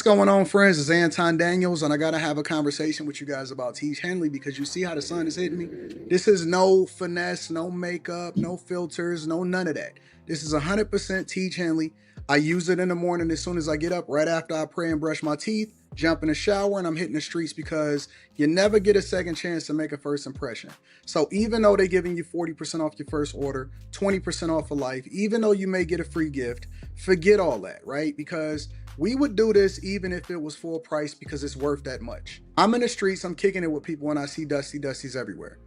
going on, friends? It's Anton Daniels, and I got to have a conversation with you guys about Tiege Hanley because you see how the sun is hitting me? This is no finesse, no makeup, no filters, no none of that. This is 100% Tiege Hanley. I use it in the morning as soon as I get up, right after I pray and brush my teeth, jump in the shower, and I'm hitting the streets because you never get a second chance to make a first impression. So even though they're giving you 40% off your first order, 20% off for life, even though you may get a free gift, forget all that, right? Because we would do this even if it was full price because it's worth that much. I'm in the streets, I'm kicking it with people when I see Dusties everywhere.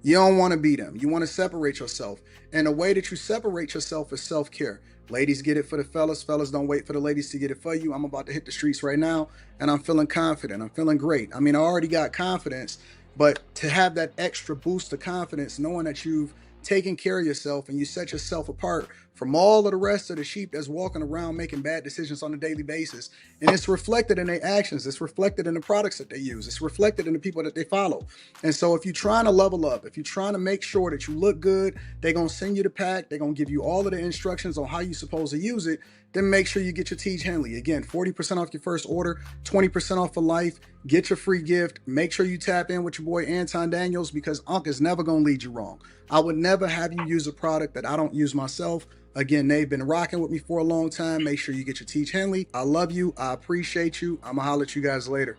You don't want to be them. You want to separate yourself. And the way that you separate yourself is self-care. Ladies get it for the fellas. Fellas don't wait for the ladies to get it for you. I'm about to hit the streets right now, and I'm feeling confident. I'm feeling great. I mean, I already got confidence, but to have that extra boost of confidence, knowing that you've taken care of yourself and you set yourself apart from all of the rest of the sheep that's walking around making bad decisions on a daily basis. And it's reflected in their actions. It's reflected in the products that they use. It's reflected in the people that they follow. And so if you're trying to level up, if you're trying to make sure that you look good, they're going to send you the pack. They're going to give you all of the instructions on how you're supposed to use it. Then make sure you get your Tiege Hanley. Again, 40% off your first order, 20% off for life. Get your free gift. Make sure you tap in with your boy Anton Daniels because Unc is never going to lead you wrong. I would never have you use a product that I don't use myself. Again, they've been rocking with me for a long time. Make sure you get your Tiege Hanley. I love you. I appreciate you. I'm going to holler at you guys later.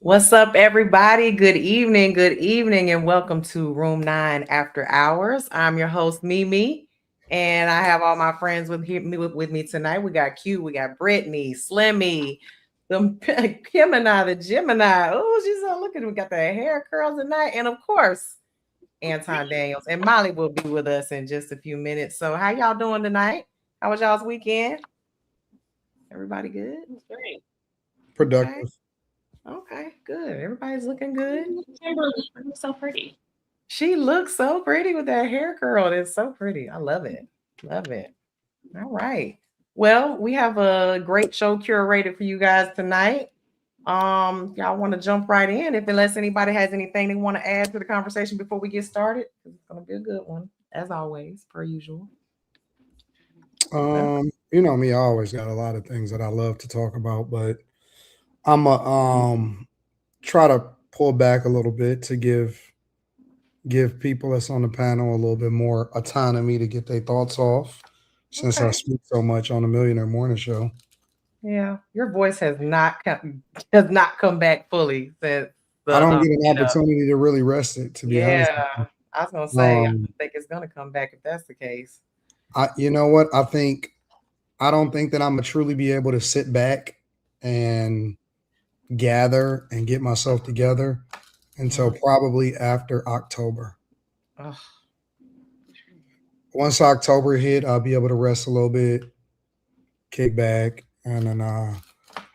What's up, everybody? Good evening, and welcome to Room 9 After Hours. I'm your host, Mimi, and I have all my friends with me tonight. We got Q, we got Brittany, Slimmy, Kim and I, the Gemini. Oh, she's so looking. We got the hair curls tonight, and of course, Anton Daniels. And Molly will be with us in just a few minutes. So, how y'all doing tonight? How was y'all's weekend? Everybody good? Great. Productive. Okay, good. Everybody's looking good. Kimberly looks so pretty. She looks so pretty with that hair curl. It's so pretty. I love it. Love it. All right. Well, we have a great show curated for you guys tonight. Y'all want to jump right in unless anybody has anything they want to add to the conversation before we get started. It's gonna be a good one, as always, per usual. You know me, I always got a lot of things that I love to talk about, but I'm a try to pull back a little bit to give people that's on the panel a little bit more autonomy to get their thoughts off since I speak so much on the Millionaire Morning Show. Yeah, your voice has not come back fully since I don't get an opportunity to really rest it, to be honest. Yeah, I was gonna say I think it's gonna come back if that's the case. You know what? I don't think that I'm gonna truly be able to sit back and gather and get myself together until probably after October. Once October hit, I'll be able to rest a little bit, kick back, and then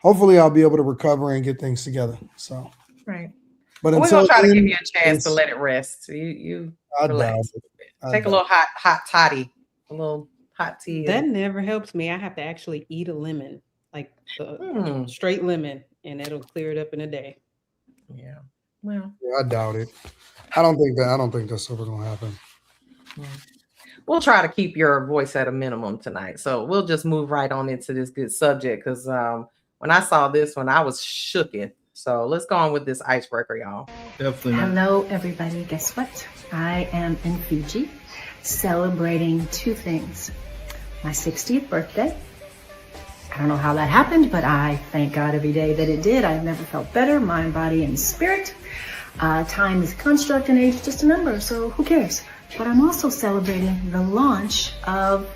hopefully I'll be able to recover and get things together. So right. But we're gonna try to give you a chance to let it rest. You relax. Take a little hot toddy, a little hot tea. That never helps me. I have to actually eat a lemon, like straight lemon, and it'll clear it up in a day. Yeah. Well, yeah, I doubt it. I don't think that's ever gonna happen. Yeah. We'll try to keep your voice at a minimum tonight. So we'll just move right on into this good subject because when I saw this one, I was shooken. So let's go on with this icebreaker, y'all. Definitely. Hello, everybody. Guess what? I am in Fiji celebrating two things. My 60th birthday. I don't know how that happened, but I thank God every day that it did. I've never felt better, mind, body, and spirit. Time is a construct and age is just a number, so who cares? But I'm also celebrating the launch of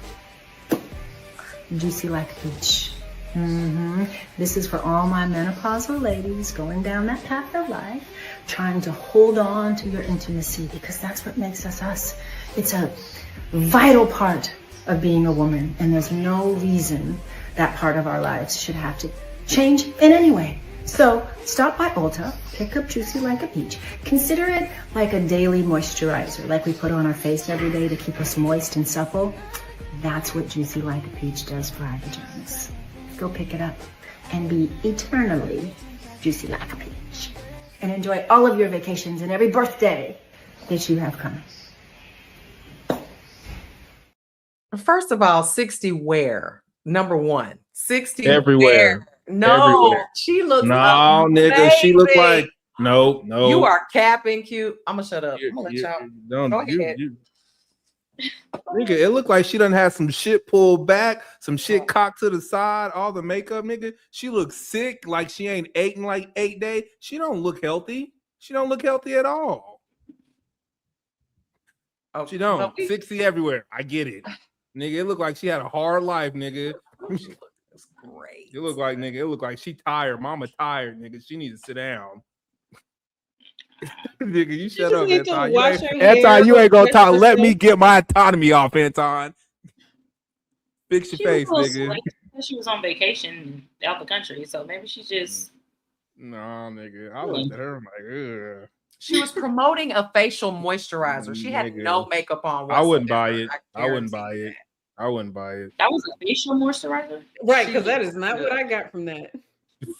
Juicy Like a Peach. This is for all my menopausal ladies going down that path of life, trying to hold on to your intimacy because that's what makes us us. It's a vital part of being a woman, and there's no reason that part of our lives should have to change in any way. So stop by Ulta, pick up Juicy Like a Peach. Consider it like a daily moisturizer, like we put on our face every day to keep us moist and supple. That's what Juicy Like a Peach does for our vaginas. Go pick it up and be eternally juicy like a peach. And enjoy all of your vacations and every birthday that you have coming. First of all, 60 where? Number one. 60 Everywhere. where? No, Everywhere. she looks No, nigga, she look like no. You are capping cute. I'm gonna shut up. You- I'm gonna let you- y'all don't- go you- ahead. you- Nigga, it looked like she done had some shit pulled back, some shit cocked to the side, all the makeup, nigga. She looks sick, like she ain't ate in like 8 days. She don't look healthy. She don't look healthy at all. Oh, She don't. no, 60 everywhere. I get it. Nigga, it looked like she had a hard life, nigga. That's great. It look like, nigga, it look like she tired. Mama tired, nigga. She needs to sit down. Nigga, you shut just up, need to Anton. wash her Anton, hair, you ain't gonna dress talk. Let herself. me get my autonomy off, Anton. Fix your She was face, a little nigga. slick because she was on vacation out the country, so maybe she just. No, nigga. I looked at her. I'm like, ugh. She was promoting a facial moisturizer. She had Nigga. no makeup on. I wouldn't buy whatsoever. it. I wouldn't buy guarantee it. I wouldn't buy it. That was a facial moisturizer. Right, She because that looks is not good. what I got from that.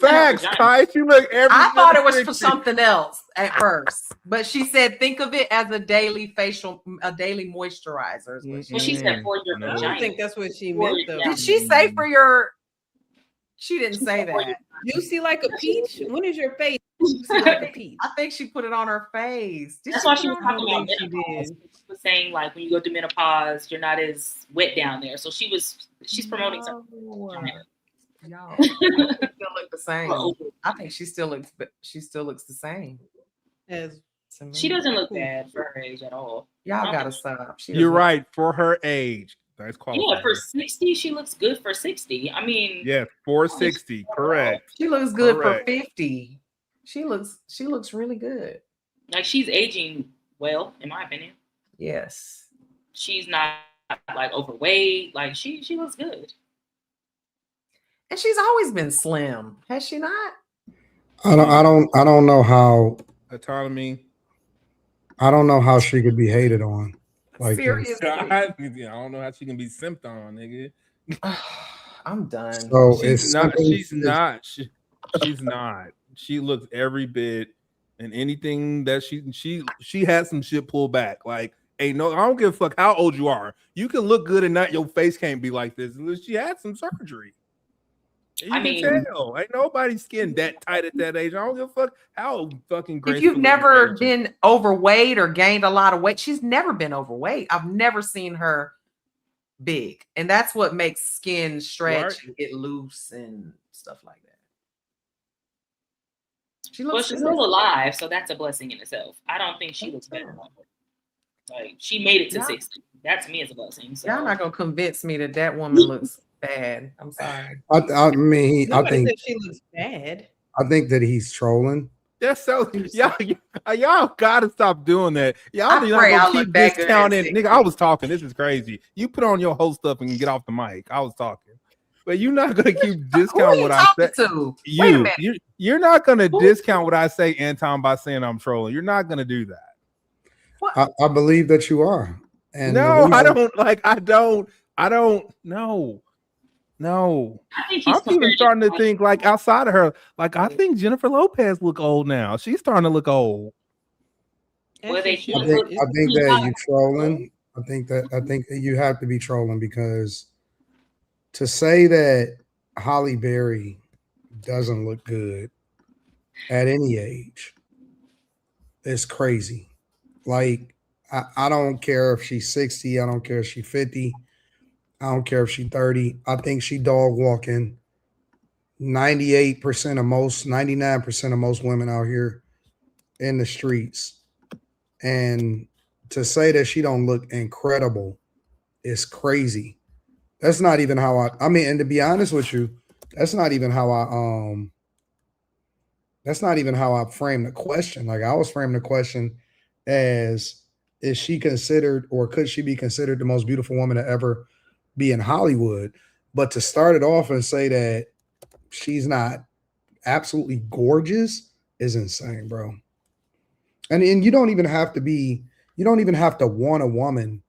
Facts, Kai. She look every. I thought it was for picture. something else at first, but she said think of it as a daily moisturizer. Is what she Well, she said for your No. I vagina. don't think that's what she For meant, your though. vagina. Did she say for your? She didn't say said for your that. Juicy like a peach? When is your face juicy like a peach? I think she put it on her face. Did That's she why put she it was on I her talking don't about think she menopause. did. She was saying like when you go through menopause, you're not as wet down there. So she's promoting something. No. Y'all, she still look the same. I think she still looks the same. As to me. She doesn't look bad for her age at all. Y'all gotta stop. She You're doesn't look- right. For her age, that's qualified. Yeah, for 60, she looks good for 60. I mean, Yeah, 460. Correct. She looks good Correct. for 50. She looks really good. like she's aging well, in my opinion. Yes. She's not like overweight. Like she looks good. And she's always been slim, has she not? I don't know how Autonomy. I don't know how she could be hated on. Like this. Seriously. I don't know how she can be simped on, nigga. I'm done. So She's not. something- She's not. She's not. She looks every bit, and anything that she had some shit pulled back. Like, ain't no. I don't give a fuck how old you are. You can look good and not. Your face can't be like this. She had some surgery. You I can mean- tell. Ain't nobody's skin that tight at that age. I don't give a fuck how fucking. If you've never been overweight or gained a lot of weight, she's never been overweight. I've never seen her big. And that's what makes skin stretch Right. and get loose and stuff like that. She Well, looks she's good. still alive, so that's a blessing in itself. I don't think she looks better. Like she made it to Yeah. 60. That to me is a blessing. So Y'all not gonna convince me that woman looks bad. I'm sorry. I mean, I nobody think said she looks bad. that he's trolling. That's so y'all gotta stop doing that. Y'all I do not pray I gonna look keep that good at discounting. 60. Nigga, I was talking. This is crazy. You put on your whole stuff and get off the mic. I was talking. But you're not gonna keep Who are discounting you what I talking say. to? Wait a minute. You're not gonna discount what I say, Anton, by saying I'm trolling. You're not gonna do that. I believe that you are. And the No, I reason- don't like. I don't. No. I think he's I'm even comparing starting to it- think like outside of her. Like I think Jennifer Lopez look old now. She's starting to look old. Well, they Actually, can't I think, she- I think that you trolling. I think that you have to be trolling because to say that Halle Berry doesn't look good at any age is crazy. Like I don't care if she's 60, I don't care if she's 50, I don't care if she's 30. I think she dog walking 98% of most, 99% of most women out here in the streets. And to say that she don't look incredible is crazy. That's not even how I mean, and to be honest with you, that's not even how I framed the question. Like I was framing the question as, is she considered or could she be considered the most beautiful woman to ever be in Hollywood? But to start it off and say that she's not absolutely gorgeous is insane, bro. And you don't even have to want a woman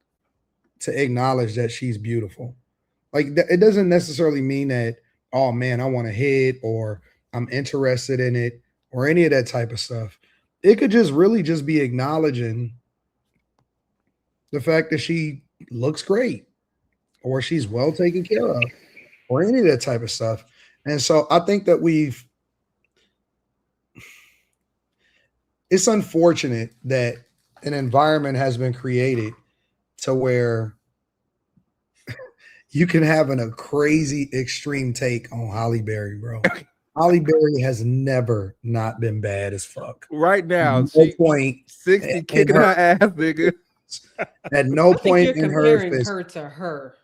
to acknowledge that she's beautiful. Like it doesn't necessarily mean that, oh man, I want to hit or I'm interested in it or any of that type of stuff. It could just really just be acknowledging the fact that she looks great or she's well taken care of, or any of that type of stuff. And so I think that it's unfortunate that an environment has been created to where you can have a crazy extreme take on Halle Berry, bro. Halle Berry has never not been bad as fuck. Right now, At no point 60 kicking her ass, nigga. At no point you're in her comparing her to her.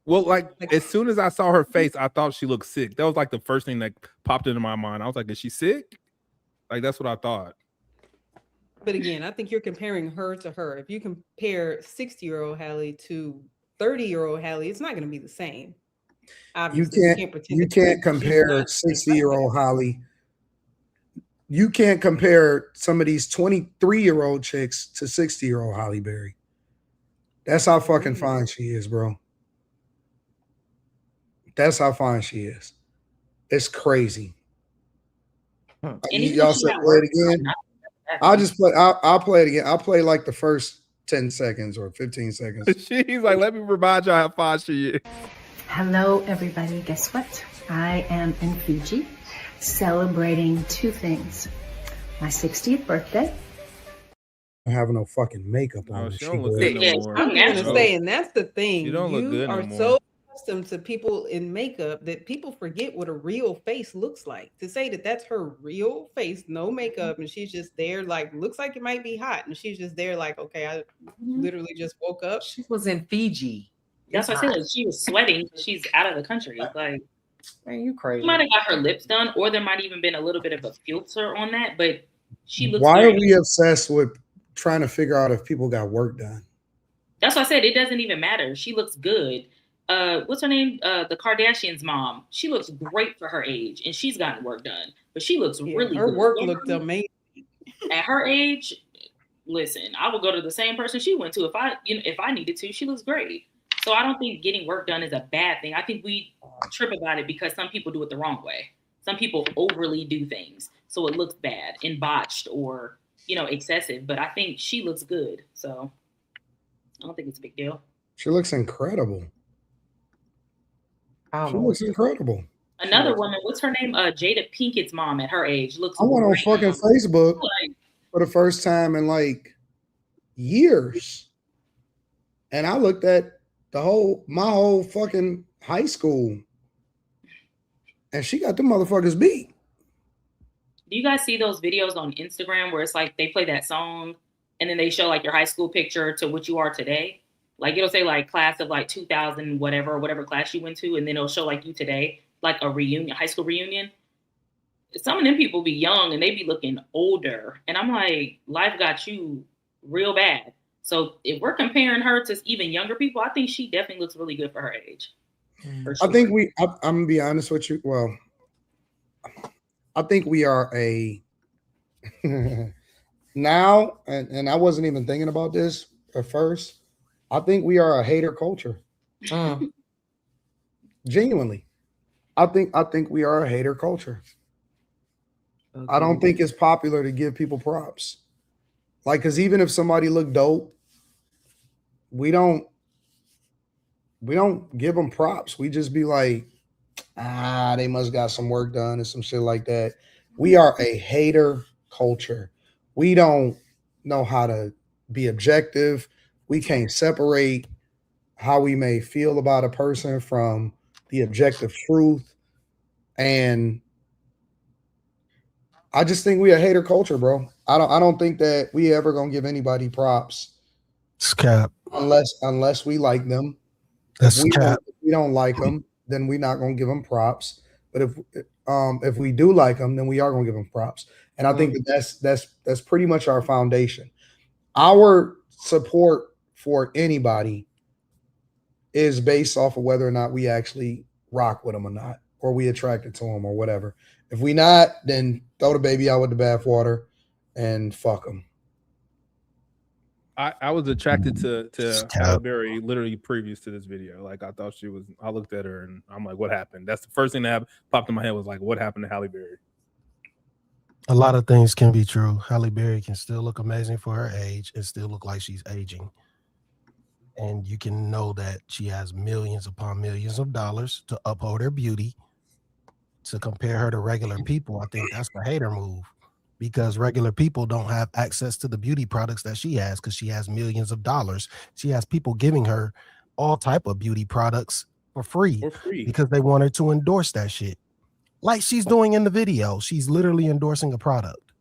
Well, like as soon as I saw her face, I thought she looked sick. That was like the first thing that popped into my mind. I was like, is she sick? Like that's what I thought. But again, I think you're comparing her to her. If you compare 60-year-old Halle to 30-year-old Halle, it's not going to be the same. Obviously, you can't compare 60-year-old Halle. You can't compare some of these 23-year-old chicks to 60-year-old Halle Berry. That's how fucking fine she is, bro. That's how fine she is. It's crazy. Y'all said play it again. I'll play it again. I'll play like the first 10 seconds or 15 seconds. She's like, let me remind y'all how fine she is. Hello, everybody. Guess what? I am in Fiji celebrating two things. My 60th birthday. I have no fucking makeup on. She don't look good no more. I'm going to say, and that's the thing. You don't look good no more. So accustomed to people in makeup that people forget what a real face looks like. To say that that's her real face, no makeup, and she's just there, like, looks like it might be hot, and she's just there, like, okay, I literally just woke up. She was in Fiji. That's what I said. She was sweating because she's out of the country. Like, man, you crazy. She might have got her lips done, or there might even been a little bit of a filter on that. But she looks. Why are we obsessed with trying to figure out if people got work done? That's what I said. It doesn't even matter. She looks good. What's her name? The Kardashians' mom. She looks great for her age, and she's gotten work done. But she looks really her good. work looked amazing. At her age, listen, I would go to the same person she went to if I needed to. She looks great. So I don't think getting work done is a bad thing. I think we trip about it because some people do it the wrong way. Some people overly do things, so it looks bad and botched or excessive. But I think she looks good, so I don't think it's a big deal. She looks incredible. She looks incredible. Another woman, what's her name? Jada Pinkett's mom at her age looks. I went on fucking Facebook for the first time in like years, and I looked at my whole fucking high school, and she got the motherfuckers beat. Do you guys see those videos on Instagram where it's like they play that song and then they show like your high school picture to what you are today? Like it'll say like class of like 2000 whatever class you went to, and then it'll show like you today, like a reunion, high school reunion. Some of them people be young and they be looking older, and I'm like, life got you real bad. So if we're comparing her to even younger people, I think she definitely looks really good for her age. For sure. I think I'm gonna be honest with you. Well, I think we are now, and I wasn't even thinking about this at first. I think we are a hater culture. Genuinely. I think we are a hater culture. Okay. I don't think it's popular to give people props. Like, because even if somebody look dope, we don't give them props. We just be like, they must got some work done and some shit like that. We are a hater culture. We don't know how to be objective. We can't separate how we may feel about a person from the objective truth. And I just think we a hater culture, bro. I don't think that we ever gonna give anybody props. It's cap. Unless we like them. That's if we don't like them, then we're not gonna give them props. But if we do like them, then we are gonna give them props. And I think that's pretty much our foundation. Our support for anybody is based off of whether or not we actually rock with them or not, or we attracted to them or whatever. If we not, then throw the baby out with the bathwater and fuck them. I was attracted to Halle Berry literally previous to this video. Like I thought I looked at her and I'm like, what happened? That's the first thing that popped in my head was like, what happened to Halle Berry? A lot of things can be true. Halle Berry can still look amazing for her age and still look like she's aging. and you can know that she has millions upon millions of dollars to uphold her beauty. To compare her to regular people, I think that's the hater move, because regular people don't have access to the beauty products that she has because she has millions of dollars. She has people giving her all type of beauty products for free because they want her to endorse that shit. Like she's doing in the video. She's literally endorsing a product.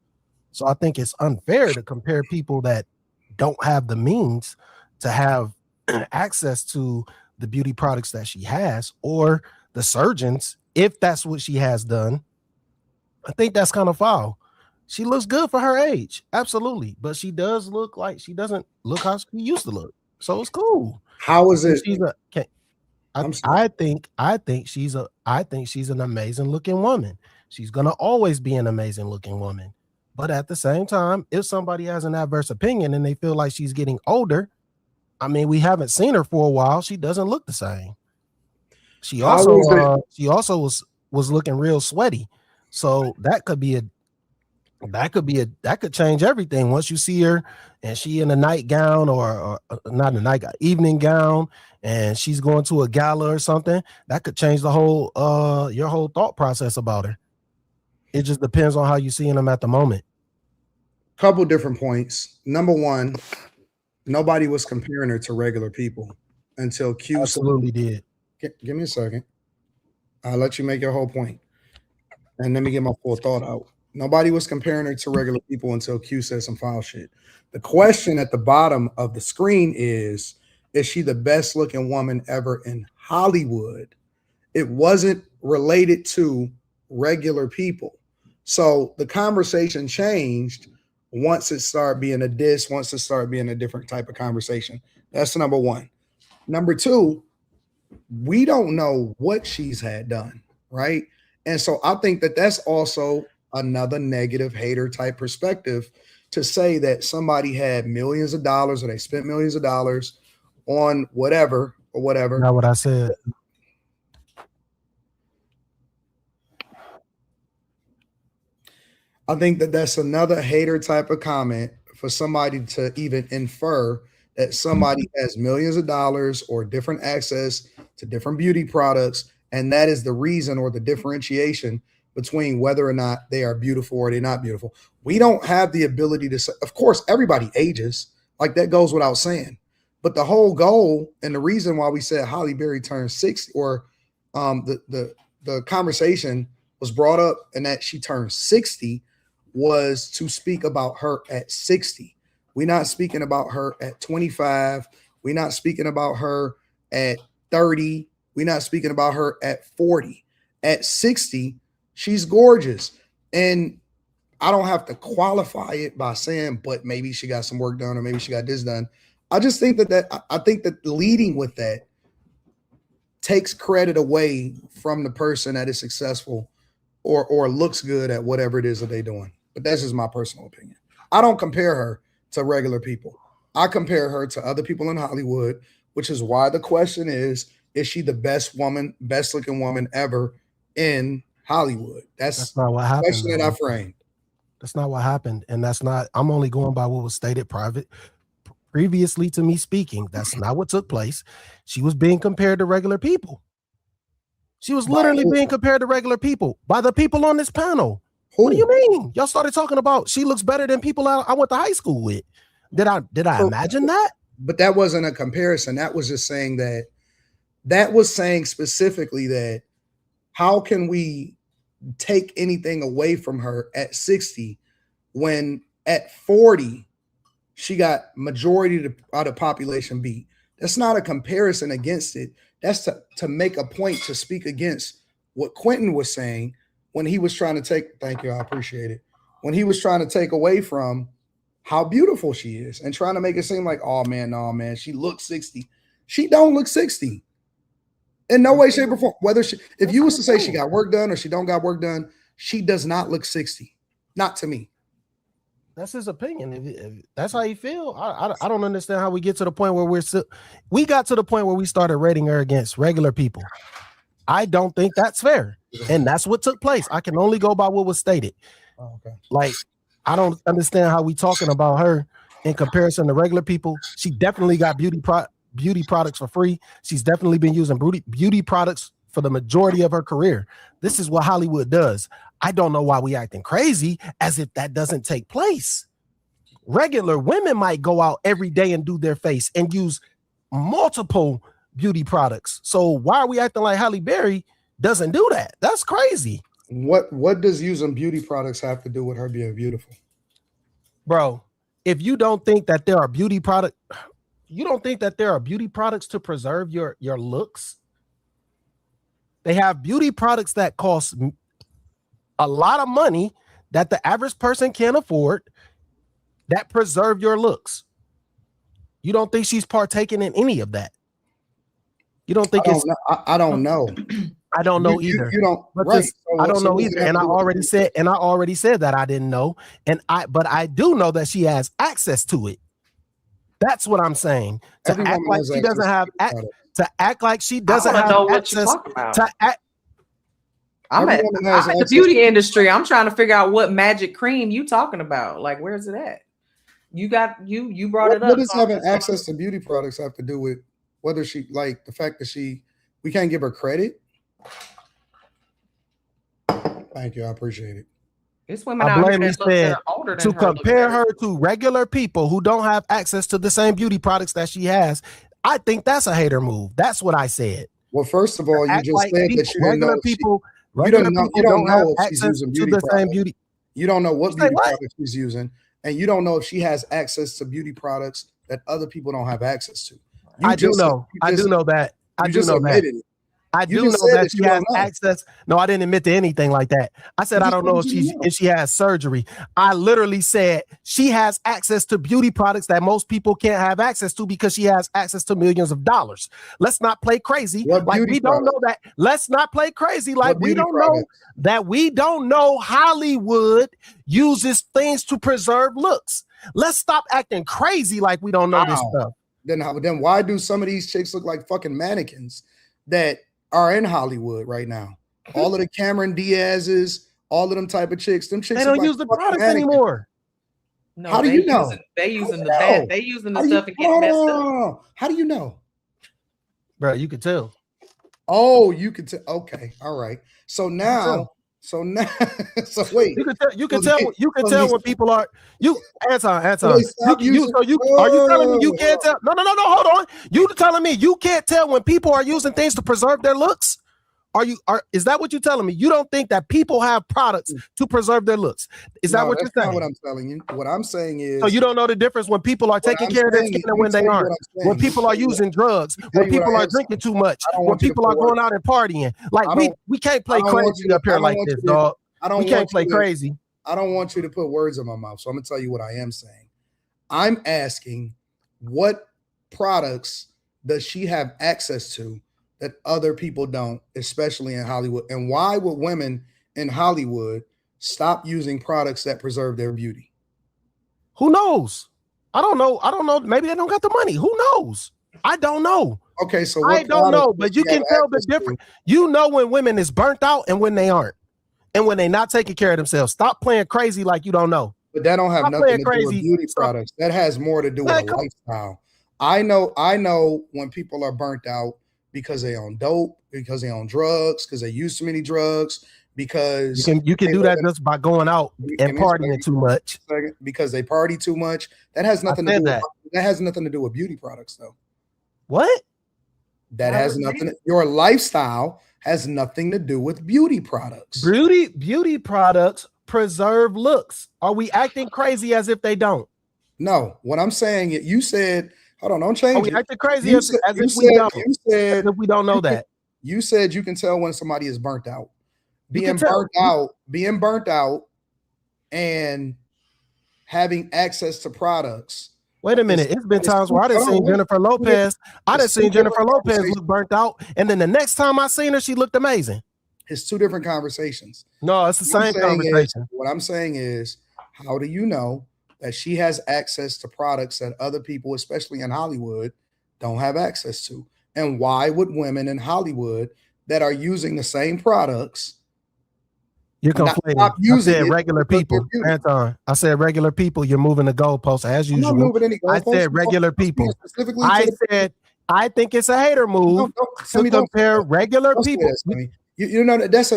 So I think it's unfair to compare people that don't have the means to have access to the beauty products that she has, or the surgeons, if that's what she has done. I think that's kind of foul. She looks good for her age, absolutely, but she does look like she doesn't look how she used to look. So it's cool. How is it? I think she's an amazing looking woman. She's gonna always be an amazing looking woman. But at the same time, if somebody has an adverse opinion and they feel like she's getting older, I mean, we haven't seen her for a while. She doesn't look the same. She also was looking real sweaty. So that could change everything. Once you see her and she in a nightgown or not a nightgown, evening gown, and she's going to a gala or something, that could change the whole your whole thought process about her. It just depends on how you're seeing them at the moment. Couple different points. Number one, nobody was comparing her to regular people until Q absolutely did. Give me a second. I'll let you make your whole point. And let me get my full thought out. Nobody was comparing her to regular people until Q said some foul shit. The question at the bottom of the screen is she the best looking woman ever in Hollywood? It wasn't related to regular people. So the conversation changed once it started being a diss, once it started being a different type of conversation. That's number one. Number two, we don't know what she's had done, right? And so I think that that's also another negative hater type perspective to say that somebody had millions of dollars or they spent millions of dollars on whatever or whatever. Not what I said. I think that that's another hater type of comment for somebody to even infer that somebody has millions of dollars or different access to different beauty products, and that is the reason or the differentiation between whether or not they are beautiful or they're not beautiful. We don't have the ability to say, of course, everybody ages, like that goes without saying. But the whole goal and the reason why we said Halle Berry turned 60, or the conversation was brought up and that she turned 60, was to speak about her at 60. We're not speaking about her at 25. We're not speaking about her at 30. We're not speaking about her at 40. At 60, she's gorgeous. And I don't have to qualify it by saying, but maybe she got some work done or maybe she got this done. I just think I think that leading with that takes credit away from the person that is successful or looks good at whatever it is that they're doing. But that's just my personal opinion. I don't compare her to regular people. I compare her to other people in Hollywood, which is why the question is she the best looking woman ever in Hollywood? That's not what happened. Question that I framed. That's not what happened. And I'm only going by what was stated previously to me speaking. That's not what took place. She was being compared to regular people. She was literally being compared to regular people by the people on this panel. Who? What do you mean? Y'all started talking about she looks better than people I went to high school with. Did I imagine that? But that wasn't a comparison. That was just saying that was saying specifically that how can we take anything away from her at 60 when at 40 she got majority of the population beat? That's not a comparison against it. That's to make a point to speak against what Quentin was saying when he was trying to take, thank you, I appreciate it. When he was trying to take away from how beautiful she is and trying to make it seem like, oh man, no, man, she looks 60. She don't look 60 in no way, shape, or form. If you was to say she got work done or she don't got work done, she does not look 60. Not to me. That's his opinion. If that's how you feel. I don't understand how we get to the point where we got to the point where we started rating her against regular people. I don't think that's fair. And that's what took place. I can only go by what was stated. Oh, okay. Like, I don't understand how we talking about her in comparison to regular people. She definitely got beauty beauty products for free. She's definitely been using beauty products for the majority of her career. This is what Hollywood does. I don't know why we acting crazy as if that doesn't take place. Regular women might go out every day and do their face and use multiple beauty products. So why are we acting like Halle Berry doesn't do that? That's crazy. What does using beauty products have to do with her being beautiful? Bro, if you don't think that there are beauty products to preserve your looks. They have beauty products that cost a lot of money that the average person can't afford that preserve your looks. You don't think she's partaking in any of that? You don't think I don't know. I don't know either. You don't, right? I don't know either. And I already said that I didn't know. But I do know that she has access to it. That's what I'm saying. To act like she doesn't have access to act. I'm at the beauty industry. I'm trying to figure out what magic cream you talking about. Like, where's it at? You brought it up. What does having access to beauty products have to do with whether she, like, the fact that we can't give her credit? Thank you. I appreciate it. It's women out here that are older than to compare her to regular people who don't have access to the same beauty products that she has. I think that's a hater move. That's what I said. Well, first of all, you just said that you didn't know people. You don't know if she's using beauty products. You don't know what beauty products she's using, and you don't know if she has access to beauty products that other people don't have access to. I do know that. I do know that she has access. No, I didn't admit to anything like that. I said I don't know if she has surgery. I literally said she has access to beauty products that most people can't have access to because she has access to millions of dollars. Let's not play crazy like we don't know that. Let's not play crazy like we don't know that we don't know Hollywood uses things to preserve looks. Let's stop acting crazy like we don't know this stuff. Then why do some of these chicks look like fucking mannequins that are in Hollywood right now? All of the Cameron Diaz's, all of them type of chicks. Them chicks they don't use the products anymore. No, how do you know? They using the stuff and getting messed up. How do you know? Bro, you could tell. Oh, you could tell. Okay, all right. So wait. You can tell when people are Anton. Are you telling me you can't tell? No, hold on. You telling me you can't tell when people are using things to preserve their looks? Is that what you're telling me? You don't think that people have products to preserve their looks? Is that what you're saying? Not what I'm telling you. What I'm saying is, so you don't know the difference when people are taking care of their skin and when they aren't. When people are using drugs, when people are drinking too much, when people are going out and partying. Like we can't play crazy up here like this, dog. We can't play crazy. I don't want you to put words in my mouth, so I'm gonna tell you what I am saying. I'm asking, what products does she have access to that other people don't, especially in Hollywood? And why would women in Hollywood stop using products that preserve their beauty? Who knows? I don't know. Maybe they don't got the money. Who knows? I don't know. Okay, so I don't know, but you can tell the difference. You know when women is burnt out and when they aren't, and when they not taking care of themselves. Stop playing crazy like you don't know. But that don't have nothing to do with beauty products. That has more to do with a lifestyle. I know when people are burnt out because they on dope, because they on drugs, because they use too many drugs, because you can do that just by going out and partying too much. Because they party too much. That has nothing to do with that has nothing to do with beauty products, though. What? That has nothing. Your lifestyle has nothing to do with beauty products. Beauty products preserve looks. Are we acting crazy as if they don't? No. What I'm saying, you said, hold on, don't change. Are we acting crazy as if we don't? As if we don't know that. You said you can tell when somebody is burnt out. Being burnt out and having access to products. Wait a minute. It's been times where I done seen Jennifer Lopez. I done seen Jennifer Lopez look burnt out. And then the next time I seen her, she looked amazing. It's two different conversations. No, it's the same conversation. What I'm saying is, how do you know that she has access to products that other people, especially in Hollywood, don't have access to? And why would women in Hollywood that are using the same products? You're conflating. I said regular people, Anton. I said regular people. You're moving the goalposts as usual. I'm not moving any goalposts. I said regular people. I said I think it's a hater move to compare regular people. You know, that's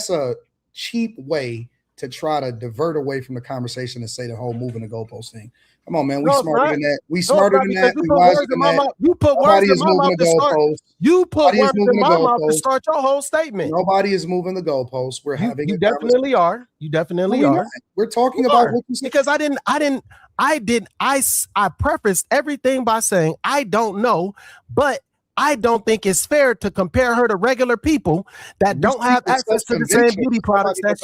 a cheap way to try to divert away from the conversation and say the whole moving the goalpost thing. Come on, man. We smarter than that. We smarter than that. We wiser than that. You put words in my mouth to start. You put words in my mouth to start your whole statement. Nobody is moving the goalposts. We're having. You definitely are. You definitely are. We're talking about what you said. Because I prefaced everything by saying I don't know, but I don't think it's fair to compare her to regular people that don't have access to the same beauty products that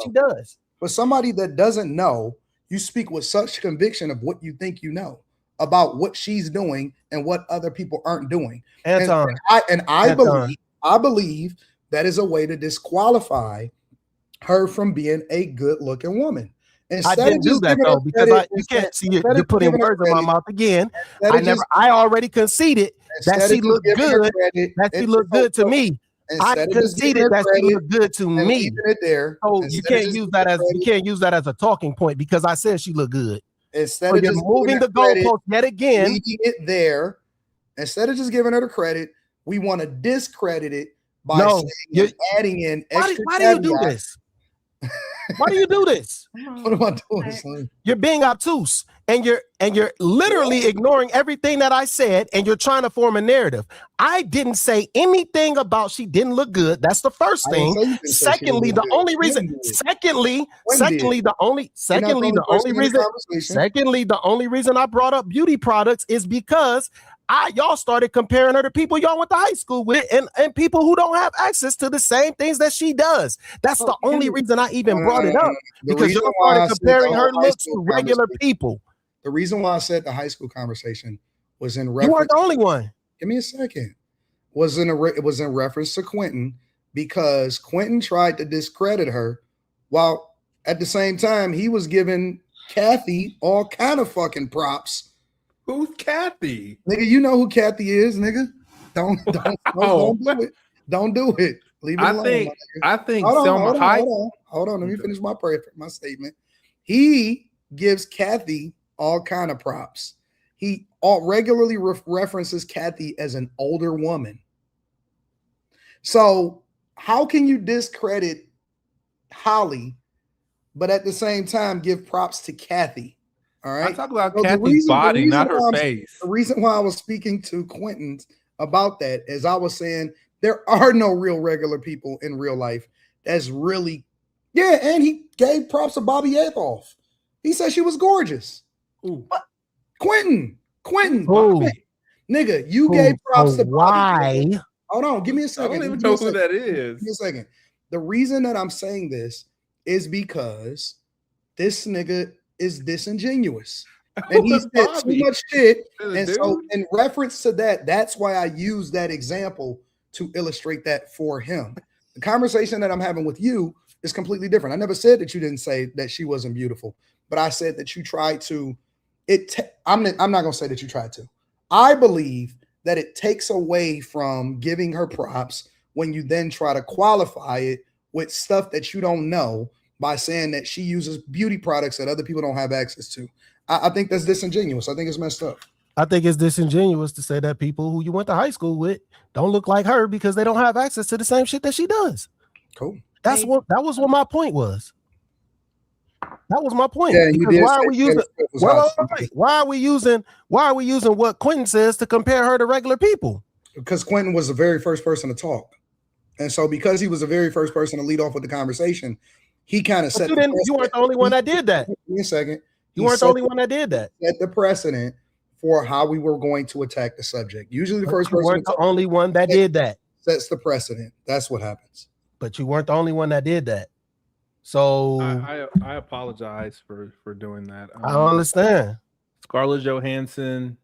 she does. For somebody that doesn't know, you speak with such conviction of what you think you know about what she's doing and what other people aren't doing. Anton, I believe that is a way to disqualify her from being a good-looking woman. I didn't do that though, because you can't see you're putting words in my mouth again. I already conceded that she looked good. That she looked good to me. I conceded that she looked good to me. So you can't use that as a talking point because I said she looked good. Instead of just moving the goalpost yet again, leaving it there, instead of just giving her the credit, we want to discredit it by adding in extra. Why do you do this? Why do you do this? What am I doing, son? You're being obtuse and you're literally ignoring everything that I said, and you're trying to form a narrative. I didn't say anything about she didn't look good. That's the first thing. Secondly, the only reason I brought up beauty products is because y'all started comparing her to people y'all went to high school with and people who don't have access to the same things that she does. That's the only reason I even brought it up, because y'all started comparing her looks to regular people. The reason why I said the high school conversation was in reference. You weren't the only one. Give me a second. It was in reference to Quentin, because Quentin tried to discredit her while at the same time he was giving Kathy all kind of fucking props. Who's Kathy? Nigga, you know who Kathy is, nigga. Don't do it. Don't do it. Leave it alone. I think Selma Hayek. Hold on. Let me finish my statement. He gives Kathy all kind of props. He regularly references Kathy as an older woman. So how can you discredit Holly, but at the same time give props to Kathy? All right. I talk about Kathy's body, not her face. The reason why I was speaking to Quentin about that is I was saying there are no real regular people in real life. That's really, and he gave props to Bobby Adolph. He said she was gorgeous. Ooh. Quentin, nigga, you gave props to Bobby. Why? Hold on, give me a second. I don't even know who that is. Give me a second. The reason that I'm saying this is because this nigga is disingenuous and he said too much shit, and so in reference to that, that's why I use that example to illustrate that for him. The conversation that I'm having with you is completely different. I never said that you didn't say that she wasn't beautiful, but I said that you tried to. I'm not gonna say that you tried to. I believe that it takes away from giving her props when you then try to qualify it with stuff that you don't know by saying that she uses beauty products that other people don't have access to. I think that's disingenuous. I think it's messed up. I think it's disingenuous to say that people who you went to high school with don't look like her because they don't have access to the same shit that she does. Cool. That was what my point was. That was my point. Yeah, you did. Why are we using what Quentin says to compare her to regular people? Because Quentin was the very first person to talk. And so because he was the very first person to lead off with the conversation, he kind of set you weren't the only one that did that. Give me a second. You weren't the only one that did that. Set the precedent for how we were going to attack the subject. Usually the first person weren't the only one that did that. Sets the precedent. That's what happens. But you weren't the only one that did that. So I apologize for doing that. I don't understand. Scarlett Johansson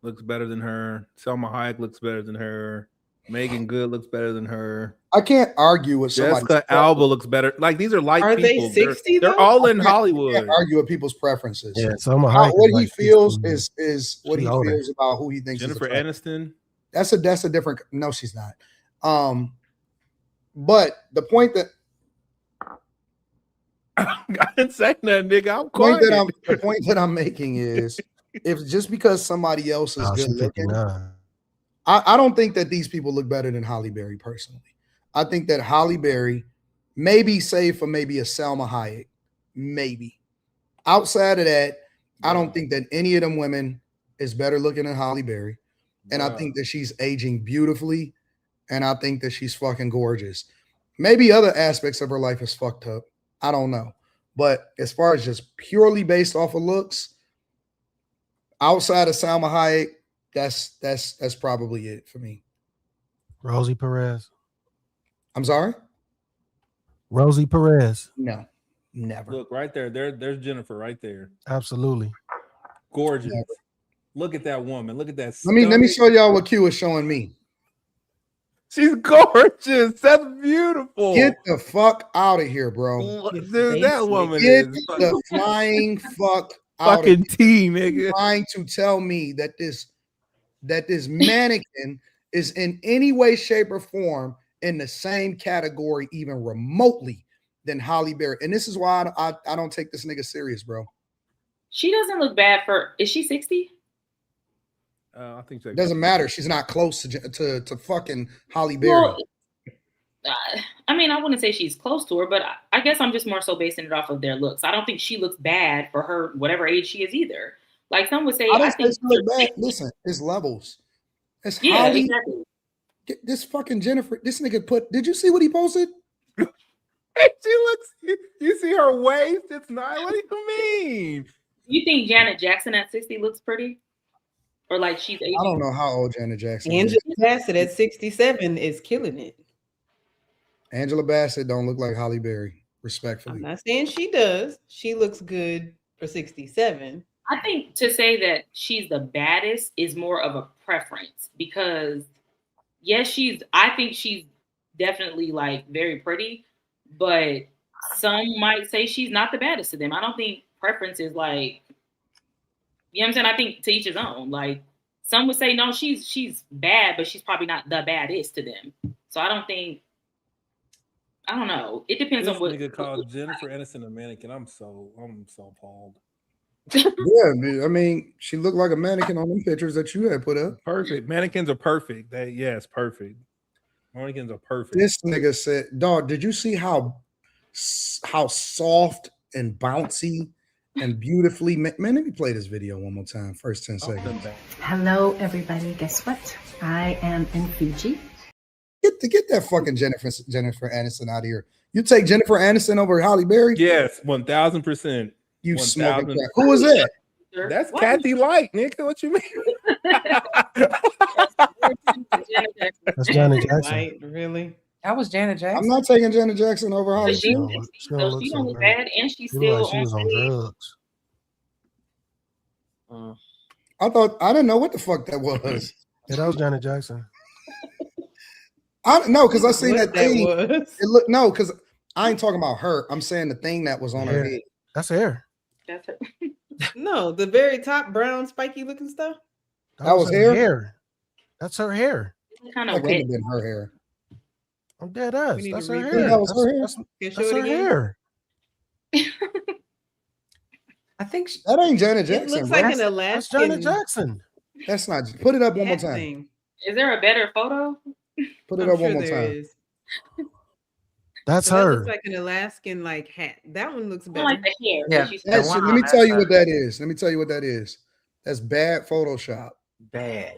looks better than her. Selma Hayek looks better than her. Megan Good looks better than her. I can't argue with somebody. Jessica Alba looks better. Like these are light people. Are they 60? They're all in Hollywood. I can't argue with people's preferences. Yeah, Selma Hayek. What he feels is what he feels about who he thinks. Jennifer Aniston. That's a different. No, she's not. But the point that I didn't say that, nigga. I'm quiet. The point that I'm making is if just because somebody else is Oh, good she looking, 59. I don't think that these people look better than Halle Berry personally. I think that Halle Berry, maybe save for maybe a Salma Hayek, maybe. Outside of that, I don't think that any of them women is better looking than Halle Berry. And I think that she's aging beautifully. And I think that she's fucking gorgeous. Maybe other aspects of her life is fucked up. I don't know. But as far as just purely based off of looks, outside of Salma Hayek, that's probably it for me. Rosie Perez. I'm sorry? Rosie Perez. No, never. Look right there. There's Jennifer right there. Absolutely. Gorgeous. Never. Look at that woman. Look at that. Let me stomach. show y'all what Q is showing me. She's gorgeous. That's beautiful. Get the fuck out of here, bro. Dude, that woman Get is the flying fuck out of fucking here. tea, nigga. Trying to tell me that this mannequin is in any way, shape, or form in the same category, even remotely, than Halle Berry. And this is why I don't take this nigga serious, bro. She doesn't look bad for. Is she 60? I think so. Doesn't matter. She's not close to fucking Halle Berry. Well, I mean, I wouldn't say she's close to her, but I guess I'm just more so basing it off of their looks. I don't think she looks bad for her, whatever age she is either. Like some would say, I don't think she look bad. Listen, it's levels. It's yeah, Halle. exactly. This fucking Jennifer. This nigga put. Did you see what he posted? She looks. You see her waist? It's not. What do you mean? You think Janet Jackson at 60 looks pretty? Or like she's 80? I don't know how old Janet Jackson is. Angela Bassett at 67 is killing it. Angela Bassett don't look like Halle Berry, respectfully. I'm not saying she does. She looks good for 67. I think to say that she's the baddest is more of a preference because yes, I think she's definitely like very pretty, but some might say she's not the baddest to them. I don't think preference is like, you know what I'm saying? I think to each his own. Like some would say, no, she's bad, but she's probably not the baddest to them. So I don't know. It depends This on what nigga called Jennifer Aniston a mannequin. I'm so appalled. Yeah, I mean, she looked like a mannequin on them pictures that you had put up. Perfect. Mannequins are perfect. Yes, perfect. Mannequins are perfect. This nigga said, dog, did you see how soft and bouncy and beautifully man, let me play this video one more time. First 10 seconds. Hello, everybody. Guess what? I am in Fiji. Get that fucking Jennifer Aniston out of here. You take Jennifer Aniston over Halle Berry? Yes, 1000%. You smoking crack. Who was that? That's Kathy Light, nigga. What you mean? That's Janet Jackson. Right, really? That was Janet Jackson. I'm not taking Janet Jackson over Halle She Berry. don't look bad, and she's She look still like she was on drugs. I didn't know what the fuck that was. Yeah, that was Janet Jackson. I don't know because I seen What that thing. was. It looked no, because I ain't talking about her. I'm saying the thing that was on her head. That's hair. That's it. No, the very top brown spiky looking stuff. That was her hair? That's her hair. Kind That of couldn't wet. have been her hair. I'm dead ass. We need That's to her replay hair. That was her hair? That's Can you show that's it her again? hair. I think That ain't Janet It Jackson. looks bro. like an That's Alaskan Janet Jackson. That's not. Put it up one more hat time. thing. Is there a better photo? Put it I'm up sure one more there time. is. That's So that her. looks like an Alaskan like hat. That one looks I better. like the hair. Yeah. She's That The shit, one let me on tell that you what side. that is. Let me tell you what that is. That's bad Photoshop. bad.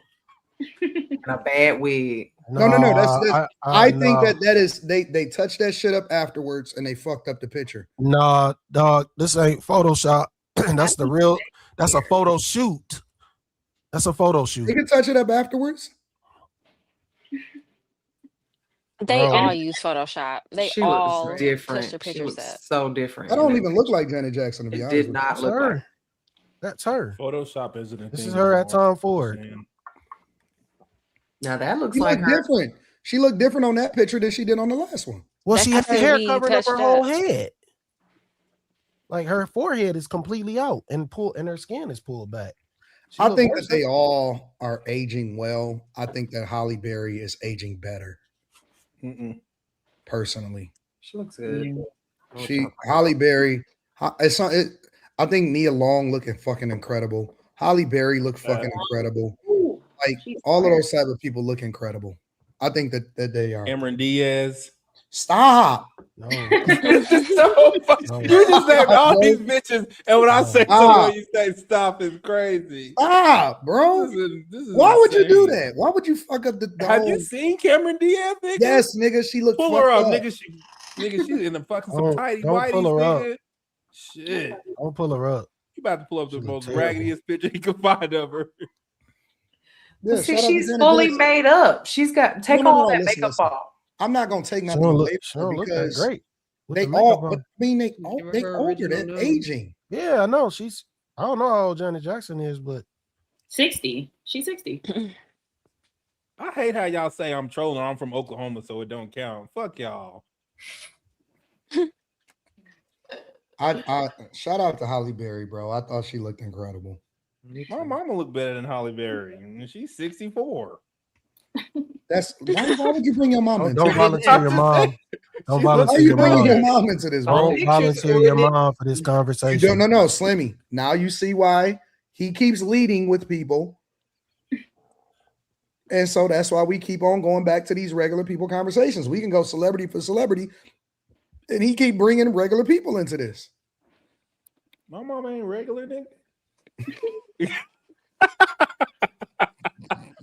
And a bad wig. No. That's I think no. that is they touched that shit up afterwards and they fucked up the picture. Nah, dog. This ain't Photoshop. That's the real. That's a photo shoot. That's a photo shoot. They can touch it up afterwards. They Bro. all use Photoshop. They She all looks touch different. their She pictures looks up. so different. That in don't that even look picture. like Janet Jackson to be It honest. did with not That's look her. like. That's her. Photoshop isn't a thing. This is her at anymore. Tom Ford. Saying. Now that looks She like looked her. different. She looked different on that picture than she did on the last one. Well, That she had has to hair be covering up her touched whole up. head. Like her forehead is completely out and her skin is pulled back. She I look think worse that they all are aging well. I think that Halle Berry is aging better. Personally, She looks good. Halle Berry. I think Nia Long looking fucking incredible. Halle Berry look fucking incredible. Like all of those type of people look incredible. I think that they are. Cameron Diaz. Stop. No. This is so funny. No. You just named all Bro. these bitches, and when I say someone, you say stop. It's crazy. Stop, bro. This is Why would you do insane. that? Why would you fuck up the Have whole... you seen Cameron Diaz, nigga? Yes, nigga. She looked Pull her up, fucked nigga. She's in the fucking some Don't tighty pull whities, her up. nigga. Shit. Don't pull her up. You about to pull up the She most look terrible. raggediest picture you can find of her. Yeah, See, shout out to she's Janet fully Jackson. made up. She's got take No, all that listen, makeup listen. off. I'm not gonna take She nothing don't look, away she from her don't look that because great. With they the makeup all, on. but I mean, they Give her older original than number. aging. Yeah, I know. She's I don't know how old Janet Jackson is, but 60. She's 60. I hate how y'all say I'm trolling. I'm from Oklahoma, so it don't count. Fuck y'all. I shout out to Halle Berry, bro. I thought she looked incredible. My mama look better than Halle Berry, and she's 64. That's why would you bring your mama into don't this? volunteer your mom. Don't She Why volunteer are you your bringing your mom. mom into this, Don't bro? Pictures volunteer of your it. mom for this You conversation. don't, no, Slimmy. Now you see why he keeps leading with people. And so that's why we keep on going back to these regular people conversations. We can go celebrity for celebrity, and he keep bringing regular people into this. My mom ain't regular, nigga.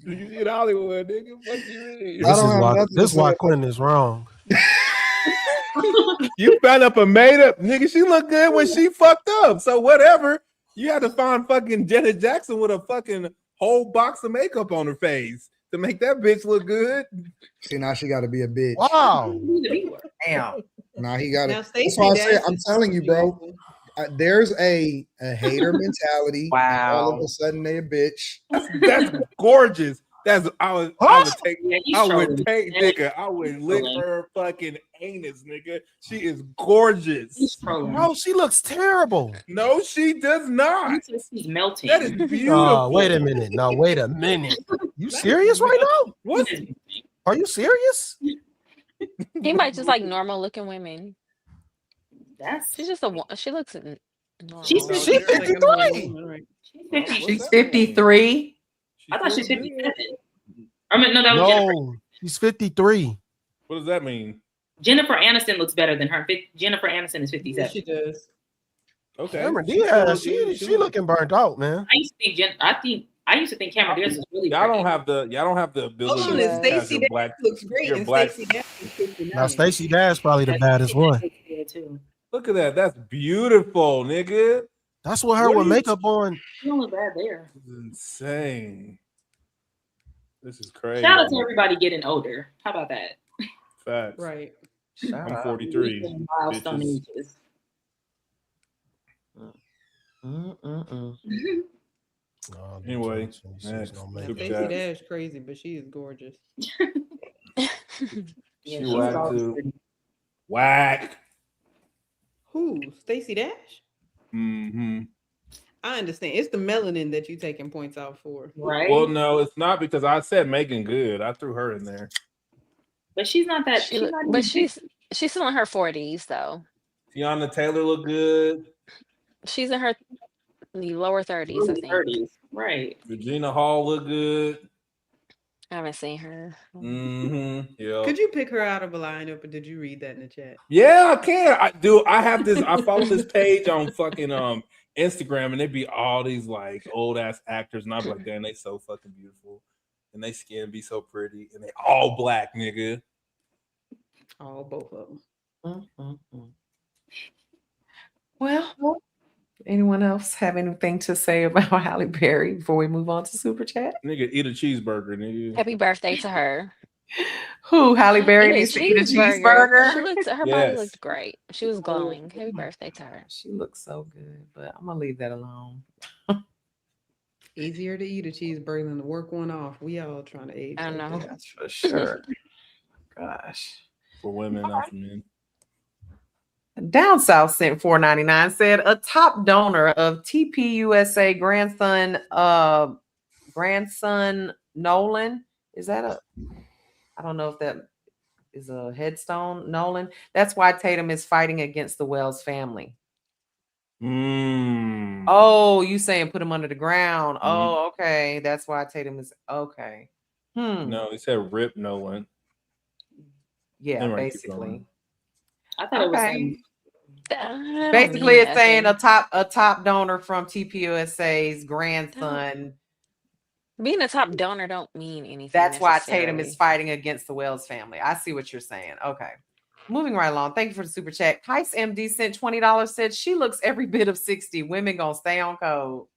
You in Hollywood, nigga. Fuck you mean? I don't have nothing This to is why say Quentin is wrong. You found up a made up nigga. She looked good when she fucked up. So whatever. You had to find fucking Janet Jackson with a fucking whole box of makeup on her face to make that bitch look good. See, now she got to be a bitch. Wow. Damn. Now he got Now, it. Stacey That's why I say Dash I'm is telling you, bro. beautiful. There's a hater mentality. And all of Wow. a sudden, they a bitch. That's gorgeous. I would take, Yeah, he's I would trolling. take, Yeah, nigga. I would lick trolling. her fucking anus, nigga. She is gorgeous. He's trolling. Bro, she looks terrible. No, she does not. He's melting. That is beautiful. Wait a minute. No, wait a minute. You serious right now? What? Are you serious? He might just like normal looking women. That's She's just she looks normal. She's No, She she's like a normal 53. woman, right? She's 53. I thought she's feels 57. good. I mean, no, that was Jennifer. No, she's 53. What does that mean? Jennifer Aniston looks better than her. Jennifer Aniston is Yes, 57. she does. Okay. Cameron She Diaz, still look- she looking burnt out, man. I used to think Cameron Diaz was really Y'all pretty. don't have the ability Hold on, to and have Stacey your Dash black. looks great, your and black- Stacey Dash is 59. Now Stacey Dash probably the baddest one. Yeah, too. Look at that. That's beautiful, nigga. That's what her What with are you- makeup on. She don't look bad there. This is insane. This is crazy. Shout out to everybody getting older. How about that? Facts. Right. I'm 43. Milestone bitches. ages. Oh, Anyway, she's next. gonna Now, make it. Super Stacey chat. Dash crazy, but she is gorgeous. Yeah, She she's whack always too. pretty. Whack. Who? Stacey Dash? Mm-hmm. I understand. It's the melanin that you taking points out for. Right? Well, no, it's not because I said Megan Good. I threw her in there. But she's not that. She She's look, not but even she's still in her 40s though. Tiana Taylor look good. She's in her lower 30s, I early think. 30s. Right. Regina Hall look good. I haven't seen her. Mm-hmm. Yeah. Could you pick her out of a lineup, or did you read that in the chat? Yeah, I can. I do. I have this. I follow this page on fucking Instagram, and it be all these like old ass actors, and I'm like, damn, they so fucking beautiful, and they skin be so pretty, and they all black, nigga. Oh, both of them. Well, anyone else have anything to say about Halle Berry before we move on to Super Chat? Nigga, eat a cheeseburger, nigga. Happy birthday to her. Who? Halle Berry Eat a needs to eat a She cheeseburger? looked. Her body Yes. looked great. She was glowing. Happy birthday to her. She looks so good, but I'm gonna leave that alone. Easier to eat a cheeseburger than to work one off. We all trying to age. I like know. that. That's for sure. Gosh. For women, not for men. Down South sent $4.99, said a top donor of TPUSA grandson Nolan. Is that I don't know if that is a headstone, Nolan. That's why Tatum is fighting against the Wells family. Oh, you saying put him under the ground? Oh, okay. That's why Tatum is okay. No, he said rip Nolan. Yeah, Anyway, basically. I thought it was saying. Basically, it's saying a top donor from TPUSA's grandson. Being a top donor don't mean anything. That's why Tatum is fighting against the Wells family. I see what you're saying. Okay. Moving right along. Thank you for the super chat. Heist MD sent $20, said she looks every bit of 60. Women gonna stay on code.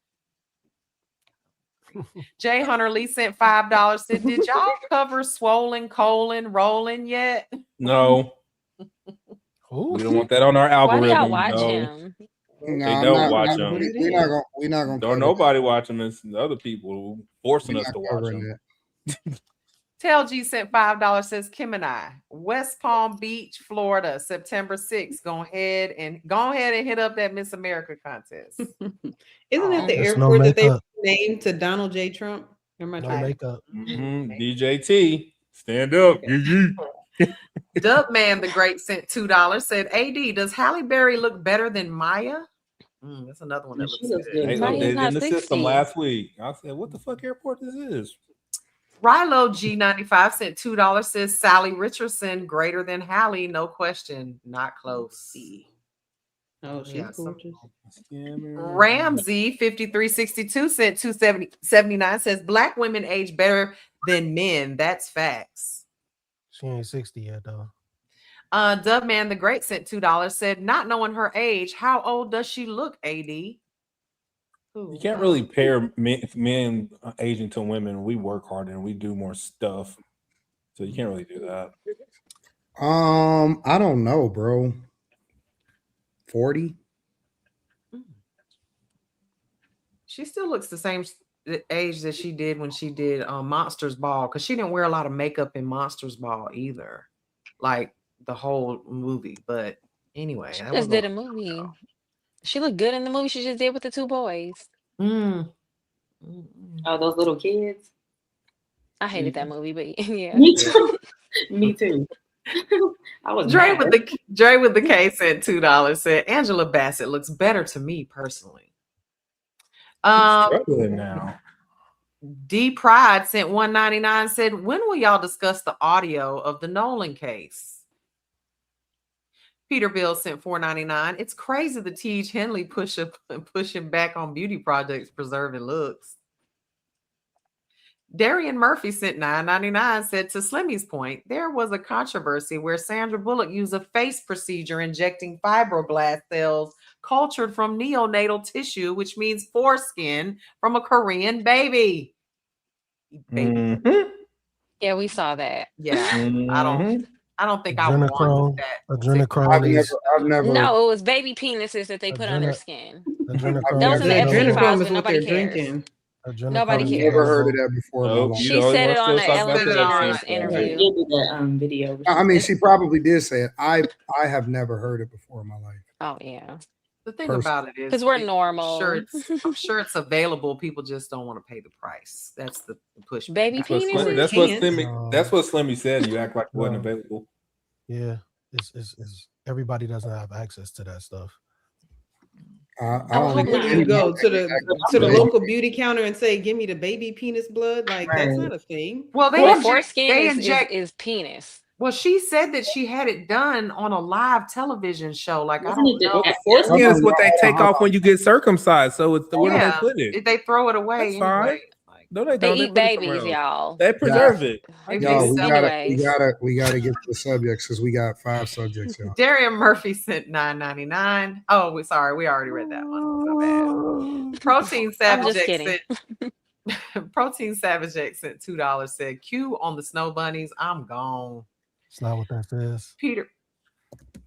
Jay Hunter Lee sent $5, said, did y'all cover swollen colon rolling yet? No. We don't want that on our algorithm. Why do y'all watch him? No, they don't watch him. We're not gonna. Don't nobody watch him. It's the other people forcing us to watch him. Tell G sent $5, says Kim and I, West Palm Beach, Florida, September 6th. Go ahead and hit up that Miss America contest. Isn't that the airport that they named to Donald J. Trump? No makeup. DJT, stand up. Dubman the Great sent $2, said, AD, does Halle Berry look better than Maya? That's another one that looks good. They updated in the system last week. I said, what the fuck airport is this? Rilo G95 sent $2, says Sally Richardson greater than Halle, no question, not close. Oh, she's gorgeous. Ramsey 5362 sent $2.79, says black women age better than men. That's facts. She ain't 60 yet though. Dubman the Great sent $2, said not knowing her age, how old does she look, AD? You can't really pair men aging to women. We work harder and we do more stuff, so you can't really do that. I don't know, bro. 40. She still looks the same age that she did when she did Monsters Ball, because she didn't wear a lot of makeup in Monsters Ball either, like the whole movie. But anyway, she just did a movie. She looked good in the movie she just did with the two boys. Oh, those little kids. I hated that movie, but yeah. Me too. Me too. I was Dre with the K sent $2, said Angela Bassett looks better to me personally. Struggling now. D Pride sent $1.99, said when will y'all discuss the audio of the Nolan case? Peterbilt sent $4.99. It's crazy the Tiege Hanley pushing back on beauty projects preserving looks. Darian Murphy sent $9.99, said to Slimmy's point, there was a controversy where Sandra Bullock used a face procedure injecting fibroblast cells cultured from neonatal tissue, which means foreskin from a Korean baby. Yeah, we saw that. Yeah, I don't think I want that. Adrenochrome. I've never. No, it was baby penises that they put on their skin. That was in the Epstein files, but nobody cares. Drinking. Nobody cares. Never heard of that before. Nope, she said it on the Ellen DeGeneres interview. The video. I mean, she probably did say it. I have never heard it before in my life. Oh yeah. The thing about it is, because we're normal. I'm sure it's available. People just don't want to pay the price. That's the push. Baby penis. That's what Slimmy said. You act like it wasn't available. Yeah, it's everybody doesn't have access to that stuff. Where do you go to the local beauty counter and say, "Give me the baby penis blood"? Like that's not a thing. Well, foreskin is penis. Well, she said that she had it done on a live television show. Like I don't know. The foreskin is what they take off when you get circumcised. So it's where they put it. They throw it away. That's fine. No, they don't. They eat babies, y'all. They preserve it. Y'all, we gotta get to the subjects because we got 5 subjects. Y'all. Darian Murphy sent $9.99. Oh, we already read that one. So bad. Protein Savage sent $2. Said Q on the snow bunnies. I'm gone. It's not what that says. Peter.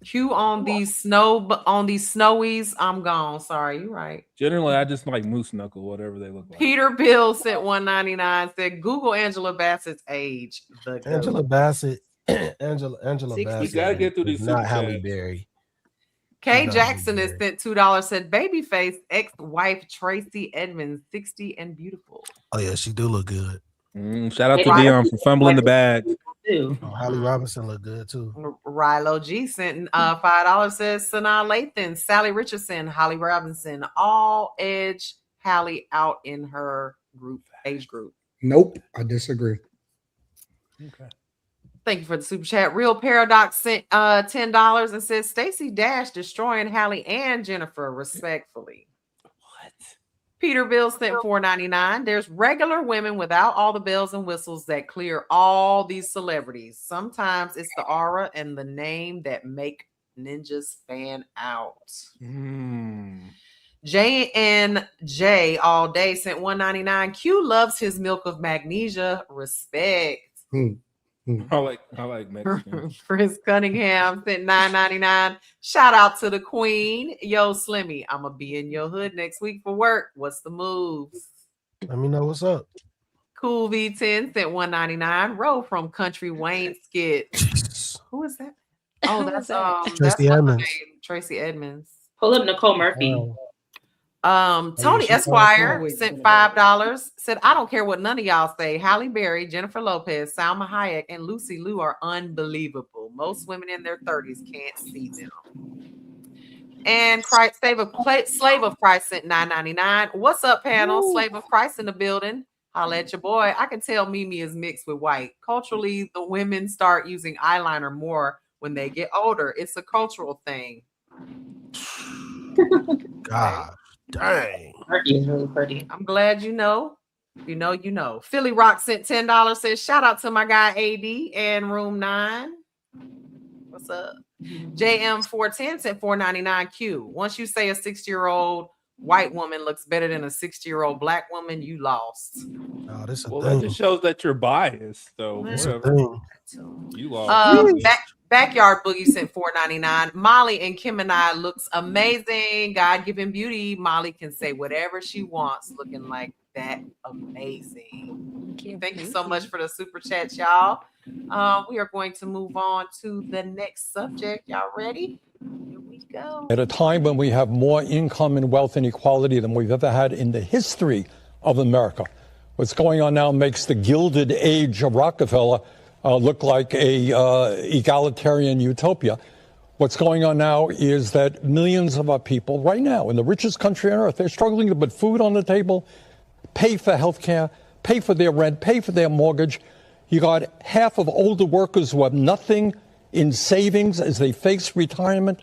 Q on these snowies, I'm gone. Sorry, you're right. Generally, I just like moose knuckle, whatever they look like. Peter Bill sent $1.99. Said Google Angela Bassett's age. Angela Bassett. Angela Bassett. You gotta get through these. Not Halle Berry. K Jackson has sent $2. Said Babyface ex-wife Tracy Edmonds, 60 and beautiful. Oh yeah, she do look good. Shout out to Dion for fumbling the bag. too. Oh, Holly Robinson look good too. Rilo G sent $5. Says Sanaa Lathan, Sally Richardson, Holly Robinson, all edge Hallie out in her age group. Nope, I disagree. Okay. Thank you for the super chat. Real Paradox sent $10 and says Stacey Dash destroying Hallie and Jennifer respectfully. What? Peter Bill sent $4.99. There's regular women without all the bells and whistles that clear all these celebrities. Sometimes it's the aura and the name that make ninjas fan out. JNJ all day sent $1.99. Q loves his milk of magnesia. Respect. I like Mexican. Chris Cunningham sent $9.99. Shout out to the queen. Yo, Slimmy, I'm gonna be in your hood next week for work. What's the moves? Let me know what's up. Cool V10 sent $1.99. Row from Country Wayne skit. Who is that? Oh, Who that's is that? Tracy that's Edmonds. Tracy Edmonds. Pull up Nicole Murphy. Tony she Esquire found sent $5. Said, I don't care what none of y'all say. Halle Berry, Jennifer Lopez, Salma Hayek, and Lucy Liu are unbelievable. Most women in their 30s can't see them. And Slave of Christ sent $9.99. What's up, panel? Woo. Slave of Christ in the building. Holla at your boy. I can tell Mimi is mixed with white. Culturally, the women start using eyeliner more when they get older. It's a cultural thing. God dang. Murphy is really pretty. I'm glad you know. You know. Philly Rock sent $10. Says, shout out to my guy AD and Room 9. What's up? JM410 sent $4.99. Q. Once you say a 60-year-old white woman looks better than a 60-year-old black woman, you lost. Oh, this a Well, thing. that just shows that you're biased, though. This a Whatever. thing. You lost. Backyard Boogie sent $4.99. Molly and Kim and I looks amazing. God-given beauty. Molly can say whatever she wants, looking like that amazing. Thank you so much for the super chat, y'all. We are going to move on to the next subject. Y'all ready? Here we go. At a time when we have more income and wealth inequality than we've ever had in the history of America, what's going on now makes the Gilded Age of Rockefeller look like a egalitarian utopia. What's going on now is that millions of our people right now in the richest country on earth, they're struggling to put food on the table, pay for health care, pay for their rent, pay for their mortgage. You got half of older workers who have nothing in savings as they face retirement.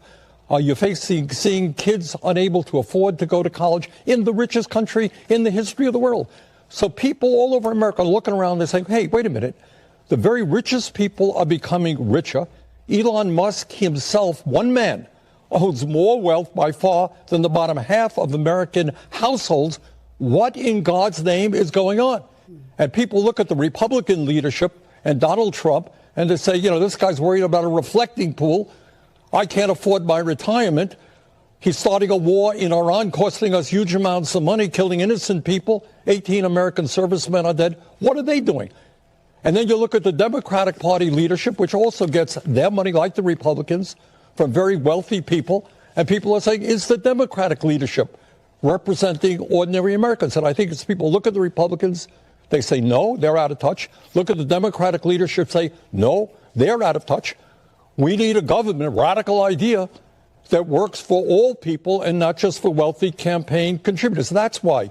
You're seeing kids unable to afford to go to college in the richest country in the history of the world. So people all over America are looking around and saying, hey, wait a minute. The very richest people are becoming richer. Elon Musk himself, one man, owns more wealth by far than the bottom half of American households. What in God's name is going on? And people look at the Republican leadership and Donald Trump and they say, this guy's worried about a reflecting pool. I can't afford my retirement. He's starting a war in Iran, costing us huge amounts of money, killing innocent people. 18 American servicemen are dead. What are they doing? And then you look at the Democratic Party leadership, which also gets their money, like the Republicans, from very wealthy people. And people are saying, is the Democratic leadership representing ordinary Americans? And I think it's people look at the Republicans, they say, no, they're out of touch. Look at the Democratic leadership, say, no, they're out of touch. We need a government, a radical idea that works for all people and not just for wealthy campaign contributors. That's why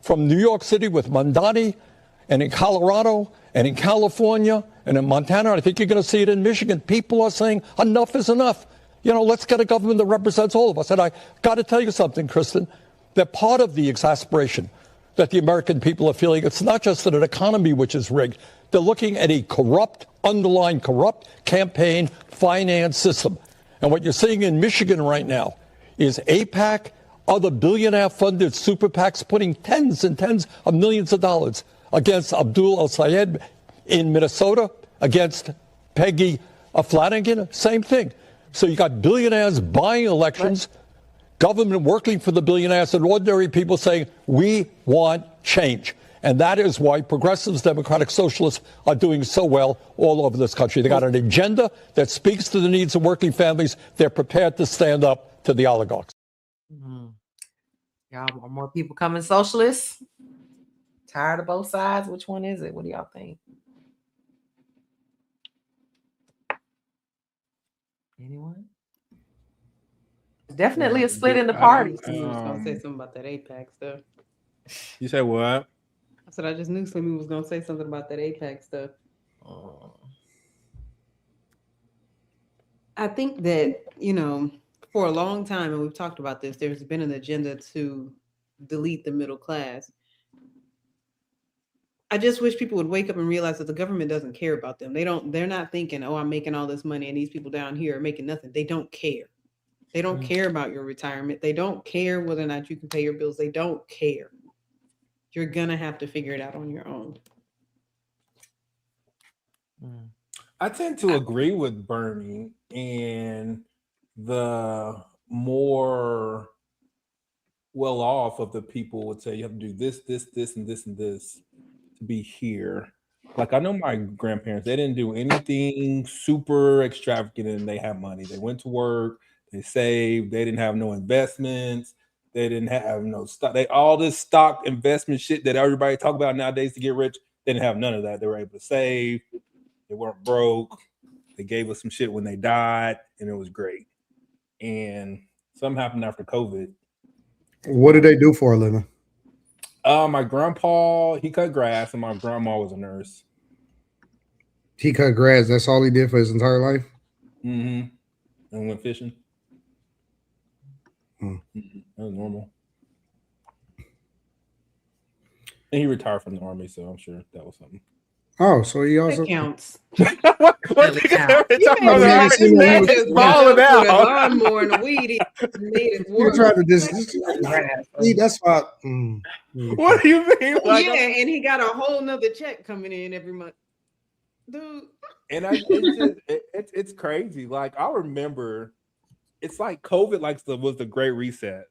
from New York City with Mamdani and in Colorado and in California and in Montana, I think you're going to see it in Michigan, people are saying enough is enough. Let's get a government that represents all of us. And I got to tell you something, Kristen, that part of the exasperation that the American people are feeling, it's not just an economy which is rigged. They're looking at a underlying corrupt campaign finance system. And what you're seeing in Michigan right now is AIPAC, other billionaire-funded super PACs putting tens and tens of millions of dollars against Abdul El-Sayed in Minnesota, against Peggy Flanagan, same thing. So you got billionaires buying elections, government working for the billionaires, and ordinary people saying, we want change. And that is why progressives, democratic socialists are doing so well all over this country. They got an agenda that speaks to the needs of working families. They're prepared to stand up to the oligarchs. Y'all want more people coming socialists? Tired of both sides? Which one is it? What do y'all think? Anyone? Definitely a split in the party. Slimmy was gonna say something about that APAC stuff. You say what? I said I just knew Slimmy was gonna say something about that APAC stuff. I think that, for a long time, and we've talked about this, there's been an agenda to delete the middle class. I just wish people would wake up and realize that the government doesn't care about them. They're not thinking, oh, I'm making all this money and these people down here are making nothing. They don't care. They don't care about your retirement. They don't care whether or not you can pay your bills. They don't care. You're gonna have to figure it out on your own. I tend to agree with Bernie, and the more well off of the people would say you have to do this, this, this, and this, and this to be here. Like I know my grandparents, they didn't do anything super extravagant and they have money. They went to work, they saved, they didn't have no investments, they didn't have no stock. They all this stock investment shit that everybody talk about nowadays to get rich, they didn't have none of that. They were able to save, they weren't broke, they gave us some shit when they died, and it was great. And something happened after COVID. What did they do for a living? My grandpa, he cut grass, and my grandma was a nurse. He cut grass. That's all he did for his entire life? Mm-hmm. And went fishing. That was normal. And he retired from the army, so I'm sure that was something. Oh, so he also counts. What balling out. A lawnmower and a weed. You tried to that's why. What do you mean? Like, yeah, and he got a whole nother check coming in every month, dude. And it's crazy. Like I remember, it's like COVID was the great reset.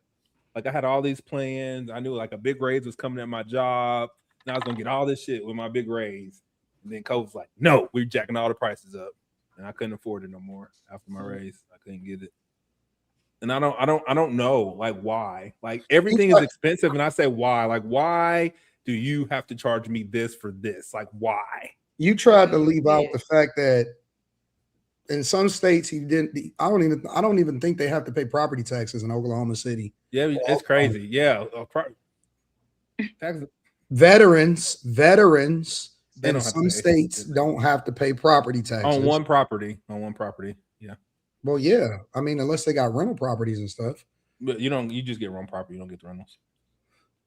Like I had all these plans. I knew like a big raise was coming at my job, and I was gonna get all this shit with my big raise. And then COVID's like, no, we're jacking all the prices up, and I couldn't afford it no more after my raise. I couldn't get it, and I don't know like why. Like everything is expensive, and I say why? Like why do you have to charge me this for this? Like why? You tried to leave out the fact that in some states he didn't. I don't even think they have to pay property taxes in Oklahoma City. Yeah, it's crazy. Yeah, veterans in some states don't have to pay property taxes on one property. Yeah. Well, yeah. I mean, unless they got rental properties and stuff. But you just get rental property. You don't get the rentals.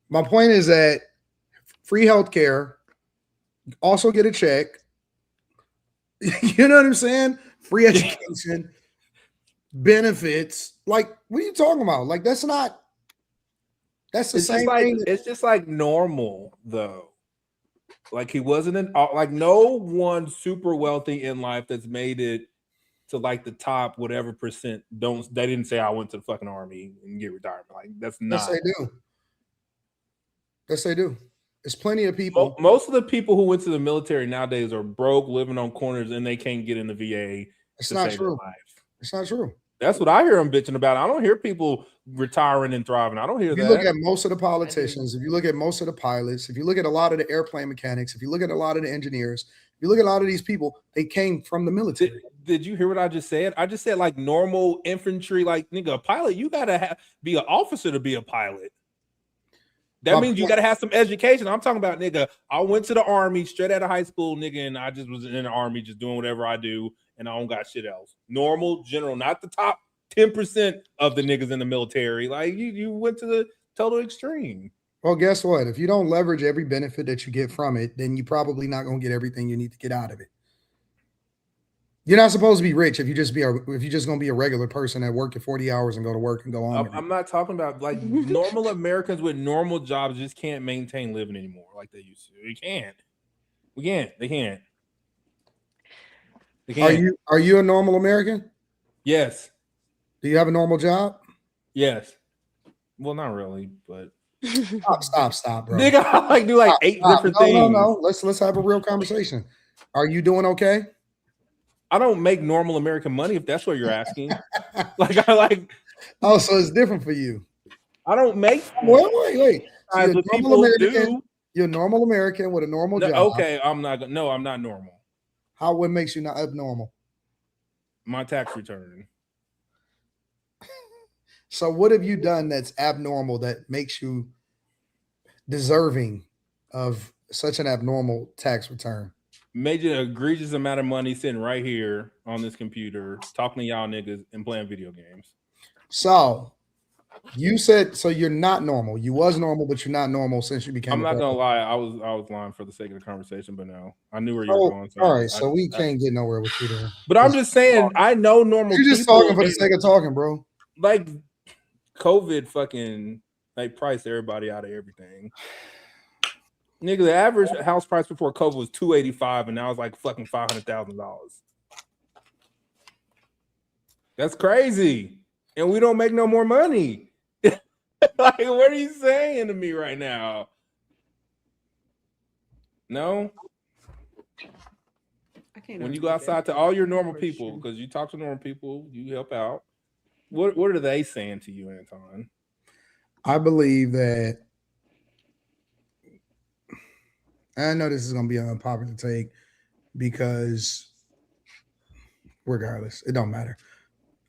My point is that free healthcare, also get a check. You know what I'm saying? Free education, benefits. Like, what are you talking about? Like, that's the same thing. It's just like normal though. Like he wasn't like no one super wealthy in life that's made it to like the top whatever percent. They didn't say I went to the fucking army and get retirement. Like that's not. Yes, they do. Yes, they do. There's plenty of people. Most of the people who went to the military nowadays are broke, living on corners, and they can't get in the VA. It's not true. It's not true. That's what I hear them bitching about. I don't hear people retiring and thriving. I don't hear that. If you look at most of the politicians, if you look at most of the pilots, if you look at a lot of the airplane mechanics, if you look at a lot of the engineers, if you look at a lot of these people, they came from the military. Did you hear what I just said? I just said like normal infantry, like nigga, a pilot, you gotta be an officer to be a pilot. That means you got to have some education. I'm talking about, nigga, I went to the army straight out of high school, nigga, and I just was in the army just doing whatever I do, and I don't got shit else. Normal, general, not the top 10% of the niggas in the military. Like, you went to the total extreme. Well, guess what? If you don't leverage every benefit that you get from it, then you're probably not going to get everything you need to get out of it. You're not supposed to be rich if you're just going to be a regular person that work at 40 hours and go to work and go on. I'm not talking about like normal Americans with normal jobs just can't maintain living anymore like they used to. They can't. They can't. Are you a normal American? Yes. Do you have a normal job? Yes. Well, not really, but stop, bro. Nigga, I like do like 8 different things. No. Let's have a real conversation. Are you doing okay? I don't make normal American money if that's what you're asking. Oh, so it's different for you. I don't make. Wait. So you're a normal American with a normal job. Okay, I'm not normal. What makes you not abnormal? My tax return. So what have you done that's abnormal that makes you deserving of such an abnormal tax return? Made you an egregious amount of money sitting right here on this computer, talking to y'all niggas and playing video games. So you said so you're not normal. You was normal, but you're not normal since you became. I'm not gonna lie, I was lying for the sake of the conversation, but no, I knew where you were going. So all right, so we can't get nowhere with you then. But I'm just saying, I know normal. You're just talking for the sake of talking, bro. Like COVID, fucking like priced everybody out of everything. Nigga, the average house price before COVID was $285, and now it's like fucking $500,000. That's crazy, and we don't make no more money. Like, what are you saying to me right now? No. When you go outside to all your normal people, because you talk to normal people, you help out. What are they saying to you, Anton? I believe that. I know this is going to be an unpopular take because regardless, it don't matter.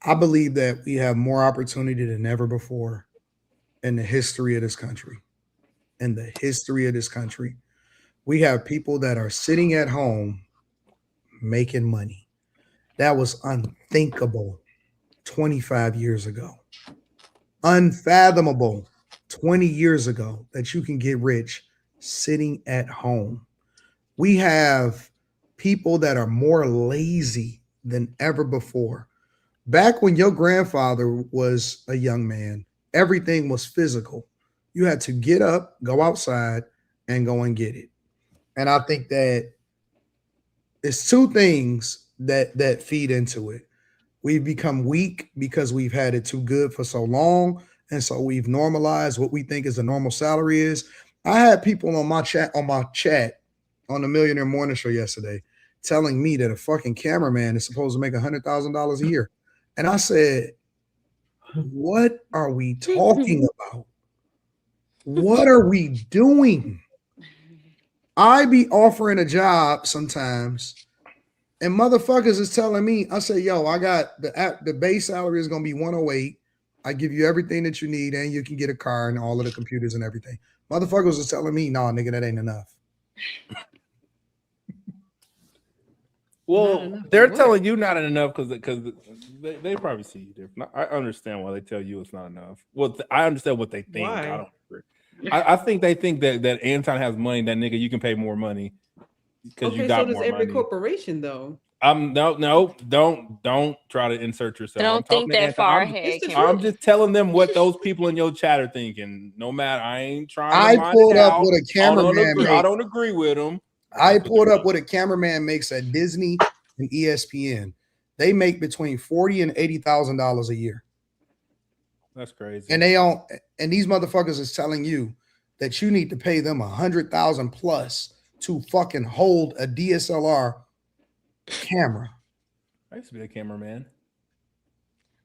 I believe that we have more opportunity than ever before in the history of this country. In the history of this country, we have people that are sitting at home making money. That was unthinkable 25 years ago. Unfathomable 20 years ago that you can get rich sitting at home. We have people that are more lazy than ever before. Back when your grandfather was a young man, everything was physical. You had to get up, go outside, and go and get it. And I think that it's two things that feed into it. We've become weak because we've had it too good for so long. And so we've normalized what we think is the normal salary is. I had people on my chat on the Millionaire Morning Show yesterday telling me that a fucking cameraman is supposed to make $100,000 a year. And I said, what are we talking about? What are we doing? I be offering a job sometimes, and motherfuckers is telling me, I say, yo, I got the base salary is going to be 108. I give you everything that you need, and you can get a car and all of the computers and everything. Motherfuckers is telling me, nah, nigga, that ain't enough. Well, they're telling you not enough because they probably see you different. I understand why they tell you it's not enough. Well, I understand what they think. Why? I don't agree. I think they think that Anton has money. That nigga, you can pay more money because you got so does more every money. corporation though. No, don't try to insert yourself. Don't think that far ahead. I'm just telling them what those people in your chat are thinking. No matter, I ain't trying to I pulled up what a cameraman I don't agree with them. I pulled up what a cameraman makes at Disney and ESPN. They make between $40,000 and $80,000 a year. That's crazy. And and these motherfuckers is telling you that you need to pay them $100,000 plus to fucking hold a DSLR camera. I used to be a cameraman.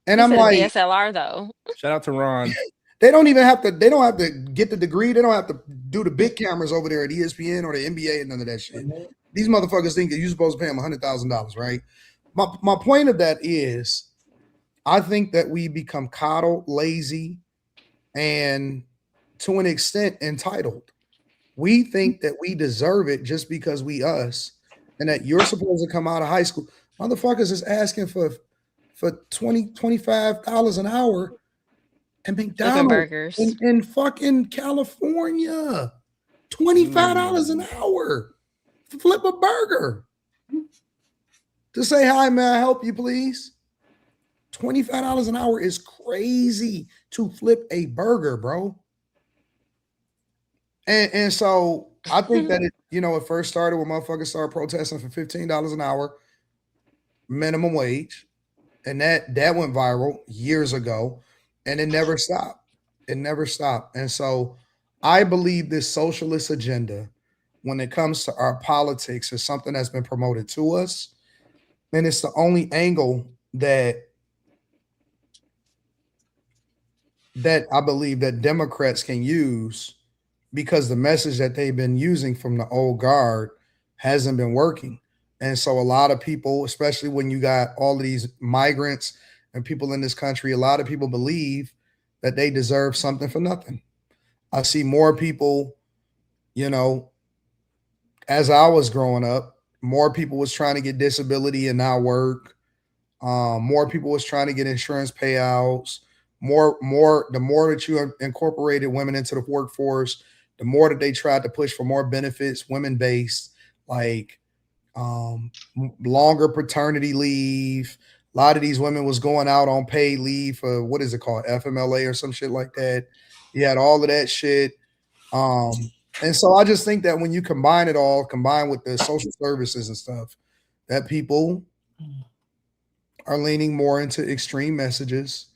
And I'm like, DSLR though. Shout out to Ron. They don't have to get the degree. They don't have to do the big cameras over there at ESPN or the NBA and none of that shit. These motherfuckers think that you're supposed to pay them $100,000, right? My point of that is, I think that we become coddled, lazy, and to an extent entitled. We think that we deserve it just because we us, and that you're supposed to come out of high school. Motherfuckers is asking for $20, $25 an hour and McDonald's in fucking California. $25 an hour to flip a burger. To say, hi, may I help you, please? $25 an hour is crazy to flip a burger, bro. And so I think that it first started when motherfuckers started protesting for $15 an hour minimum wage. And that went viral years ago. And it never stopped. It never stopped. And so I believe this socialist agenda, when it comes to our politics, is something that's been promoted to us. And it's the only angle that I believe that Democrats can use, because the message that they've been using from the old guard hasn't been working. And so a lot of people, especially when you got all of these migrants and people in this country, a lot of people believe that they deserve something for nothing. I see more people, you know, as I was growing up, more people was trying to get disability and not work. More people was trying to get insurance payouts. The more that you incorporated women into the workforce, the more that they tried to push for more benefits, women based, like longer paternity leave. A lot of these women was going out on paid leave for what is it called, FMLA or some shit like that. You had all of that shit. And so I just think that when you combine it all, combined with the social services and stuff, that people are leaning more into extreme messages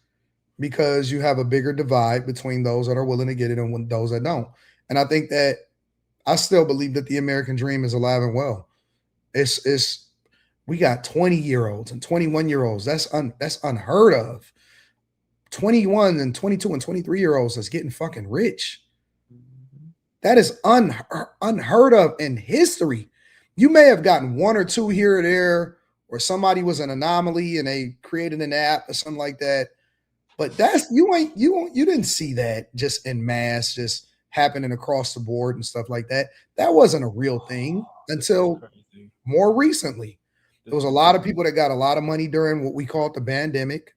because you have a bigger divide between those that are willing to get it and those that don't. And I think that I still believe that the American dream is alive and well. It's we got 20-year-olds and 21-year-olds. That's unheard of. 21 and 22 and 23-year-olds that's getting fucking rich. That is unheard of in history. You may have gotten one or two here or there, or somebody was an anomaly and they created an app or something like that. But you didn't see that just in mass, just happening across the board and stuff like that. That wasn't a real thing until more recently. There was a lot of people that got a lot of money during what we called the pandemic.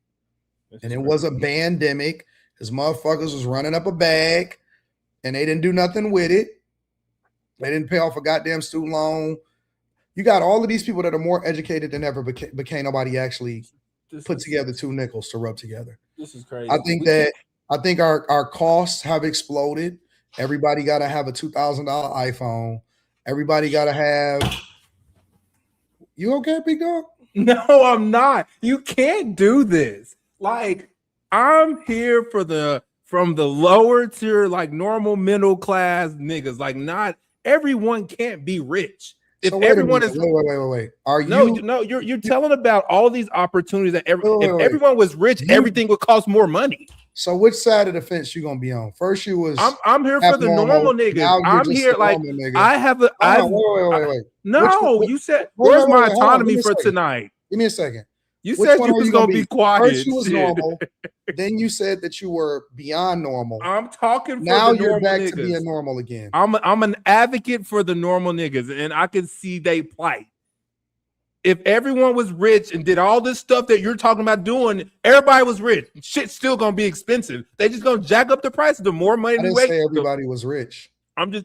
And it was a pandemic. Because motherfuckers was running up a bag and they didn't do nothing with it. They didn't pay off a goddamn student loan. You got all of these people that are more educated than ever, but can't nobody actually put together two nickels to rub together. This is crazy. I think our costs have exploded. Everybody got to have a $2,000 iPhone. Everybody got to have. You okay, big dog? No, I'm not. You can't do this. Like, I'm here from the lower tier, like normal middle class niggas. Like, not everyone can't be rich. If So everyone is wait. Are you're telling about all these opportunities that if everyone was rich, everything would cost more money. So which side of the fence you gonna be on? First, you was I'm here for the normal niggas. I'm here like I have a wait. No, you said where's my autonomy for tonight? Give me a second. You said you was gonna be quiet. First you was normal, then you said that you were beyond normal. I'm talking for now the you're normal back niggas. to being normal again. I'm an advocate for the normal niggas, and I can see they plight. If everyone was rich and did all this stuff that you're talking about doing, everybody was rich. Shit's still gonna be expensive. They just gonna jack up the price. The more money I we didn't waste, say everybody was rich.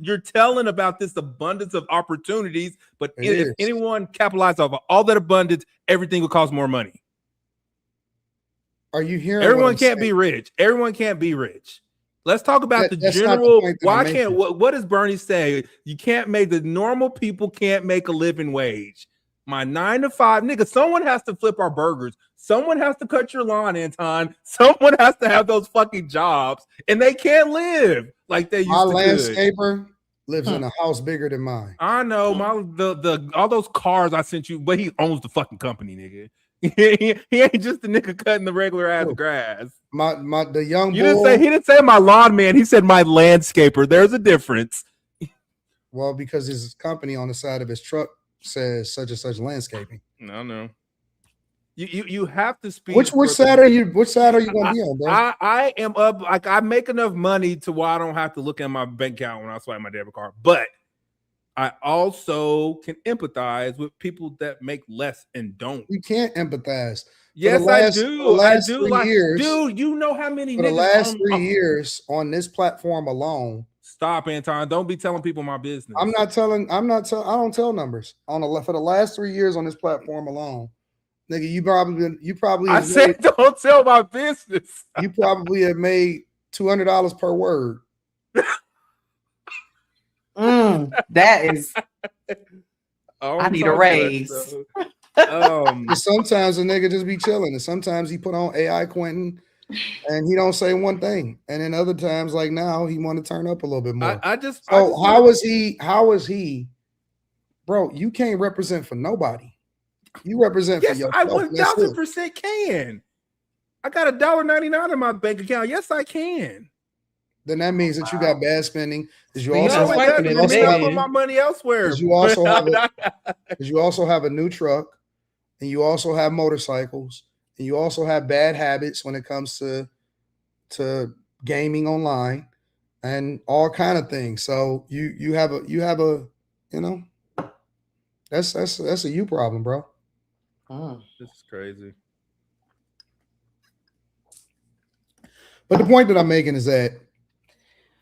you're telling about this abundance of opportunities, but if anyone capitalized off of all that abundance, everything would cost more money. Are you hearing? Everyone can't be rich. Everyone can't be rich. Let's talk about the general. Why can't what does Bernie say? You can't make the normal people can't make a living wage. My 9 to 5 nigga. Someone has to flip our burgers. Someone has to cut your lawn, Anton. Someone has to have those fucking jobs, and they can't live like they used to. My landscaper lives in a house bigger than mine. I know the all those cars I sent you, but he owns the fucking company, nigga. He ain't just the nigga cutting the regular ass grass. The young he bull. didn't say my lawn man. He said my landscaper. There's a difference. Well, because his company on the side of his truck says such and such landscaping. No. You have to speak. Which side are you going to be on, bro? I am up. Like I make enough money to where I don't have to look at my bank account when I swipe my debit card, but I also can empathize with people that make less and don't. You can't empathize. Yes, I do. I do. Like, years, dude, you know how many for the last 3 years on this platform alone. Stop, Anton. Don't be telling people my business. I don't tell numbers for the last 3 years on this platform alone. Nigga, you probably I said don't tell my business. You probably have made $200 per word. That is I need a raise. Sometimes a nigga just be chilling, and sometimes he put on AI Quentin and he don't say one thing, and then other times like now he want to turn up a little bit more. How is he, bro? You can't represent for nobody. You represent for yourself. I 1000% can. I got $1.99 in my bank account. Yes, I can. Then that means that you got bad spending. Because you put my money elsewhere. Because you also have a new truck, and you also have motorcycles, and you also have bad habits when it comes to to gaming online and all kind of things. So you have a you know, that's a you problem, bro. This is crazy. But the point that I'm making is that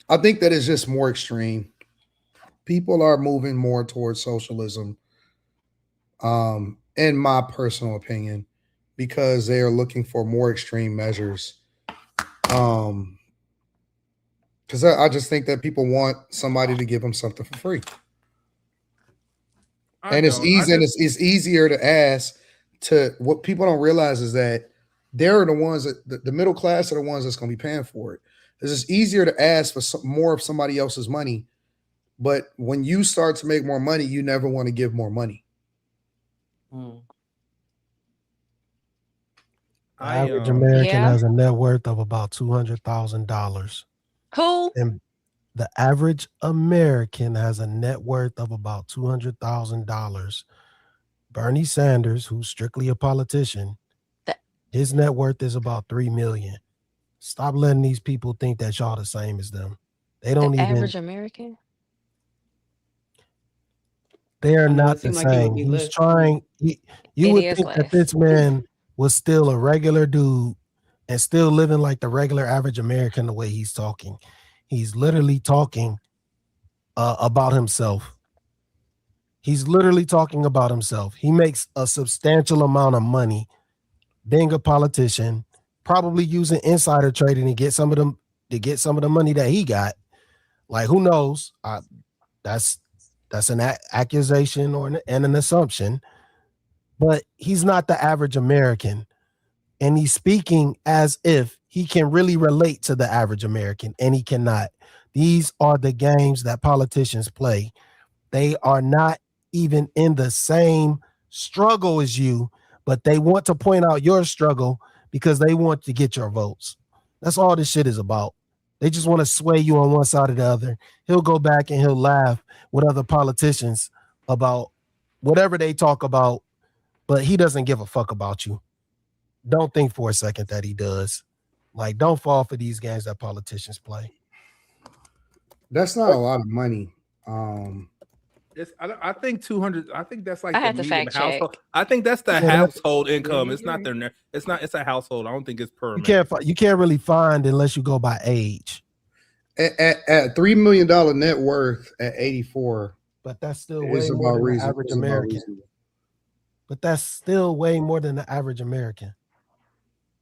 I think that it's just more extreme. People are moving more towards socialism, in my personal opinion, because they are looking for more extreme measures. Because I just think that people want somebody to give them something for free. And it's easy, and it's easier to ask. To what people don't realize is that they're the ones that the middle class are the ones that's going to be paying for it. It's just easier to ask for more of somebody else's money, but when you start to make more money, you never want to give more money. The average American has a net worth of about $200,000. Who? And the average American has a net worth of about $200,000. Bernie Sanders, who's strictly a politician, his net worth is about $3 million. Stop letting these people think that y'all the same as them. They don't even. Average American. They are not the same. He's trying. You would think that this man was still a regular dude and still living like the regular average American the way he's talking. He's literally talking about himself. He's literally talking about himself. He makes a substantial amount of money being a politician, probably using insider trading to get some of them the money that he got. Like, who knows? That's an accusation and an assumption. But he's not the average American. And he's speaking as if he can really relate to the average American, and he cannot. These are the games that politicians play. They are not even in the same struggle as you, but they want to point out your struggle because they want to get your votes. That's all this shit is about. They just want to sway you on one side or the other. He'll go back and he'll laugh with other politicians about whatever they talk about, but he doesn't give a fuck about you. Don't think for a second that he does. Like, don't fall for these games that politicians play. That's not a lot of money. I think 200. I think that's like I the had to median fact household. check. I think that's the household income. It's not their. It's not. It's a household. I don't think it's per. You can't really find unless you go by age. At $3 million net worth at 84, but that's still way more than the average American. But that's still way more than the average American.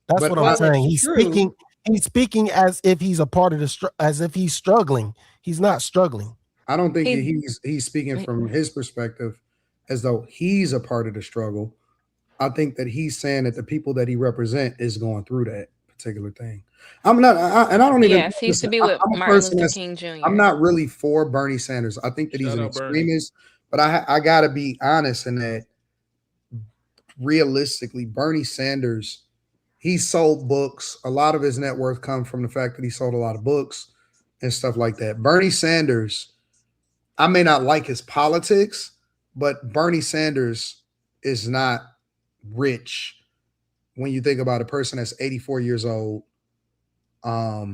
That's what I'm saying. He's speaking as if he's a part of as if he's struggling. He's not struggling. I don't think he's speaking from his perspective as though he's a part of the struggle. I think that he's saying that the people that he represents is going through that particular thing. I'm not, and I don't even. Yes, he used to be with Martin Luther King Jr. I'm not really for Bernie Sanders. I think that he's an extremist, but I got to be honest in that. Realistically, Bernie Sanders, he sold books. A lot of his net worth comes from the fact that he sold a lot of books and stuff like that. Bernie Sanders, I may not like his politics, but Bernie Sanders is not rich when you think about a person that's 84 years old. I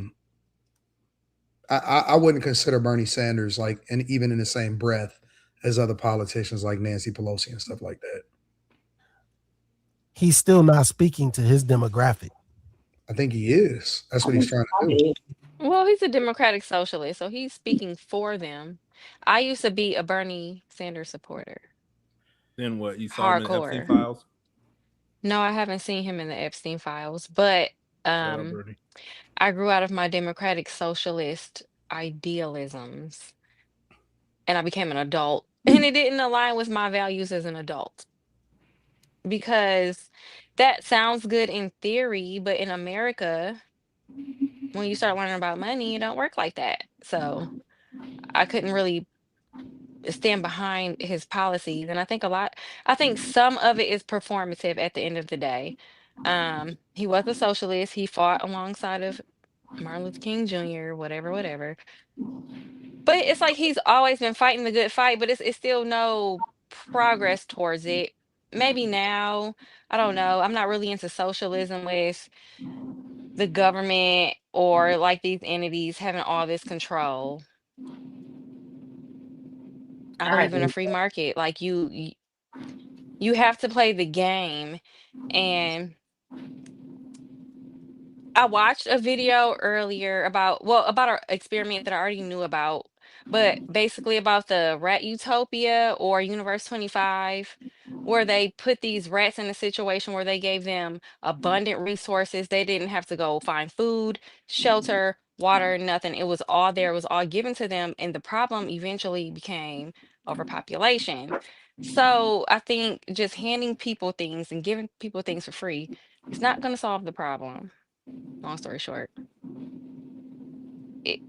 wouldn't consider Bernie Sanders and even in the same breath as other politicians like Nancy Pelosi and stuff like that. He's still not speaking to his demographic. I think he is. That's what he's trying to do. Well, he's a Democratic Socialist, so he's speaking for them. I used to be a Bernie Sanders supporter. Then what? You saw him in the Epstein files? No, I haven't seen him in the Epstein files, but I grew out of my Democratic Socialist idealisms, and I became an adult, and it didn't align with my values as an adult. Because that sounds good in theory, but in America, when you start learning about money, it don't work like that. So I couldn't really stand behind his policies. And I think some of it is performative at the end of the day. He was a socialist. He fought alongside of Martin Luther King Jr., whatever. But it's like he's always been fighting the good fight, but it's still no progress towards it. Maybe now, I don't know. I'm not really into socialism with the government or like these entities having all this control. I I believe in agree a with free that. market. Like you have to play the game. And I watched a video earlier about an experiment that I already knew about, but basically about the rat utopia or Universe 25, where they put these rats in a situation where they gave them abundant resources. They didn't have to go find food, shelter, water, nothing. It was all there, it was all given to them. And the problem eventually became overpopulation. So I think just handing people things and giving people things for free is not going to solve the problem. Long story short, it,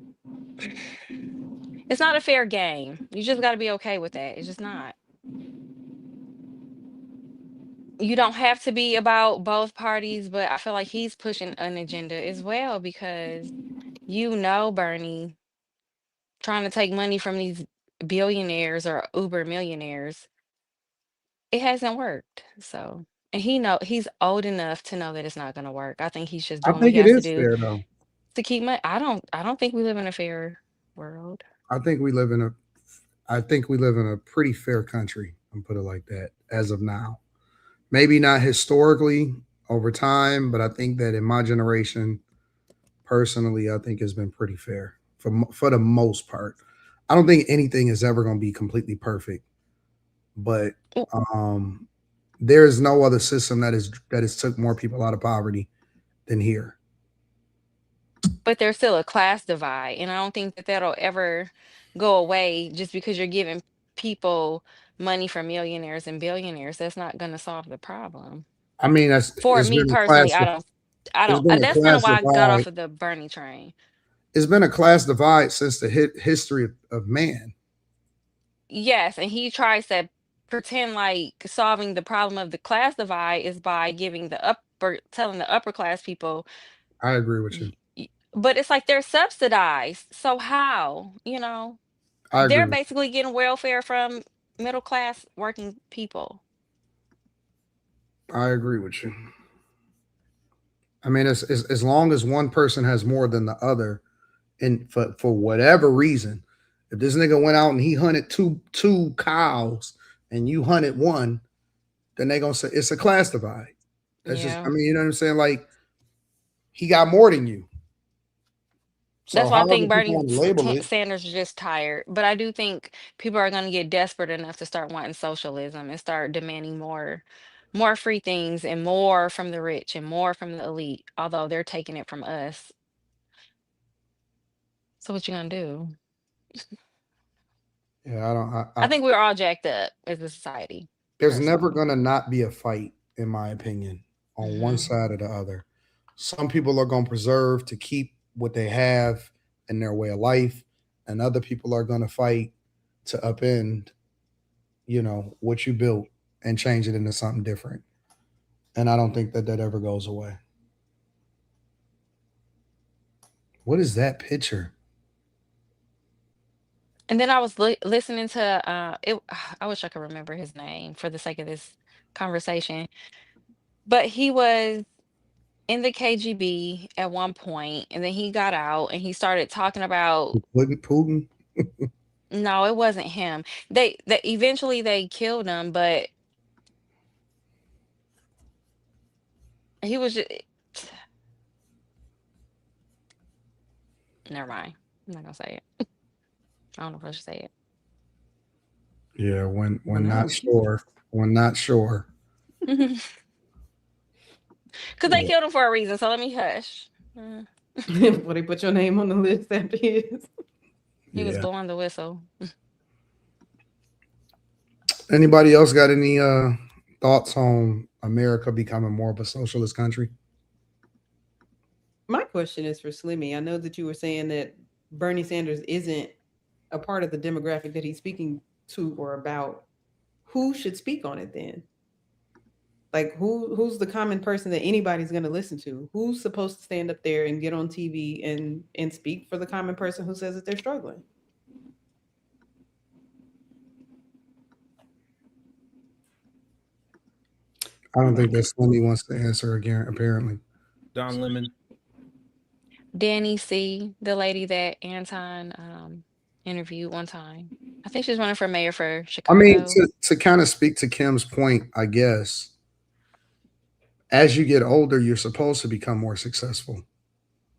it's not a fair game. You just got to be okay with that. It's just not. You don't have to be about both parties, but I feel like he's pushing an agenda as well because Bernie trying to take money from these billionaires or uber millionaires, it hasn't worked. So, and he's old enough to know that it's not going to work. I think he's just I doing what think he it has to is do fair though. to keep money. I don't think we live in a fair world. I think we live in a I think we live in a pretty fair country. I'm put it like that as of now. Maybe not historically over time, but I think that in my generation, personally, I think it's been pretty fair for the most part. I don't think anything is ever going to be completely perfect, but Well, um, there's no other system that has took more people out of poverty than here. but there's still a class divide, and I don't think that that'll ever go away just because you're giving people money from millionaires and billionaires. That's not going to solve the problem. I mean, For me personally, it's been a that's kind of class why I got divide. off of the Bernie train. It's been a class divide since the history of man. Yes, and he tries to pretend like solving the problem of the class divide is by telling the upper class people, I agree with you. y- but it's like they're subsidized. So how, I agree they're with basically getting welfare from middle class working people. you. I agree with you. I mean, as long as one person has more than the other, and for whatever reason, if this nigga went out and he hunted two cows and you hunted one, then they gonna say it's a class divide. That's just, I Yeah. mean, you know what I'm saying? Like he got more than you. So That's why I however think people want to label it, Sanders is just tired. But I do think people are going to get desperate enough to start wanting socialism and start demanding more free things and more from the rich and more from the elite, although they're taking it from us. So what you gonna do? yeah, I don't. I think we're all jacked up as a society, There's never personally. gonna not be a fight, in my opinion, on one Hmm. side or the other. Some people are gonna preserve to keep what they have in their way of life, and other people are gonna fight to upend, what you built and change it into something different. And I don't think that ever goes away. What is that picture? And then I was listening to it. I wish I could remember his name for the sake of this conversation, but he was in the KGB at one point, and then he got out and he started talking about. Putin? No, it wasn't him. They eventually they killed him, but he was just never mind. I'm not gonna say it. I don't know if I should say Yeah, Well, when now not I'm curious. sure. When not sure. it. Because they Yeah. killed him for a reason, so let me hush. Well, they put your name on the list after his. He was Yeah. blowing the whistle. Anybody else got any thoughts on America becoming more of a socialist country? My question is for Slimmy. I know that you were saying that Bernie Sanders isn't a part of the demographic that he's speaking to or about. Who should speak on it then? Like who's the common person that anybody's going to listen to? Who's supposed to stand up there and get on TV and speak for the common person who says that they're struggling? I don't think that Slimmy wants to answer again, apparently. Don Lemon. Danny C, the lady that Anton interviewed one time. I think she's running for mayor for I mean, Chicago. to kind of speak to Kim's point, I guess, as you get older, you're supposed to become more successful,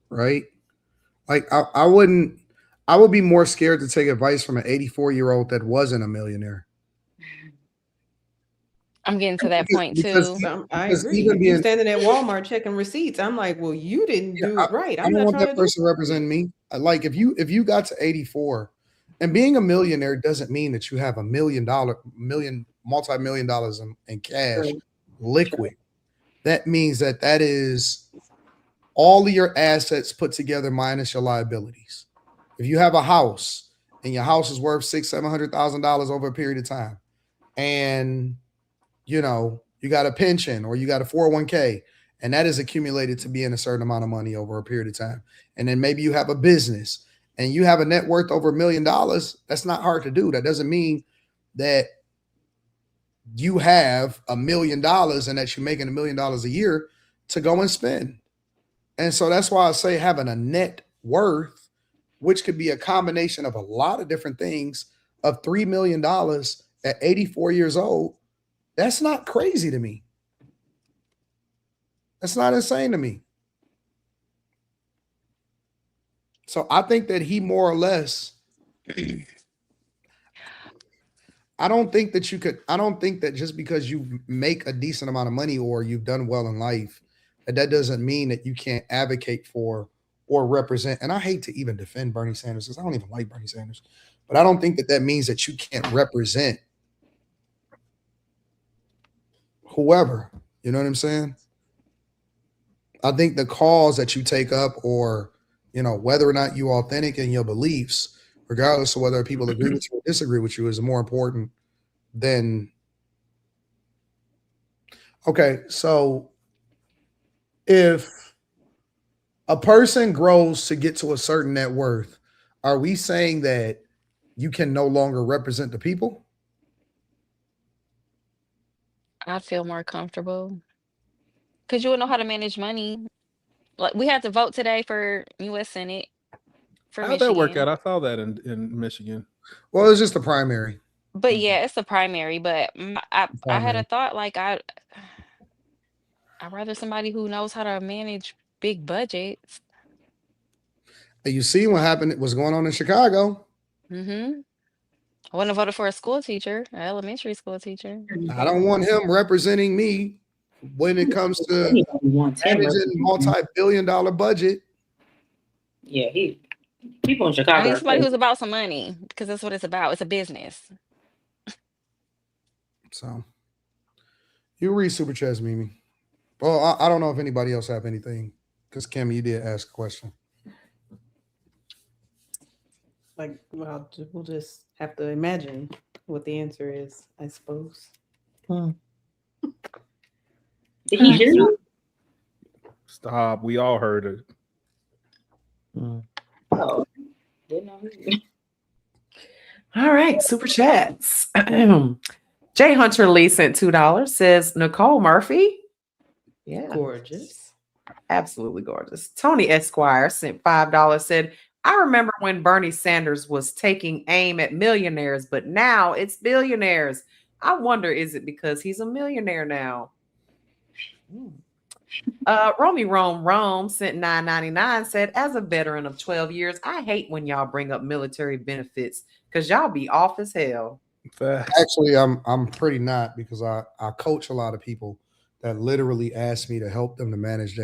right? Like I would be more scared to take advice from an 84-year-old that wasn't a millionaire. I'm getting to that point Because too. I because agree. even You being, standing at Walmart checking receipts. I'm like, well, you didn't do it right. I I'm don't not want trying that to do person representing me. Like if you got to 84, and being a millionaire doesn't mean that you have multi-million dollars in cash, liquid. That means that is all of your assets put together minus your liabilities. If you have a house and your house is worth $600,000-700,000 over a period of time, and you got a pension or you got a 401k, and that is accumulated to be in a certain amount of money over a period of time, and then maybe you have a business and you have a net worth over $1 million, that's not hard to do. That doesn't mean that you have $1 million and that you're making $1 million a year to go and spend. And so that's why I say having a net worth, which could be a combination of a lot of different things, of $3 million at 84 years old, that's not crazy to me. That's not insane to me. So I think that he more or less, I don't think that just because you make a decent amount of money or you've done well in life, that doesn't mean that you can't advocate for or represent. And I hate to even defend Bernie Sanders because I don't even like Bernie Sanders, but I don't think that means that you can't represent whoever. You know what I'm saying? I think the cause that you take up, or whether or not you're authentic in your beliefs, regardless of whether people agree with you or disagree with you, is more important than. Okay, so if a person grows to get to a certain net worth, are we saying that you can no longer represent the people? I feel more comfortable because you would know how to manage money. Like we had to vote today for U.S. Senate for How'd that work out? Michigan. I saw that in Michigan. Well, it's just a primary. But yeah, it's the primary. But I had a thought like I'd rather somebody who knows how to manage big budgets. You see what happened? What's going on in Chicago? Mm-hmm. I wouldn't have voted for a school teacher, an elementary school teacher. I don't want him representing me when it comes to managing multi-billion-dollar budget. Yeah, people in Chicago. I need somebody who's about some money because that's what it's about. It's a business. So you read Super Chats, Mimi. Well, I don't know if anybody else have anything, because Kim, you did ask a question. Like, well, we'll just have to imagine what the answer is, I suppose. Did he hear you? Stop. We all heard it. Oh, didn't know. All right, super chats. Jay Hunter Lee sent $2. Says Nicole Murphy. Yeah, Gorgeous. Absolutely gorgeous. Tony Esquire sent $5. Said, I remember when Bernie Sanders was taking aim at millionaires, but now it's billionaires. I wonder, is it because he's a millionaire now? Romy Rome sent $9.99. Said, as a veteran of 12 years, I hate when y'all bring up military benefits because y'all be off as hell. Actually, I'm pretty not, because I coach a lot of people that literally ask me to help them to manage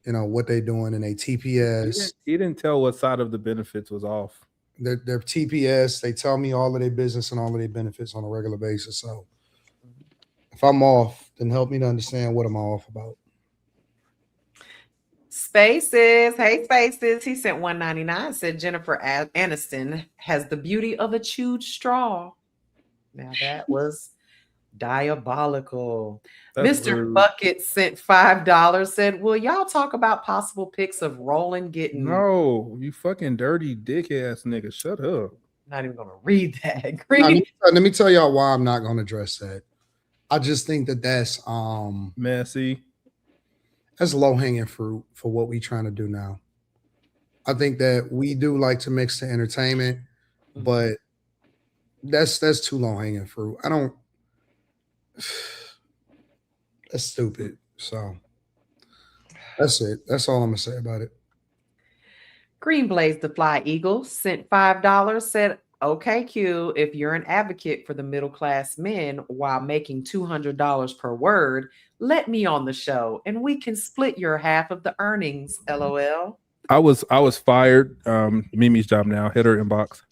what they're doing in a TPS. He didn't tell what side of the benefits was off. Their TPS, they tell me all of their business and all of their benefits on a regular basis. So if I'm off, then help me to understand what I'm off about. Spaces, hey Spaces, he sent $1.99. Said Jennifer Aniston has the beauty of a chewed straw. Now that was diabolical. That's Mr. rude. Bucket sent $5. Said, will y'all talk about possible pics of Roland getting? No, you fucking dirty dick ass nigga. Shut up. Not even gonna read that. Let me tell y'all why I'm not going to address that. I just think that's messy. That's low hanging fruit for what we trying to do now. I think that we do like to mix the entertainment, but that's too low hanging fruit. I don't. That's stupid. So that's it. That's all I'm gonna say about it. Green Blaze the Fly Eagle sent $5, said, okay, Q, if you're an advocate for the middle class men while making $200 per word, let me on the show and we can split your half of the earnings. LOL. I was fired. Mimi's job now. Hit her inbox.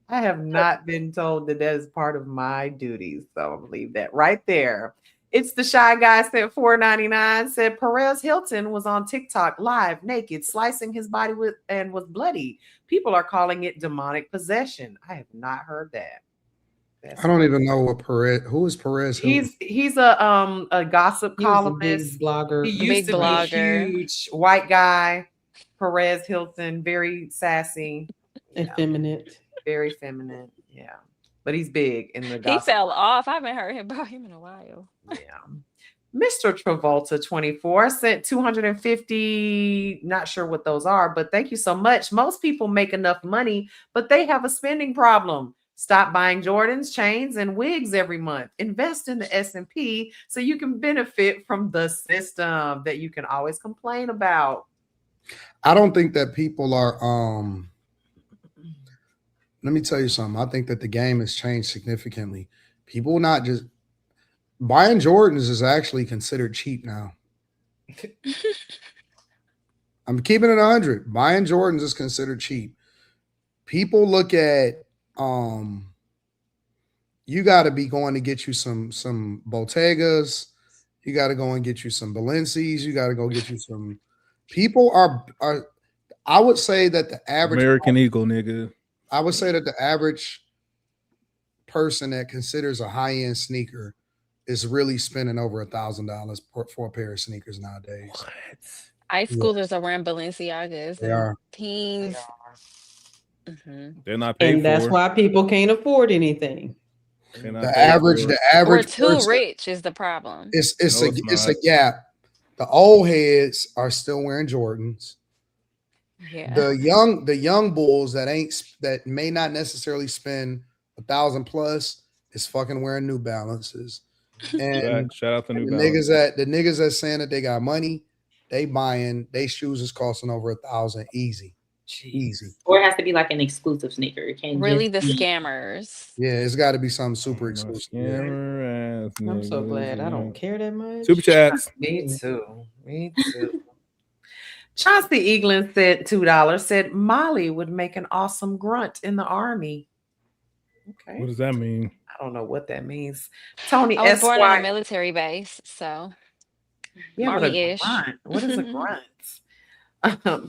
I have not been told that is part of my duties, so I'll leave that right there. It's the Shy Guy sent $4.99, said Perez Hilton was on TikTok live naked, slicing his body with and was bloody. People are calling it demonic possession. I have not heard that. I don't even know what Perez. Who is Perez Hilton? He's a gossip columnist, blogger. He used to be a huge white guy. Perez Hilton, very sassy, effeminate, very feminine. Yeah, but he's big in the gossip. He fell off. I haven't heard about him in a while. Yeah. Mr. Travolta 24 sent 250. Not sure what those are, but thank you so much. Most people make enough money, but they have a spending problem. Stop buying Jordans, chains, and wigs every month. Invest in the S&P so you can benefit from the system that you can always complain about. I don't think that people are. Let me tell you something. I think that the game has changed significantly. People not just buying Jordans is actually considered cheap now. I'm keeping it 100. Buying Jordans is considered cheap. People look at you got to be going to get you some Bottegas. You got to go and get you some Balenci's. You got to go get you some. People are. I would say that the average American Eagle, nigga. I would say that the average person that considers a high-end sneaker is really spending over $1,000 for a pair of sneakers nowadays. What? High schoolers are wearing Balenciagas. They are. Teens. They're not paid and that's why people can't afford anything. The average Or too person, rich is the problem. It's a gap. The old heads are still wearing Jordans. Yeah. The young bulls that may not necessarily spend $1,000 plus is fucking wearing New Balances. And shout out to New Balance. Balance. The niggas that saying that they got money, they shoes is costing over $1,000 easy. Easy. Or it has to be like an exclusive sneaker. It can't really the scammers. Yeah, it's got to be something super exclusive. I'm so glad I don't care that much. Super chats. Me too. Chauncey Eaglin said $2, said Molly would make an awesome grunt in the army. Okay. What does that mean? I don't know what that means. Tony I was born Esquire. on a military base, so Yeah, Army-ish. What is a grunt?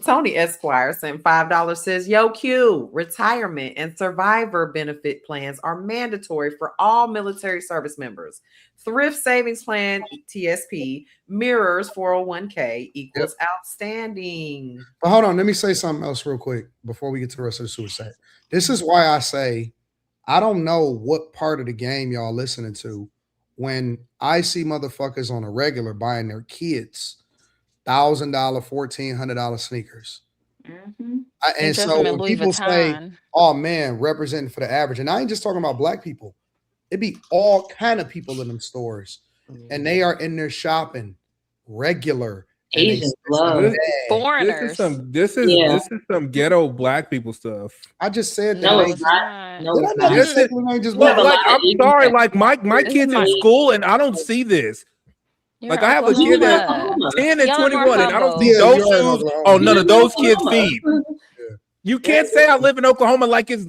Tony Esquire sent $5, says, yo, Q, retirement and survivor benefit plans are mandatory for all military service members. Thrift savings plan, TSP, mirrors 401k equals outstanding. But hold on, let me say something else real quick before we get to the rest of the suicide. This is why I say I don't know what part of the game y'all listening to when I see motherfuckers on a regular buying their kids $1,000, $1,400 sneakers. And so when people say, oh man, representing for the average, and I ain't just talking about black people, it be all kind of people in them stores, and they are in there shopping regular. Asian love foreigners. This is some ghetto black people stuff. I just said no, that. it's not. No, it's not. I'm sorry. Like my kids in school, and I don't see this. Like I have a kid that's 10 and 21, and I don't see those shoes on none of those kids' feet. You can't say I live in Oklahoma like it's.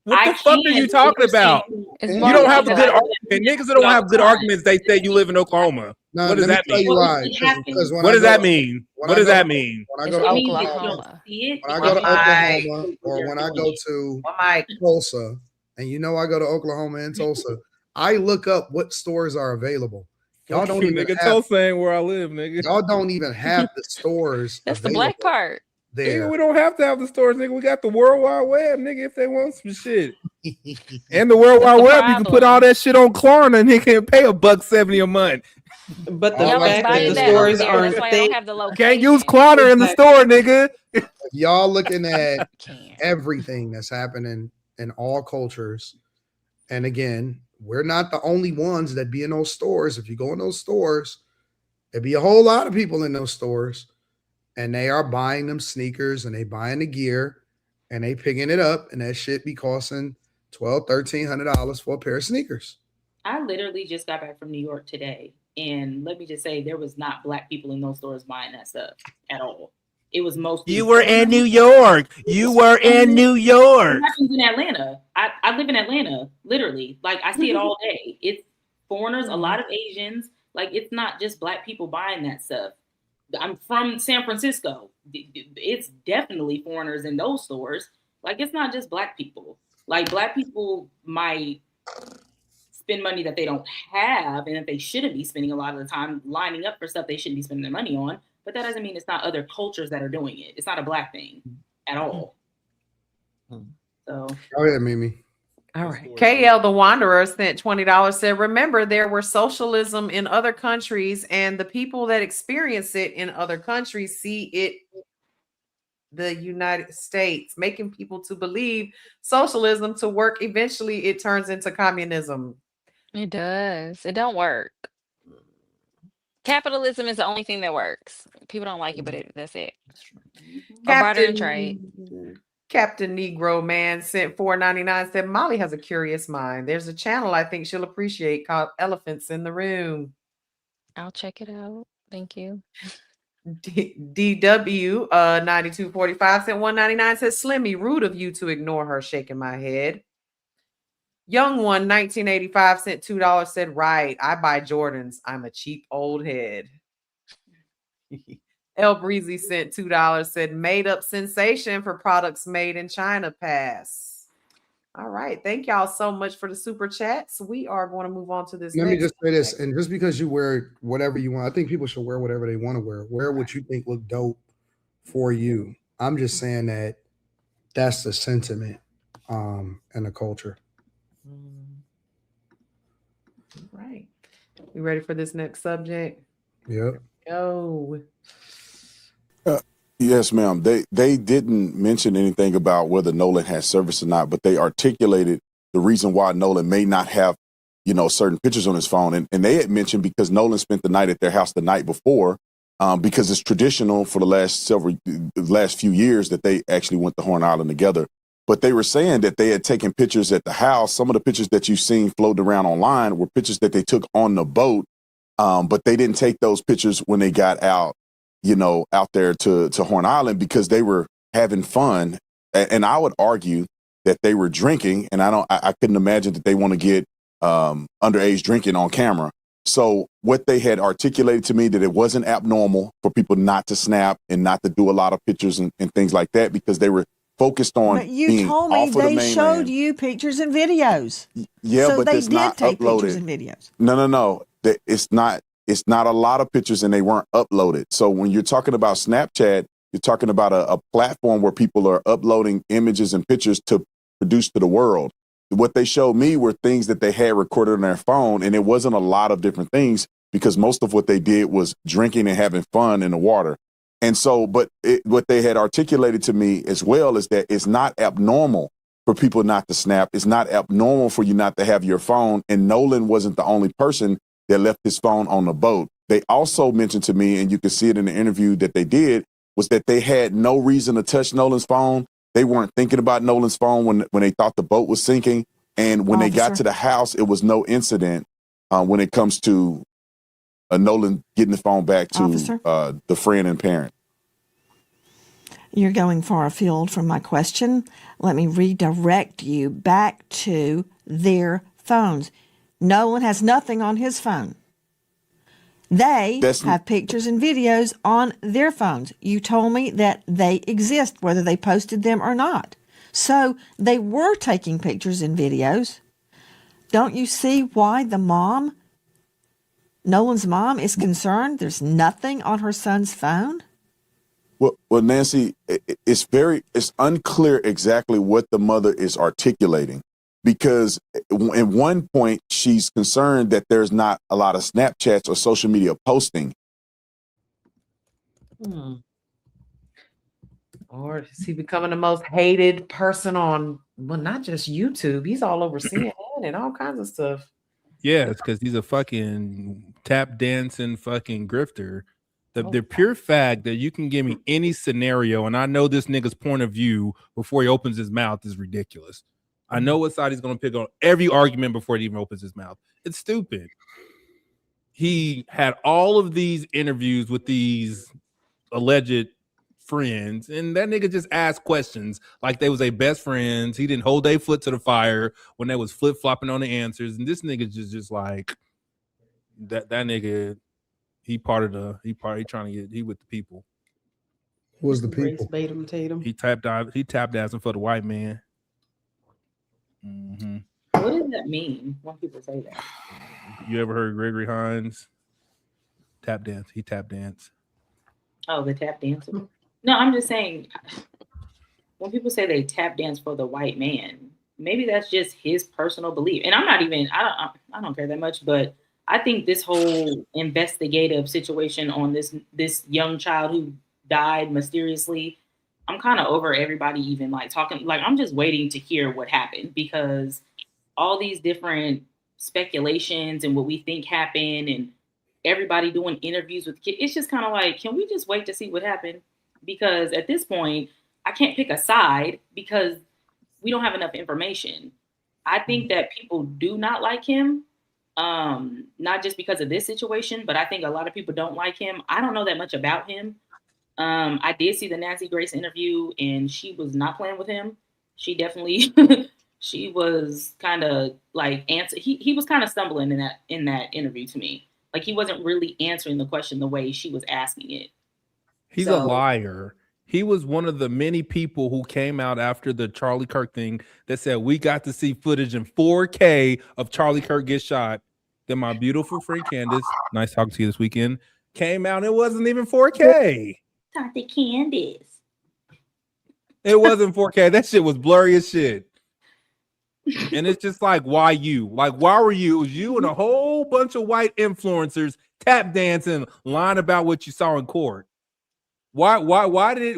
What the fuck are you talking about? You don't have a good argument. Niggas that don't have good arguments, they say you live in Oklahoma. No, what does that mean? What does that mean? What does that mean? When I go to Oklahoma, or when I go to Tulsa, and you know I go to Oklahoma and Tulsa, I look up what stores are available. Y'all don't even have Tulsa ain't where I live, nigga. Y'all don't even have the stores. That's the black part. There. Nigga, we don't have to have the stores, nigga. We got the World Wide Web, nigga, if they want some shit. And the World Wide Web, you can put all that shit on Klarna and they can pay $1.70 a month. But the All Y'all I'm ain't fact that buying the that over stores there. aren't That's why I they don't have the location. Can't use Quater in the Exactly. store, nigga. if y'all looking at Can't. everything that's happening in all cultures, and again, we're not the only ones that be in those stores. If you go in those stores, there be a whole lot of people in those stores, and they are buying them sneakers and they buying the gear and they picking it up, and that shit be costing $1,200-$1,300 for a pair of sneakers. I literally just got back from New York today, and let me just say there was not Black people in those stores buying that stuff at all. It was mostly. You were in New York. You were in New York. It happens in Atlanta. I live in Atlanta, literally. Like, I see it all day. It's foreigners, a lot of Asians. Like, it's not just Black people buying that stuff. I'm from San Francisco. It's definitely foreigners in those stores. Like, it's not just Black people. Like, Black people might spend money that they don't have and that they shouldn't be spending a lot of the time lining up for stuff they shouldn't be spending their money on. But that doesn't mean it's not other cultures that are doing it. It's not a Black thing at all. So Go ahead, Mimi. All right. KL the Wanderer sent $20, said, remember, there were socialism in other countries, and the people that experience it in other countries see it the United States, making people to believe socialism to work. Eventually, it turns into communism. It does. It don't work. Capitalism is the only thing that works. People don't like it, but that's it. Or barter and trade. Captain Negro Man sent $4.99, said, Molly has a curious mind. There's a channel I think she'll appreciate called Elephants in the Room. I'll check it out. Thank you. DW 9245 sent $1.99, says, Slimmy, rude of you to ignore her, shaking my head. Young One 1985 sent $2, said, right, I buy Jordans. I'm a cheap old head. El Breezy sent $2, said, made up sensation for products made in China pass. All right. Thank y'all so much for the super chats. We are going to move on to this. Let me just say this, and just because you wear whatever you want, I think people should wear whatever they want to wear. Wear what you think look dope for you. I'm just saying that that's the sentiment and the culture. Right. You ready for this next subject? Yep. Go. Yes, ma'am. They didn't mention anything about whether Nolan has service or not, but they articulated the reason why Nolan may not have, certain pictures on his phone. And they had mentioned because Nolan spent the night at their house the night before, because it's traditional for the last few years that they actually went to Horn Island together. But they were saying that they had taken pictures at the house. Some of the pictures that you've seen floating around online were pictures that they took on the boat, but they didn't take those pictures when they got out there to Horn Island because they were having fun. And I would argue that they were drinking, and I couldn't imagine that they want to get underage drinking on camera. So what they had articulated to me that it wasn't abnormal for people not to snap and not to do a lot of pictures and things like that because they were focused on But you being told me off of the they mainland. showed you pictures and videos. Yeah, so but they it's did not take uploaded. pictures and videos. No. It's not a lot of pictures and they weren't uploaded. So when you're talking about Snapchat, you're talking about a platform where people are uploading images and pictures to produce to the world. What they showed me were things that they had recorded on their phone, and it wasn't a lot of different things because most of what they did was drinking and having fun in the water. And so, what they had articulated to me as well is that it's not abnormal for people not to snap. It's not abnormal for you not to have your phone. And Nolan wasn't the only person that left his phone on the boat. They also mentioned to me, and you can see it in the interview that they did, was that they had no reason to touch Nolan's phone. They weren't thinking about Nolan's phone when they thought the boat was sinking. And when they got to the house, it was no incident when it comes to Nolan getting the phone back to the friend and parent. You're going far afield from my question. Let me redirect you back to their phones. Nolan has nothing on his phone. They have pictures and videos on their phones. You told me that they exist, whether they posted them or not. So they were taking pictures and videos. Don't you see why Nolan's mom is concerned there's nothing on her son's phone? Well, Nancy, it's unclear exactly what the mother is articulating. because at one point she's concerned that there's not a lot of Snapchats or social media posting. Or is he becoming the most hated person on, well, not just YouTube? He's all over CNN and all kinds of stuff. Yeah, it's because he's a fucking tap dancing fucking grifter. The pure fact that you can give me any scenario and I know this nigga's point of view before he opens his mouth is ridiculous. I know what side he's going to pick on every argument before he even opens his mouth. It's stupid. He had all of these interviews with these alleged friends, and that nigga just asked questions like they was their best friends. He didn't hold their foot to the fire when they was flip-flopping on the answers. And this nigga just like that nigga, he trying to get, he with the people. Who was the people? Tatum. He tap dancing for the white man. Mm-hmm. What does that mean when people say that? You ever heard Gregory Hines tap dance? He tap dance. Oh, the tap dancer. No, I'm just saying, when people say they tap dance for the white man, maybe that's just his personal belief. And I don't care that much, but I think this whole investigative situation on this young child who died mysteriously, I'm kind of over everybody even like talking. Like, I'm just waiting to hear what happened, because all these different speculations and what we think happened and everybody doing interviews with kids, it's just kind of like, can we just wait to see what happened? Because at this point, I can't pick a side because we don't have enough information. I think that people do not like him, not just because of this situation, but I think a lot of people don't like him. I don't know that much about him. I did see the Nancy Grace interview, and she was not playing with him. She definitely, she was kind of like he was kind of stumbling in that interview to me. Like, he wasn't really answering the question the way she was asking it. He's a liar. He was one of the many people who came out after the Charlie Kirk thing that said we got to see footage in 4K of Charlie Kirk get shot. Then my beautiful friend Candace, nice talking to you this weekend, came out and it wasn't even 4K. Talk to Candace. It wasn't 4K. That shit was blurry as shit. And it's just like, why you? Like, why were you? It was you and a whole bunch of white influencers tap dancing, lying about what you saw in court. Why did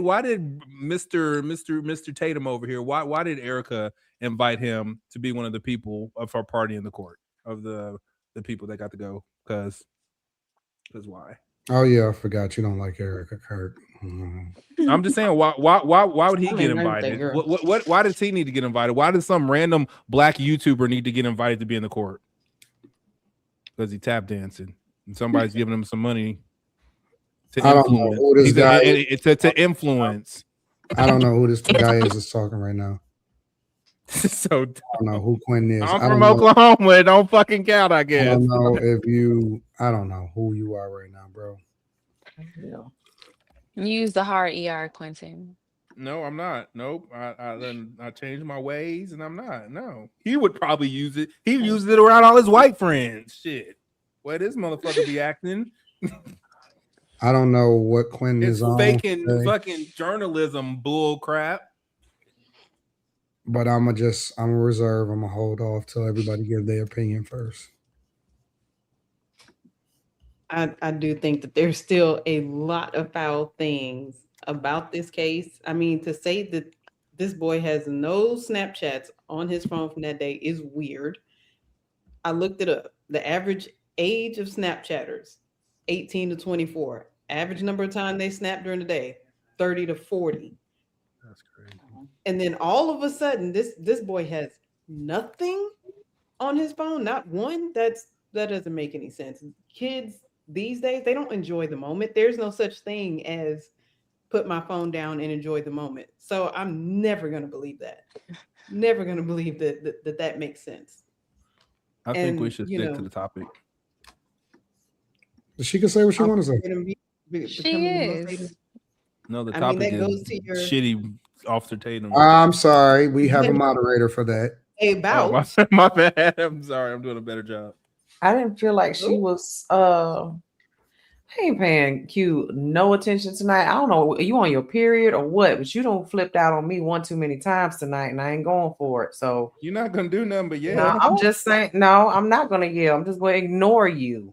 Mr. Tatum over here? Why did Erica invite him to be one of the people of her party in the court of the people that got to go? Because why? Oh yeah, I forgot you don't like Erica Kirk. I'm just saying, why would he get invited? Why does he need to get invited? Why does some random black YouTuber need to get invited to be in the court? Because he tap dancing and somebody's giving him some money to influence. I don't know who this guy is. To influence. I don't know who this guy is that's talking right now. So I don't know who Quinn is. I'm from Oklahoma. It don't fucking count, I guess. I don't know I don't know who you are right now, bro. Yeah. Use the hard ER, Quentin. No, I'm not. Nope. I changed my ways and I'm not. No. He would probably use it. He uses it around all his white friends. Shit. Where this motherfucker be acting? I don't know what Quinn is on. Faking fucking journalism bull crap. But I'm gonna reserve. I'm gonna hold off till everybody give their opinion first. I do think that there's still a lot of foul things about this case. I mean, to say that this boy has no Snapchats on his phone from that day is weird. I looked it up. The average age of Snapchatters, 18 to 24. Average number of time they snap during the day, 30 to 40. That's crazy. And then all of a sudden, this boy has nothing on his phone, not one. That doesn't make any sense. Kids these days, they don't enjoy the moment. There's no such thing as put my phone down and enjoy the moment. So I'm never going to believe that. Never going to believe that makes sense. I think we should stick to the topic. She can say what she wants to say. She is. No, the topic is shitty Officer Tatum. I'm sorry. We have a moderator for that. My bad. I'm sorry. I'm doing a better job. I didn't feel like she was I ain't paying Q no attention tonight. I don't know, are you on your period or what? But you don't flipped out on me one too many times tonight, and I ain't going for it. So you're not gonna do nothing but no, I'm just saying. No, I'm not gonna yell. I'm just gonna ignore you.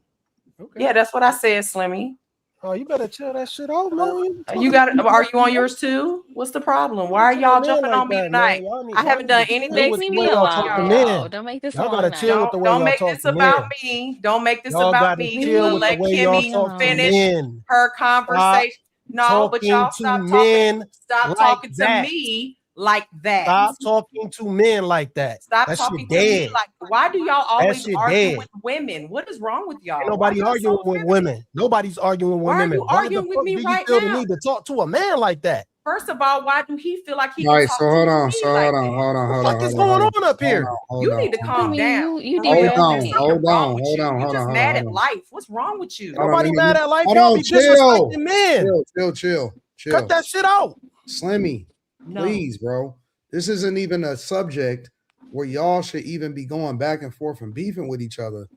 Okay. Yeah, that's what I said, Slimmy. Oh, you better chill that shit out, man. You got it. Are you on yours too? What's the problem? Why are y'all jumping on me tonight? I haven't done anything Leave to me y'all. alone. Don't make this y'all long gotta night. chill with the way Don't y'all make talk this to about men. me. Don't make this Y'all about gotta me. chill with the Let way y'all Kimmy talk to finish men. her conversation. No, but y'all Talking to men stop like talking to that. me like that. Stop talking to men like that. Stop that talking shit to me dead. like. Why do y'all always shit argue dead. with women? What is wrong with y'all? Ain't nobody Why y'all arguing so with feminine? women. Nobody's arguing with Why are women. you Why the arguing with fuck me do you right feel the now? need to talk to a man like that? First of all, why do he feel like he All can right, talk so to hold on, me so like hold on, that? hold on, What hold the on, fuck is hold going on, on up here? You need to calm Slimmy, down. you For real. derailed on, There's me. something wrong with you. hold You're just on, mad hold at on. life. What's wrong with you? Nobody mad at life. Hold Y'all on, be chill. disrespecting men. Chill. Cut that shit out. Slimmy, No. please, bro. This isn't even a subject where y'all should even be going back and forth and beefing with each other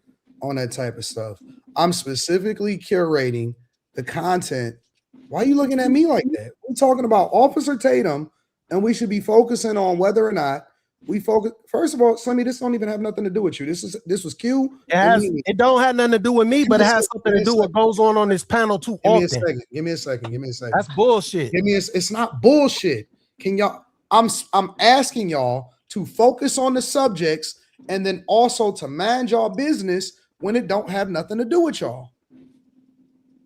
on that type of stuff. I'm specifically curating the content. Why are you looking at me like that? We're talking about Officer Tatum, and we should be focusing on whether or not we focus. First of all, Slimmy, this don't even have nothing to do with you. This was Q. It don't have nothing to do with me, but it has something to do with what goes on this panel too Give me often. Give me a second. That's bullshit. It's not bullshit. Can y'all? I'm asking y'all to focus on the subjects and then also to mind y'all business when it don't have nothing to do with y'all.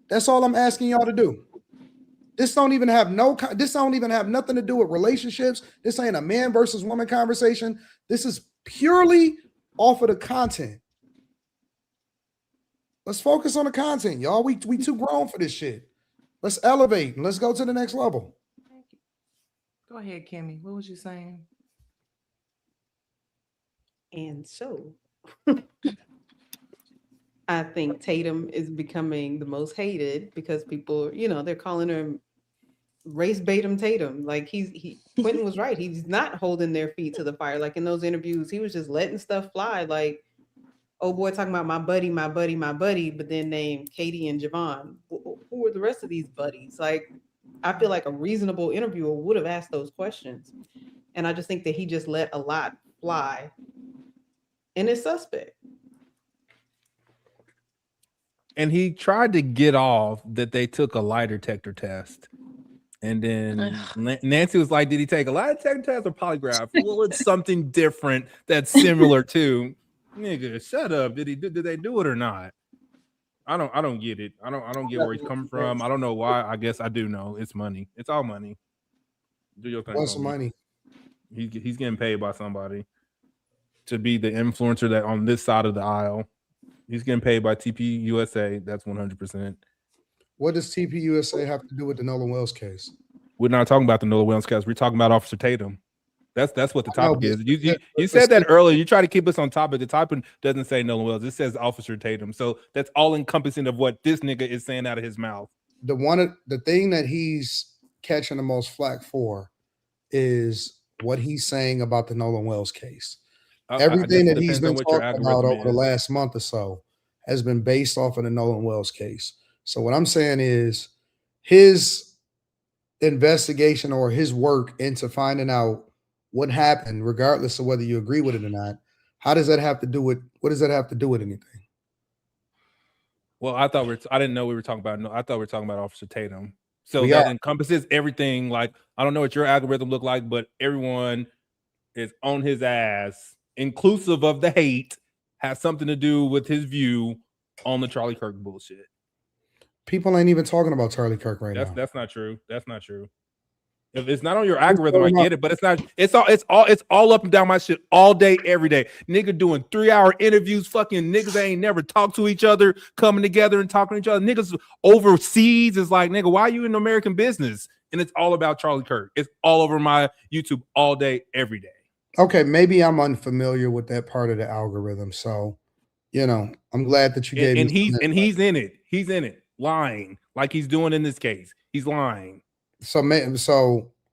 That's all I'm asking y'all to do. This don't even have nothing to do with relationships. This ain't a man versus woman conversation. This is purely off of the content. Let's focus on the content, y'all. We too grown for this shit. Let's elevate and let's go to the next level. Go ahead, Kimmy. What was you saying? And so I think Tatum is becoming the most hated because people, they're calling her race baitum Tatum. Like Quentin was right. He's not holding their feet to the fire. Like in those interviews, he was just letting stuff fly. Like, oh boy, talking about my buddy, but then name Katie and Javon. Who are the rest of these buddies? Like, I feel like a reasonable interviewer would have asked those questions. And I just think that he just let a lot fly. And it's suspect. And he tried to get off that they took a lie detector test. And then Nancy was like, did he take a lie detector test or polygraph? Well, it's something different that's similar to. Nigga, shut up. Did they do it or not? I don't get it. I don't get where he's coming from. I don't know why. I guess I do know. It's money. It's all money. Do your thing. What's the money? He's getting paid by somebody to be the influencer that on this side of the aisle. He's getting paid by TP USA. That's 100%. What does TP USA have to do with the Nolan Wells case? We're not talking about the Nolan Wells case. We're talking about Officer Tatum. That's what the topic is. You said that earlier. You try to keep us on topic. The topic doesn't say Nolan Wells. It says Officer Tatum. So that's all encompassing of what this nigga is saying out of his mouth. The thing that he's catching the most flack for is what he's saying about the Nolan Wells case. Everything that he's been talking about over the last month or so has been based off of the Nolan Wells case. So what I'm saying is his investigation or his work into finding out what happened, regardless of whether you agree with it or not, what does that have to do with anything? Well, I didn't know we were talking about. No, I thought we were talking about Officer Tatum. So that encompasses everything. Like, I don't know what your algorithm look like, but everyone is on his ass, inclusive of the hate, has something to do with his view on the Charlie Kirk bullshit. People ain't even talking about Charlie Kirk right now. That's not true. That's not true. If it's not on your algorithm, I get it, but it's not. It's all up and down my shit all day, every day. Nigga doing 3-hour interviews. Fucking niggas that ain't never talked to each other, coming together and talking to each other. Niggas overseas is like, nigga, why are you in American business? And it's all about Charlie Kirk. It's all over my YouTube all day, every day. Okay, maybe I'm unfamiliar with that part of the algorithm. So, I'm glad that you gave me. And he's in it. He's in it, lying like he's doing in this case. He's lying. So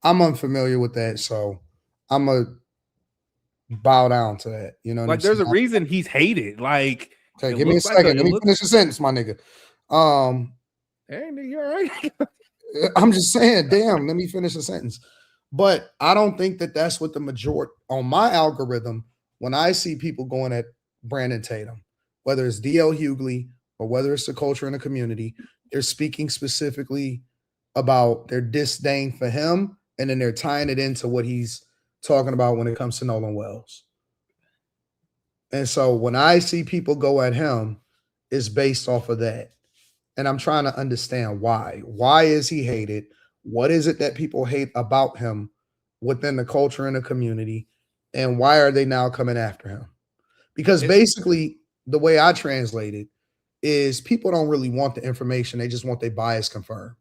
I'm unfamiliar with that. So I'm gonna bow down to that. You know, like there's a reason he's hated. Like, okay, give me a second. Let me finish the sentence, my nigga. Hey, nigga, you all right? I'm just saying, damn, let me finish the sentence. But I don't think that that's what the majority on my algorithm, when I see people going at Brandon Tatum, whether it's D.L. Hughley or whether it's the culture in the community, they're speaking specifically about their disdain for him, and then they're tying it into what he's talking about when it comes to Nolan Wells. And so when I see people go at him, it's based off of that. And I'm trying to understand why. Why is he hated? What is it that people hate about him within the culture and the community? And why are they now coming after him? Because basically, the way I translate it is people don't really want the information. They just want their bias confirmed.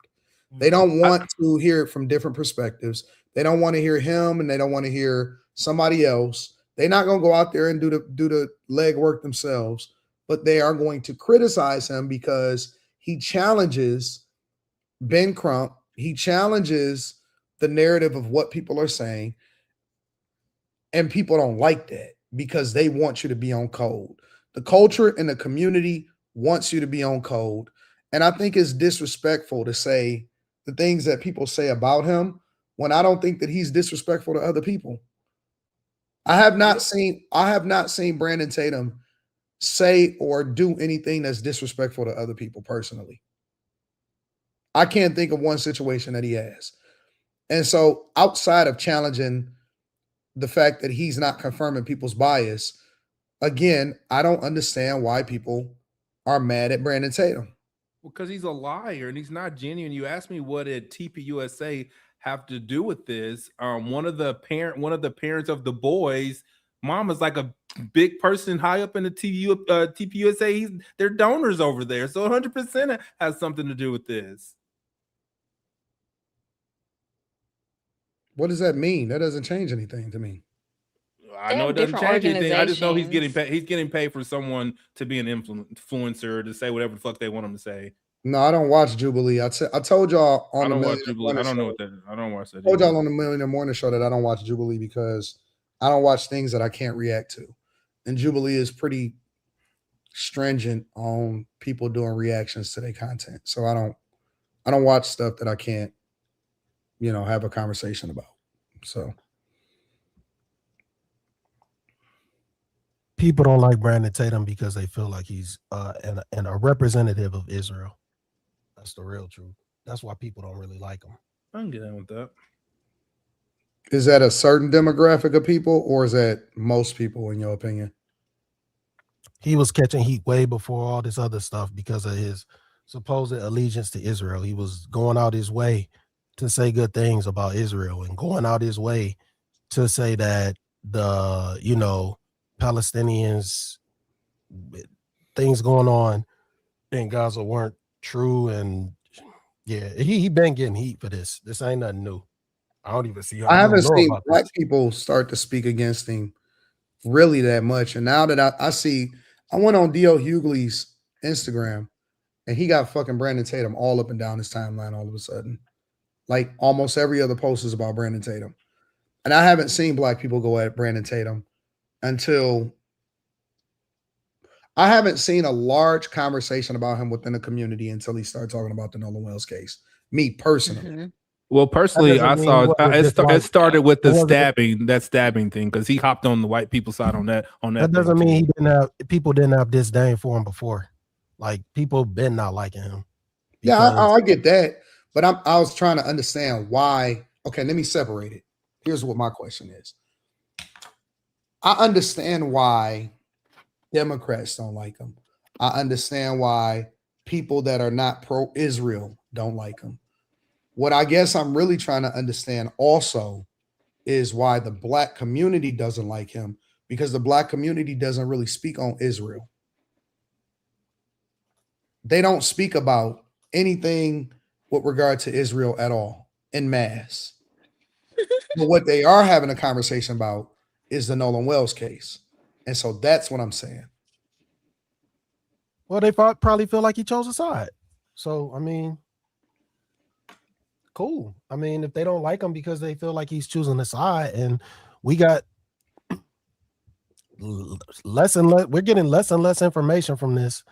They don't want to hear it from different perspectives. They don't want to hear him, and they don't want to hear somebody else. They're not going to go out there and do the legwork themselves, but they are going to criticize him because he challenges Ben Crump. He challenges the narrative of what people are saying, and people don't like that because they want you to be on code. The culture and the community wants you to be on code, and I think it's disrespectful to say the things that people say about him when I don't think that he's disrespectful to other people. I have not seen Brandon Tatum say or do anything that's disrespectful to other people personally. I can't think of one situation that he has. And so outside of challenging the fact that he's not confirming people's bias, again, I don't understand why people are mad at Brandon Tatum. Because he's a liar and he's not genuine. You asked me what did TPUSA have to do with this. One of the parents of the boys, mom is like a big person high up in the TPUSA. They're donors over there, so 100% has something to do with this. What does that mean? That doesn't change anything to me. I know it doesn't change anything. I just know he's getting paid. He's getting paid for someone to be an influencer to say whatever the fuck they want him to say. No, I don't watch Jubilee. I told y'all on I don't the watch Jubilee. I don't know what that is. I don't watch that. I told y'all on the Millionaire Morning Show that I don't watch Jubilee because I don't watch things that I can't react to. And Jubilee is pretty stringent on people doing reactions to their content. So I don't watch stuff that I can't, have a conversation about. So people don't like Brandon Tatum because they feel like he's and a representative of Israel. That's the real truth. That's why people don't really like him. I can get in with that. Is that a certain demographic of people, or is that most people, in your opinion? He was catching heat way before all this other stuff because of his supposed allegiance to Israel. He was going out his way to say good things about Israel and going out his way to say that the, Palestinians, things going on in Gaza weren't true. And yeah, he been getting heat for this. This ain't nothing new. I don't even see how. I haven't seen black people start to speak against him really that much. And now that I went on D.L. Hughley's Instagram and he got fucking Brandon Tatum all up and down his timeline all of a sudden. Like almost every other post is about Brandon Tatum. And I haven't seen black people go at Brandon Tatum until I haven't seen a large conversation about him within the community until he started talking about the Nolan Wells case. Me personally. Mm-hmm. Well, personally, I saw it started with the stabbing thing because he hopped on the white people's side on that. That doesn't mean people didn't have disdain for him before. Like people been not liking him. Yeah, I get that, but I was trying to understand why. Okay, let me separate it. Here's what my question is. I understand why Democrats don't like him. I understand why people that are not pro-Israel don't like him. What I guess I'm really trying to understand also is why the black community doesn't like him, because the black community doesn't really speak on Israel. They don't speak about anything with regard to Israel at all en masse. But what they are having a conversation about is the Nolan Wells case. And so that's what I'm saying. Well, they probably feel like he chose a side. So, I mean, cool. I mean, if they don't like him because they feel like he's choosing a side, and we got less and less, we're getting less and less information from this.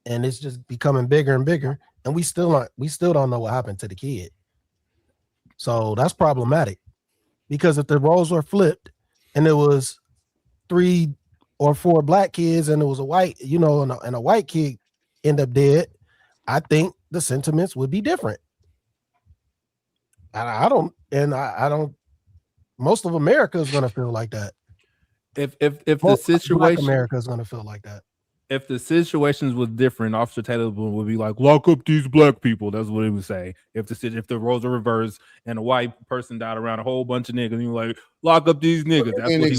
and it's just becoming bigger and bigger, and we still don't know what happened to the kid. So that's problematic, because if the roles were flipped and there was 3 or 4 black kids and it was a white, and a white kid end up dead, I think the sentiments would be different. I don't. Most of America is going to feel like that. If the situation, Black America is going to feel like that. If the situations was different, Officer Taylor would be like, "Lock up these black people." That's what he would say. If the roles are reversed and a white person died around a whole bunch of niggas, he was like, "Lock up these niggas." That's what he would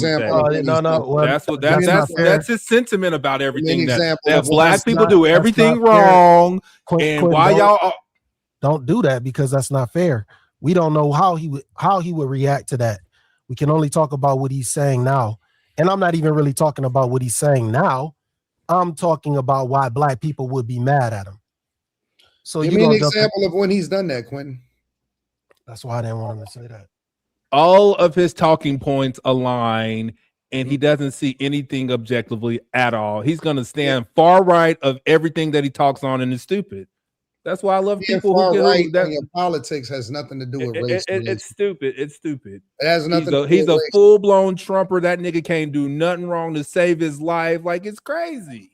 say. That's his sentiment about everything. That black people do everything wrong, and why y'all don't do that, because that's not fair. We don't know how he would react to that. We can only talk about what he's saying now, and I'm not even really talking about what he's saying now. I'm talking about why black people would be mad at him. So give me an example of when he's done that, Quentin. That's why I didn't want him to say that. All of his talking points align, and he doesn't see anything objectively at all. He's going to stand far right of everything that he talks on, and is stupid. That's why I love people who right on your politics has nothing to do with race. It's stupid. It's stupid. It has nothing. He's a full-blown Trumper. That nigga can't do nothing wrong to save his life. Like, it's crazy.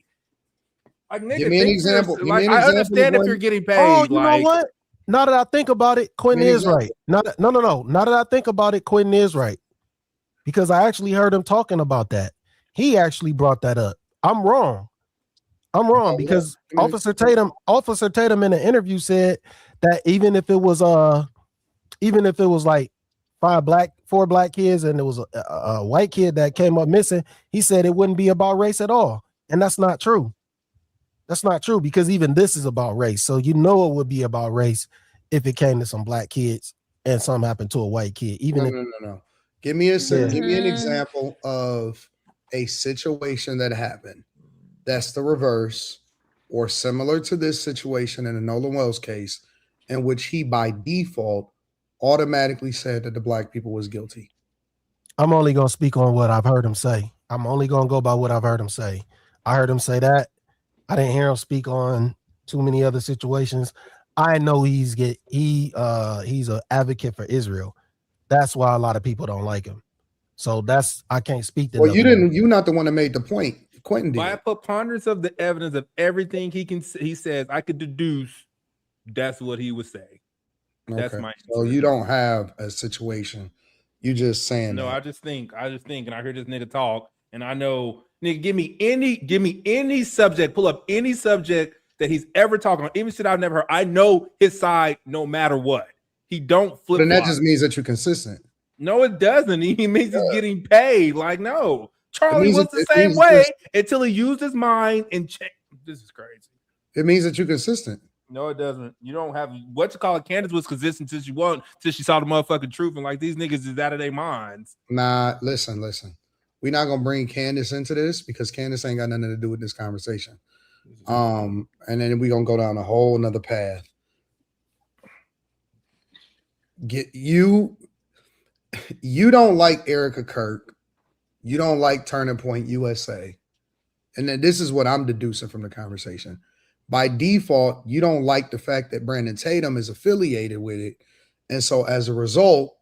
Like, nigga, give me an example. Like, I understand if you're getting paid. Oh, you know what? Now that I think about it, Quentin is right. No. Now that I think about it, Quentin is right, because I actually heard him talking about that. He actually brought that up. I'm wrong because Officer Tatum in an interview said that even if it was like 4 black kids and there was a white kid that came up missing, he said it wouldn't be about race at all. And that's not true. That's not true, because even this is about race. So it would be about race if it came to some black kids and something happened to a white kid. No. Give me an example of a situation that happened that's the reverse or similar to this situation in the Nolan Wells case, in which he by default automatically said that the black people was guilty. I'm only going to speak on what I've heard him say. I'm only going to go by what I've heard him say. I heard him say that. I didn't hear him speak on too many other situations. I know he's an advocate for Israel. That's why a lot of people don't like him. So I can't speak to. Well, you're not the one that made the point. Quentin did. By a preponderance of the evidence of everything he says, I could deduce that's what he would say. That's my. So you don't have a situation. You just saying. No, I just think, and I hear this nigga talk, and I know, nigga, give me any subject, pull up any subject that he's ever talking on, even shit I've never heard. I know his side no matter what. He don't flip. And that just means that you're consistent. No, it doesn't. He means he's getting paid. Like, no. Charlie was the same way until he used his mind and checked. This is crazy. It means that you're consistent. No, it doesn't. You don't have Candace was consistent till she saw the motherfucking truth, and like these niggas is out of their minds. Nah, listen. We're not gonna bring Candace into this because Candace ain't got nothing to do with this conversation. And then we're gonna go down a whole nother path. You don't like Erica Kirk. You don't like Turning Point USA. And then this is what I'm deducing from the conversation. By default, you don't like the fact that Brandon Tatum is affiliated with it. And so as a result,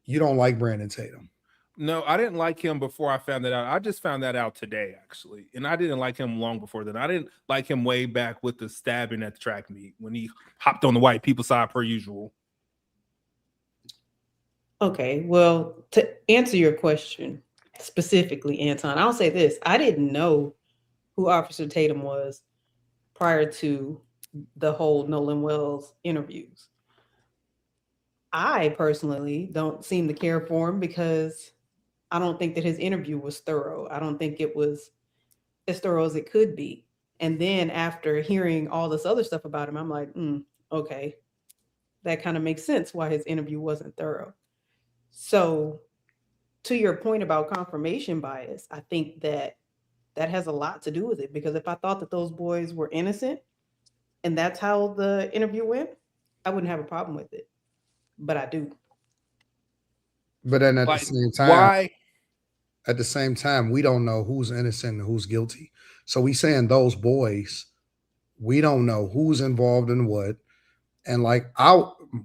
you don't like Brandon Tatum. No, I didn't like him before I found that out. I just found that out today, actually. And I didn't like him long before then. I didn't like him way back with the stabbing at the track meet when he hopped on the white people's side per usual. Okay, well, to answer your question specifically, Anton, I'll say this. I didn't know who Officer Tatum was prior to the whole Nolan Wells interviews. I personally don't seem to care for him because I don't think that his interview was thorough. I don't think it was as thorough as it could be. And then after hearing all this other stuff about him, I'm like, okay, that kind of makes sense why his interview wasn't thorough. So to your point about confirmation bias, I think that has a lot to do with it, because if I thought that those boys were innocent and that's how the interview went, I wouldn't have a problem with it. But I do. But then at the same time, at the same time, we don't know who's innocent and who's guilty. So we saying those boys We don't know who's involved in what. And like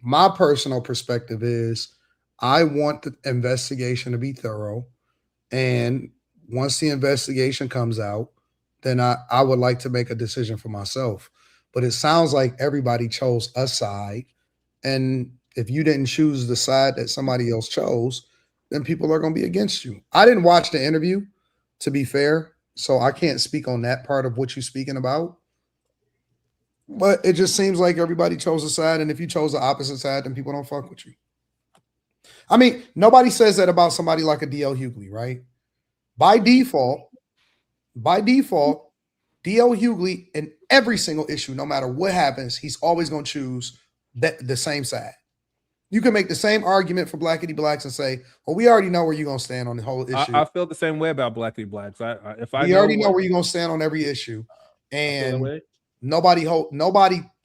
my personal perspective is I want the investigation to be thorough. And once the investigation comes out, then I would like to make a decision for myself. But it sounds like everybody chose a side. And if you didn't choose the side that somebody else chose, then people are going to be against you. I didn't watch the interview, to be fair. So I can't speak on that part of what you're speaking about. But it just seems like everybody chose a side. And if you chose the opposite side, then people don't fuck with you. I mean, nobody says that about somebody like a D.L. Hughley, right? By default, D.L. Hughley in every single issue, no matter what happens, he's always going to choose the same side. You can make the same argument for Blackity Blacks and say, well, we already know where you're going to stand on the whole issue. I feel the same way about Blackity Blacks. We already know where you're going to stand on every issue. And nobody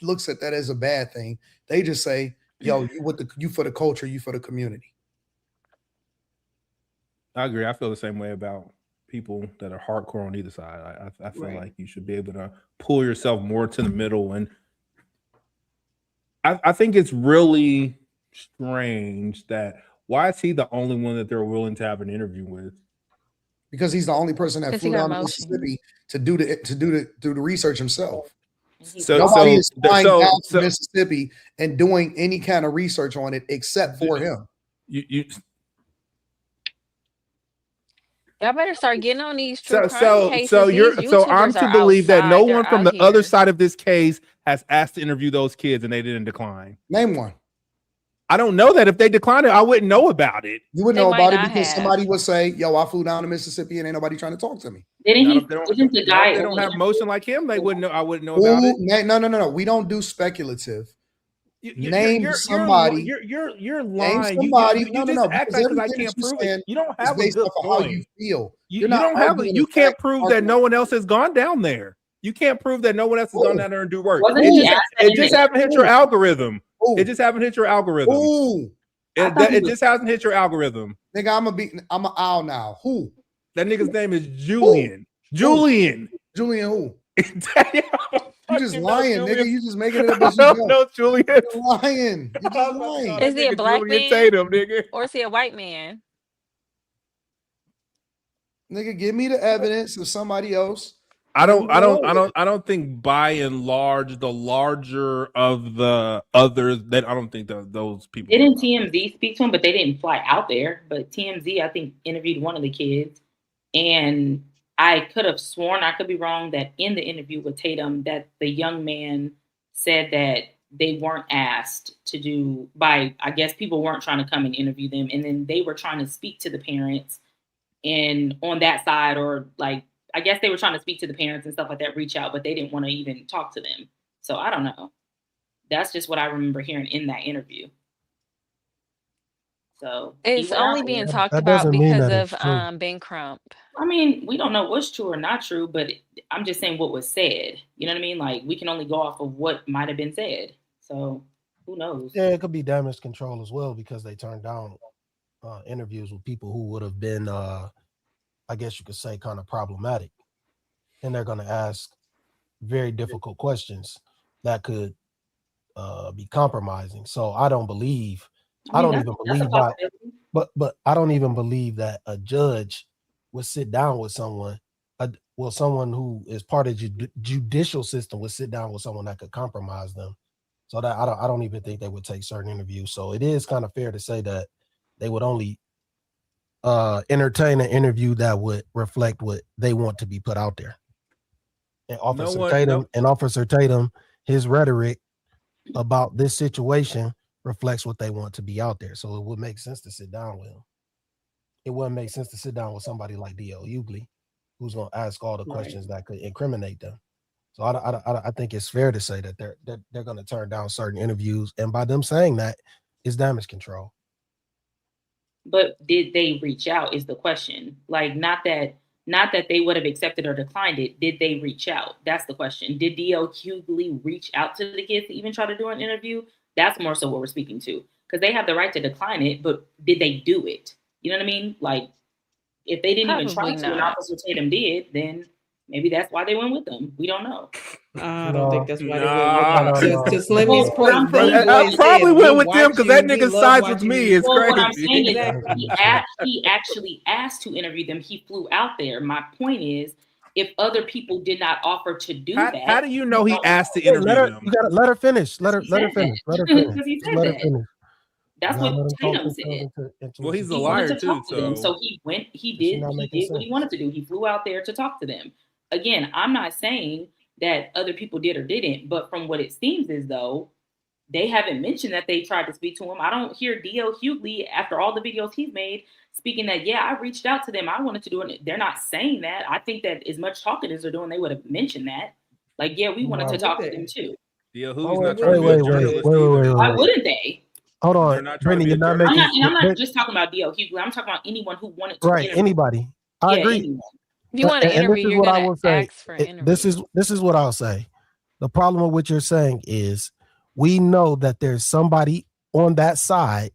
looks at that as a bad thing. They just say, yo, you for the culture, you for the community. I agree. I feel the same way about people that are hardcore on either side. I feel like you should be able to pull yourself more to the middle. And I think it's really strange that why is he the only one that they're willing to have an interview with? Because he's the only person that flew down to Mississippi to do the research himself. Nobody is flying down to Mississippi and doing any kind of research on it except for him. Y'all better start getting on these true crime cases. So I'm to believe that no one from the other side of this case has asked to interview those kids and they didn't decline. Name one. I don't know that. If they declined it, I wouldn't know about it. You would know about it because somebody would say, yo, I flew down to Mississippi and ain't nobody trying to talk to me. They don't have motion like him. They wouldn't know. I wouldn't know about it. No. We don't do speculative. Name somebody. You're lying. Somebody. You just act like I can't prove it. You don't have a good how you feel. You can't prove that no one else has gone down there. You can't prove that no one else has gone down there and do work. It just haven't hit your algorithm. It just haven't hit your algorithm. It just hasn't hit your algorithm. Nigga, I'm an owl now. Who? That nigga's name is Julian. Julian who? You just lying, nigga. You just making it up. I don't know, Julian. You're lying. You're just lying. Is he a black man? Tatum, nigga. Or is he a white man? Nigga, give me the evidence of somebody else. I don't think by and large the larger of the others that I don't think those people didn't TMZ speak to him, but they didn't fly out there. But TMZ, I think, interviewed one of the kids, and I could have sworn, I could be wrong, that in the interview with Tatum, that the young man said that they weren't asked to do by, I guess people weren't trying to come and interview them, and then they were trying to speak to the parents, and on that side, or like. I guess they were trying to speak to the parents and stuff like that, reach out, but they didn't want to even talk to them. So I don't know. That's just what I remember hearing in that interview. So it's only being talked about because of Ben Crump. I mean, we don't know what's true or not true, but I'm just saying what was said. You know what I mean? Like, we can only go off of what might have been said. So who knows? Yeah, it could be damage control as well because they turned down interviews with people who would have been I guess you could say kind of problematic, and they're going to ask very difficult questions that could be compromising. So I don't even believe that a judge would sit down with someone. Someone who is part of the judicial system would sit down with someone that could compromise them. So that I don't even think they would take certain interviews. So it is kind of fair to say that they would only entertain an interview that would reflect what they want to be put out there. And Officer Tatum, his rhetoric about this situation reflects what they want to be out there. So it would make sense to sit down with him. It wouldn't make sense to sit down with somebody like D.L. Hughley, who's going to ask all the questions that could incriminate them. So I think it's fair to say that they're going to turn down certain interviews, and by them saying that, it's damage control. But did they reach out is the question. Like, not that they would have accepted or declined it. Did they reach out? That's the question. Did D.L. Hughley reach out to the kids to even try to do an interview? That's more so what we're speaking to. Because they have the right to decline it, but did they do it? You know what I mean? Like, if they didn't even try to, and Officer Tatum did, then Maybe that's why they went with them. We don't know. I don't think that's why they Nah. went with them. To Slimmy's Well, point, what I'm saying- I Boy probably said, went "We with them watch because you, that we nigga love sides with watching me. you." It's Well, crazy. what I'm saying Exactly. is he actually asked to interview them. He flew out there. My point is, if other people did not offer to do that, How do you know he asked to Hey, interview them? You gotta let her finish. Let her He said finish. that. Let her finish. Because he Just said let her that. finish. That's You gotta what let him talk Tatum himself said. into Well, he's a He liar wanted to too. talk to them, so he went. He This is did. not He making did what he sense. wanted to do. He flew out there to talk to them. Again, I'm not saying that other people did or didn't, but from what it seems as though they haven't mentioned that they tried to speak to him. I don't hear D.L. Hughley, after all the videos he's made, speaking that, yeah, I reached out to them. I wanted to do it. They're not saying that. I think that as much talking as they're doing, they would have mentioned that. Like, yeah, we wanted to talk to them too. Yeah, Oh, who's not trying to be a journalist either. Why wouldn't they? Hold They're on, not trying to Brittany, be you're a not journalist. making. I'm not just talking about D.L. Hughley. I'm talking about anyone who wanted to Right, interview. anybody. I Yeah, agree. anyone. If you want to And this interview, is you're what I gonna will say. ask for an interview. This is what I'll say. The problem with what you're saying is we know that there's somebody on that side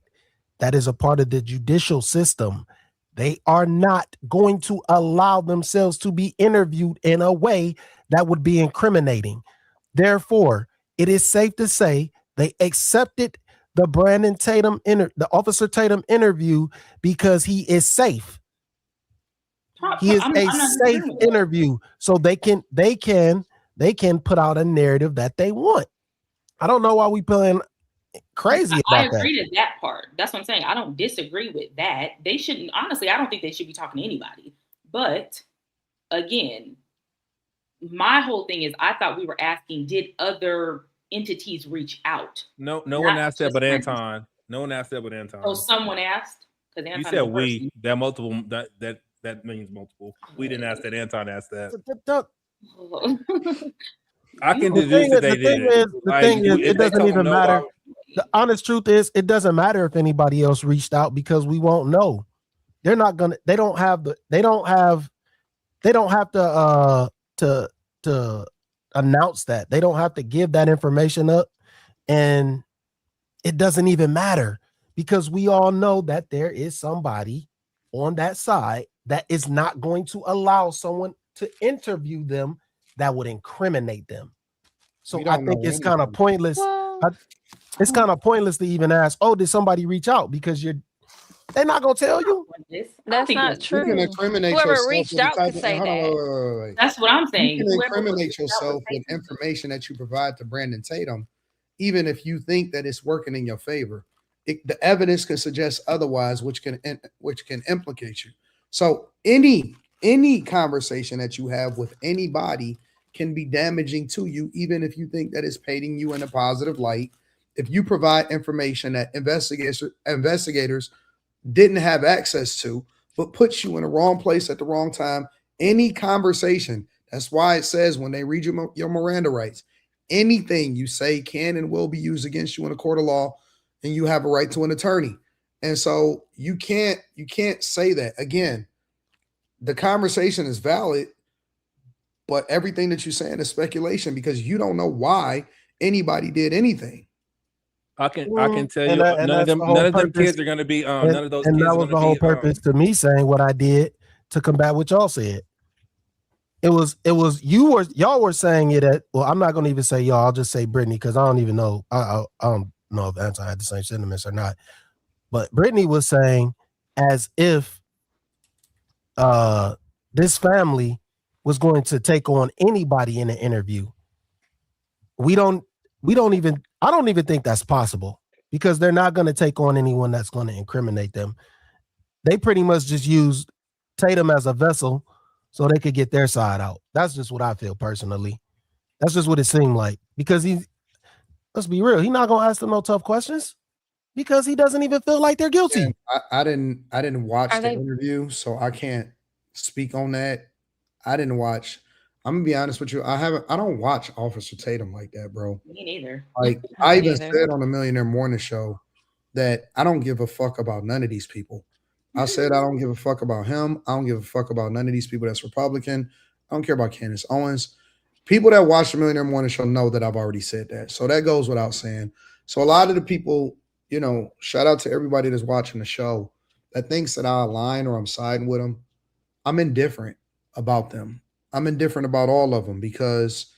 that is a part of the judicial system. They are not going to allow themselves to be interviewed in a way that would be incriminating. Therefore, it is safe to say they accepted the Brandon Tatum the Officer Tatum interview because he is safe. He is a safe interview, so they can put out a narrative that they want. I don't know why we playing crazy I about that. agree to that part. That's what I'm saying. I don't disagree with that. They shouldn't, honestly, I don't think they should be talking to anybody. But again, my whole thing is I thought we were asking, did other entities reach out? No one asked that but Anton. No one asked that but Anton. Oh, someone asked? Because You said we. That multiple that means multiple. We didn't ask that. Anton asked that. I can deduce that they did it. The thing is, it doesn't even matter. The honest truth is, it doesn't matter if anybody else reached out because we won't know. They're not gonna. They don't have to announce that. They don't have to give that information up, and it doesn't even matter because we all know that there is somebody on that side that is not going to allow someone to interview them that would incriminate them. So I think it's kind of pointless. It's kind of pointless to even ask, oh, did somebody reach out? Because they're not going to tell you. That's not true. You can incriminate Whoever yourself reached with the out type could of- say hold on, that. wait. That's what I'm saying. You can Whoever incriminate reached out yourself would with information that you provide to Brandon Tatum, even if you think that it's working in your favor. The evidence can suggest otherwise, which can implicate you. So any conversation that you have with anybody can be damaging to you, even if you think that it's painting you in a positive light. If you provide information that investigators didn't have access to, but puts you in the wrong place at the wrong time, any conversation, that's why it says when they read your Miranda rights, anything you say can and will be used against you in a court of law, and you have a right to an attorney. And so you can't say that. Again, the conversation is valid, but everything that you're saying is speculation because you don't know why anybody did anything. I can tell you none of them kids are going to be none of those kids. And that was the whole purpose to me saying what I did to combat what y'all said. It was y'all were saying it at, well, I'm not going to even say y'all, I'll just say Brittany because I don't even know. I don't know if Anton had the same sentiments or not. But Brittany was saying as if this family was going to take on anybody in an interview. I don't even think that's possible because they're not going to take on anyone that's going to incriminate them. They pretty much just use Tatum as a vessel so they could get their side out. That's just what I feel personally. That's just what it seemed like because let's be real, he's not going to ask them no tough questions because he doesn't even feel like they're guilty. Yeah, I didn't watch the interview, so I can't speak on that. I didn't watch. I'm gonna be honest with you. I don't watch Officer Tatum like that, bro. Me neither. Like I even said on the Millionaire Morning Show that I don't give a fuck about none of these people. I said I don't give a fuck about him. I don't give a fuck about none of these people that's Republican. I don't care about Candace Owens. People that watch the Millionaire Morning Show know that I've already said that. So that goes without saying. So a lot of the people, shout out to everybody that's watching the show that thinks that I align or I'm siding with them. I'm indifferent about them. I'm indifferent about all of them because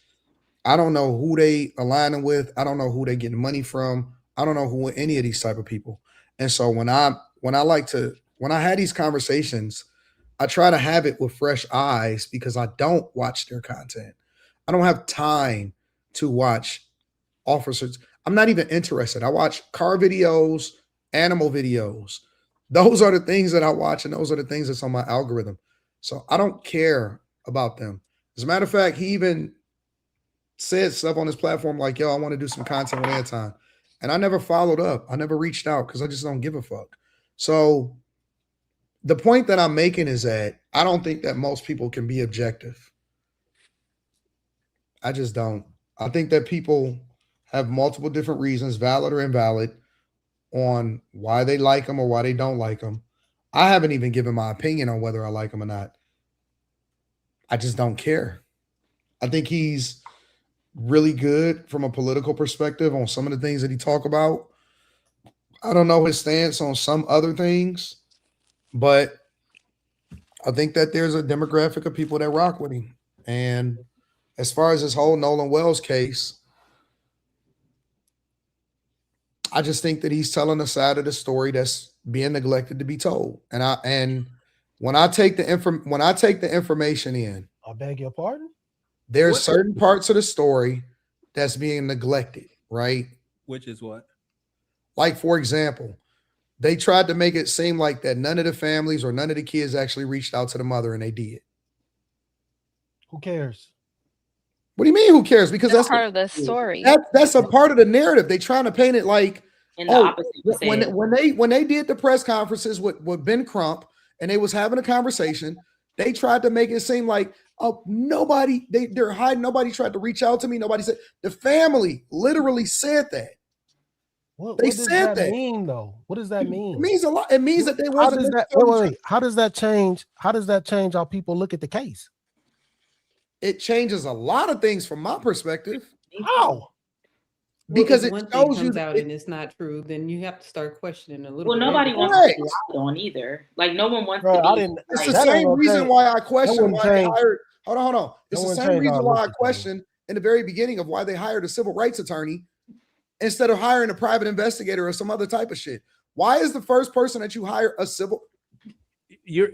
I don't know who they aligning with. I don't know who they getting money from. I don't know who any of these type of people. And so when I had these conversations, I try to have it with fresh eyes because I don't watch their content. I don't have time to watch officers. I'm not even interested. I watch car videos, animal videos. Those are the things that I watch, and those are the things that's on my algorithm. So I don't care about them. As a matter of fact, he even said stuff on his platform like, yo, I want to do some content with Anton. And I never followed up. I never reached out because I just don't give a fuck. So the point that I'm making is that I don't think that most people can be objective. I just don't. I think that people have multiple different reasons, valid or invalid, on why they like them or why they don't like them. I haven't even given my opinion on whether I like him or not. I just don't care. I think he's really good from a political perspective on some of the things that he talk about. I don't know his stance on some other things, but I think that there's a demographic of people that rock with him. And as far as this whole Nolan Wells case, I just think that he's telling a side of the story that's being neglected to be told. And when I take the information in, I beg your pardon? There's certain parts of the story that's being neglected, right? Which is what? Like, for example, they tried to make it seem like that none of the families or none of the kids actually reached out to the mother, and they did. Who cares? What do you mean, who cares? Because that's part of the story. That's a part of the narrative. They're trying to paint it like, when they did the press conferences with Ben Crump and they was having a conversation, they tried to make it seem like, oh, they're hiding. Nobody tried to reach out to me. Nobody said. The family literally said that. What does that mean, though? What does that mean? It means a lot. It means that they wasn't. Wait. How does that change? How does that change how people look at the case? It changes a lot of things from my perspective. How? Because if one thing comes out and it's not true, then you have to start questioning a little. Well, bit. nobody wants to be lied on either. Like no one wants to be. It's the same reason why I questioned why they hired. Hold on. It's the same reason why I questioned in the very beginning of why they hired a civil rights attorney instead of hiring a private investigator or some other type of shit. Why is the first person that you hire a civil? You're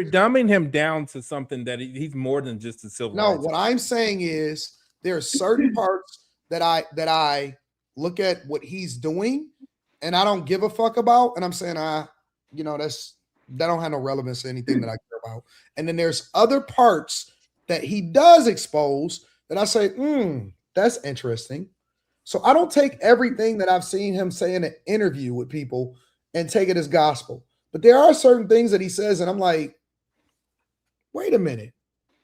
dumbing him down to something that he's more than just a civil rights. No, what I'm saying is there are certain parts that I look at what he's doing and I don't give a fuck about, and I'm saying that don't have no relevance to anything that I care about. And then there's other parts that he does expose that I say, that's interesting. So I don't take everything that I've seen him say in an interview with people and take it as gospel. But there are certain things that he says, and I'm like, wait a minute.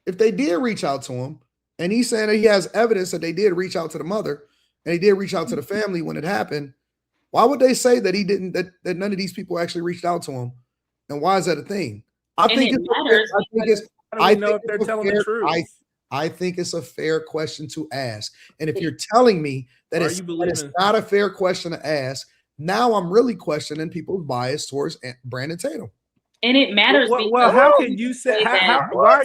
If they did reach out to him, and he's saying that he has evidence that they did reach out to the mother, and they did reach out to the family when it happened, why would they say that he didn't, that none of these people actually reached out to him? And why is that a thing? I think it's a fair question to ask. And if you're telling me that it's not a fair question to ask, now I'm really questioning people's bias towards Brandon Tatum. And it matters. Well, how can you say? Why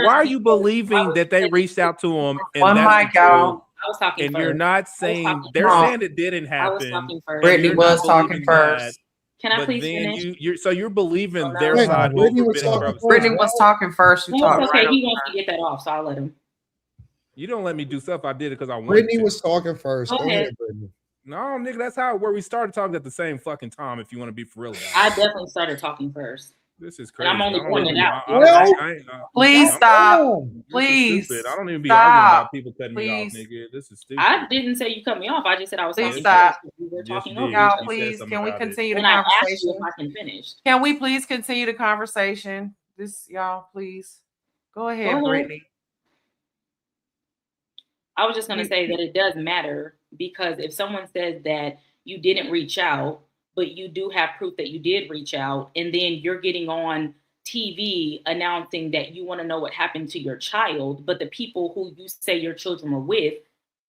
are you believing that they reached out to him? And one mic out. I was talking. And first. You're not saying they're saying it didn't happen. Brittany was talking first. Can I please finish? You're believing their side. Brittany was talking first. He wants to get that off, so I'll let him. You don't let me do stuff. I did it because I wanted. Brittany was talking first. Go ahead. No, nigga, that's where we started talking at the same fucking time. If you want to be for real about it. I definitely started talking first. This is crazy. And I'm only pointing it out. Please stop. Please. I don't even be arguing about people cutting me off, nigga. This is stupid. I didn't say you cut me off. I just said I was talking. Stop. We were talking over. Y'all, please, can we continue the conversation? If I can finish. Can we please continue the conversation? Y'all, please. Go ahead, Brittany. I was just going to say that it does matter because if someone says that you didn't reach out, but you do have proof that you did reach out, and then you're getting on TV announcing that you want to know what happened to your child, but the people who you say your children were with,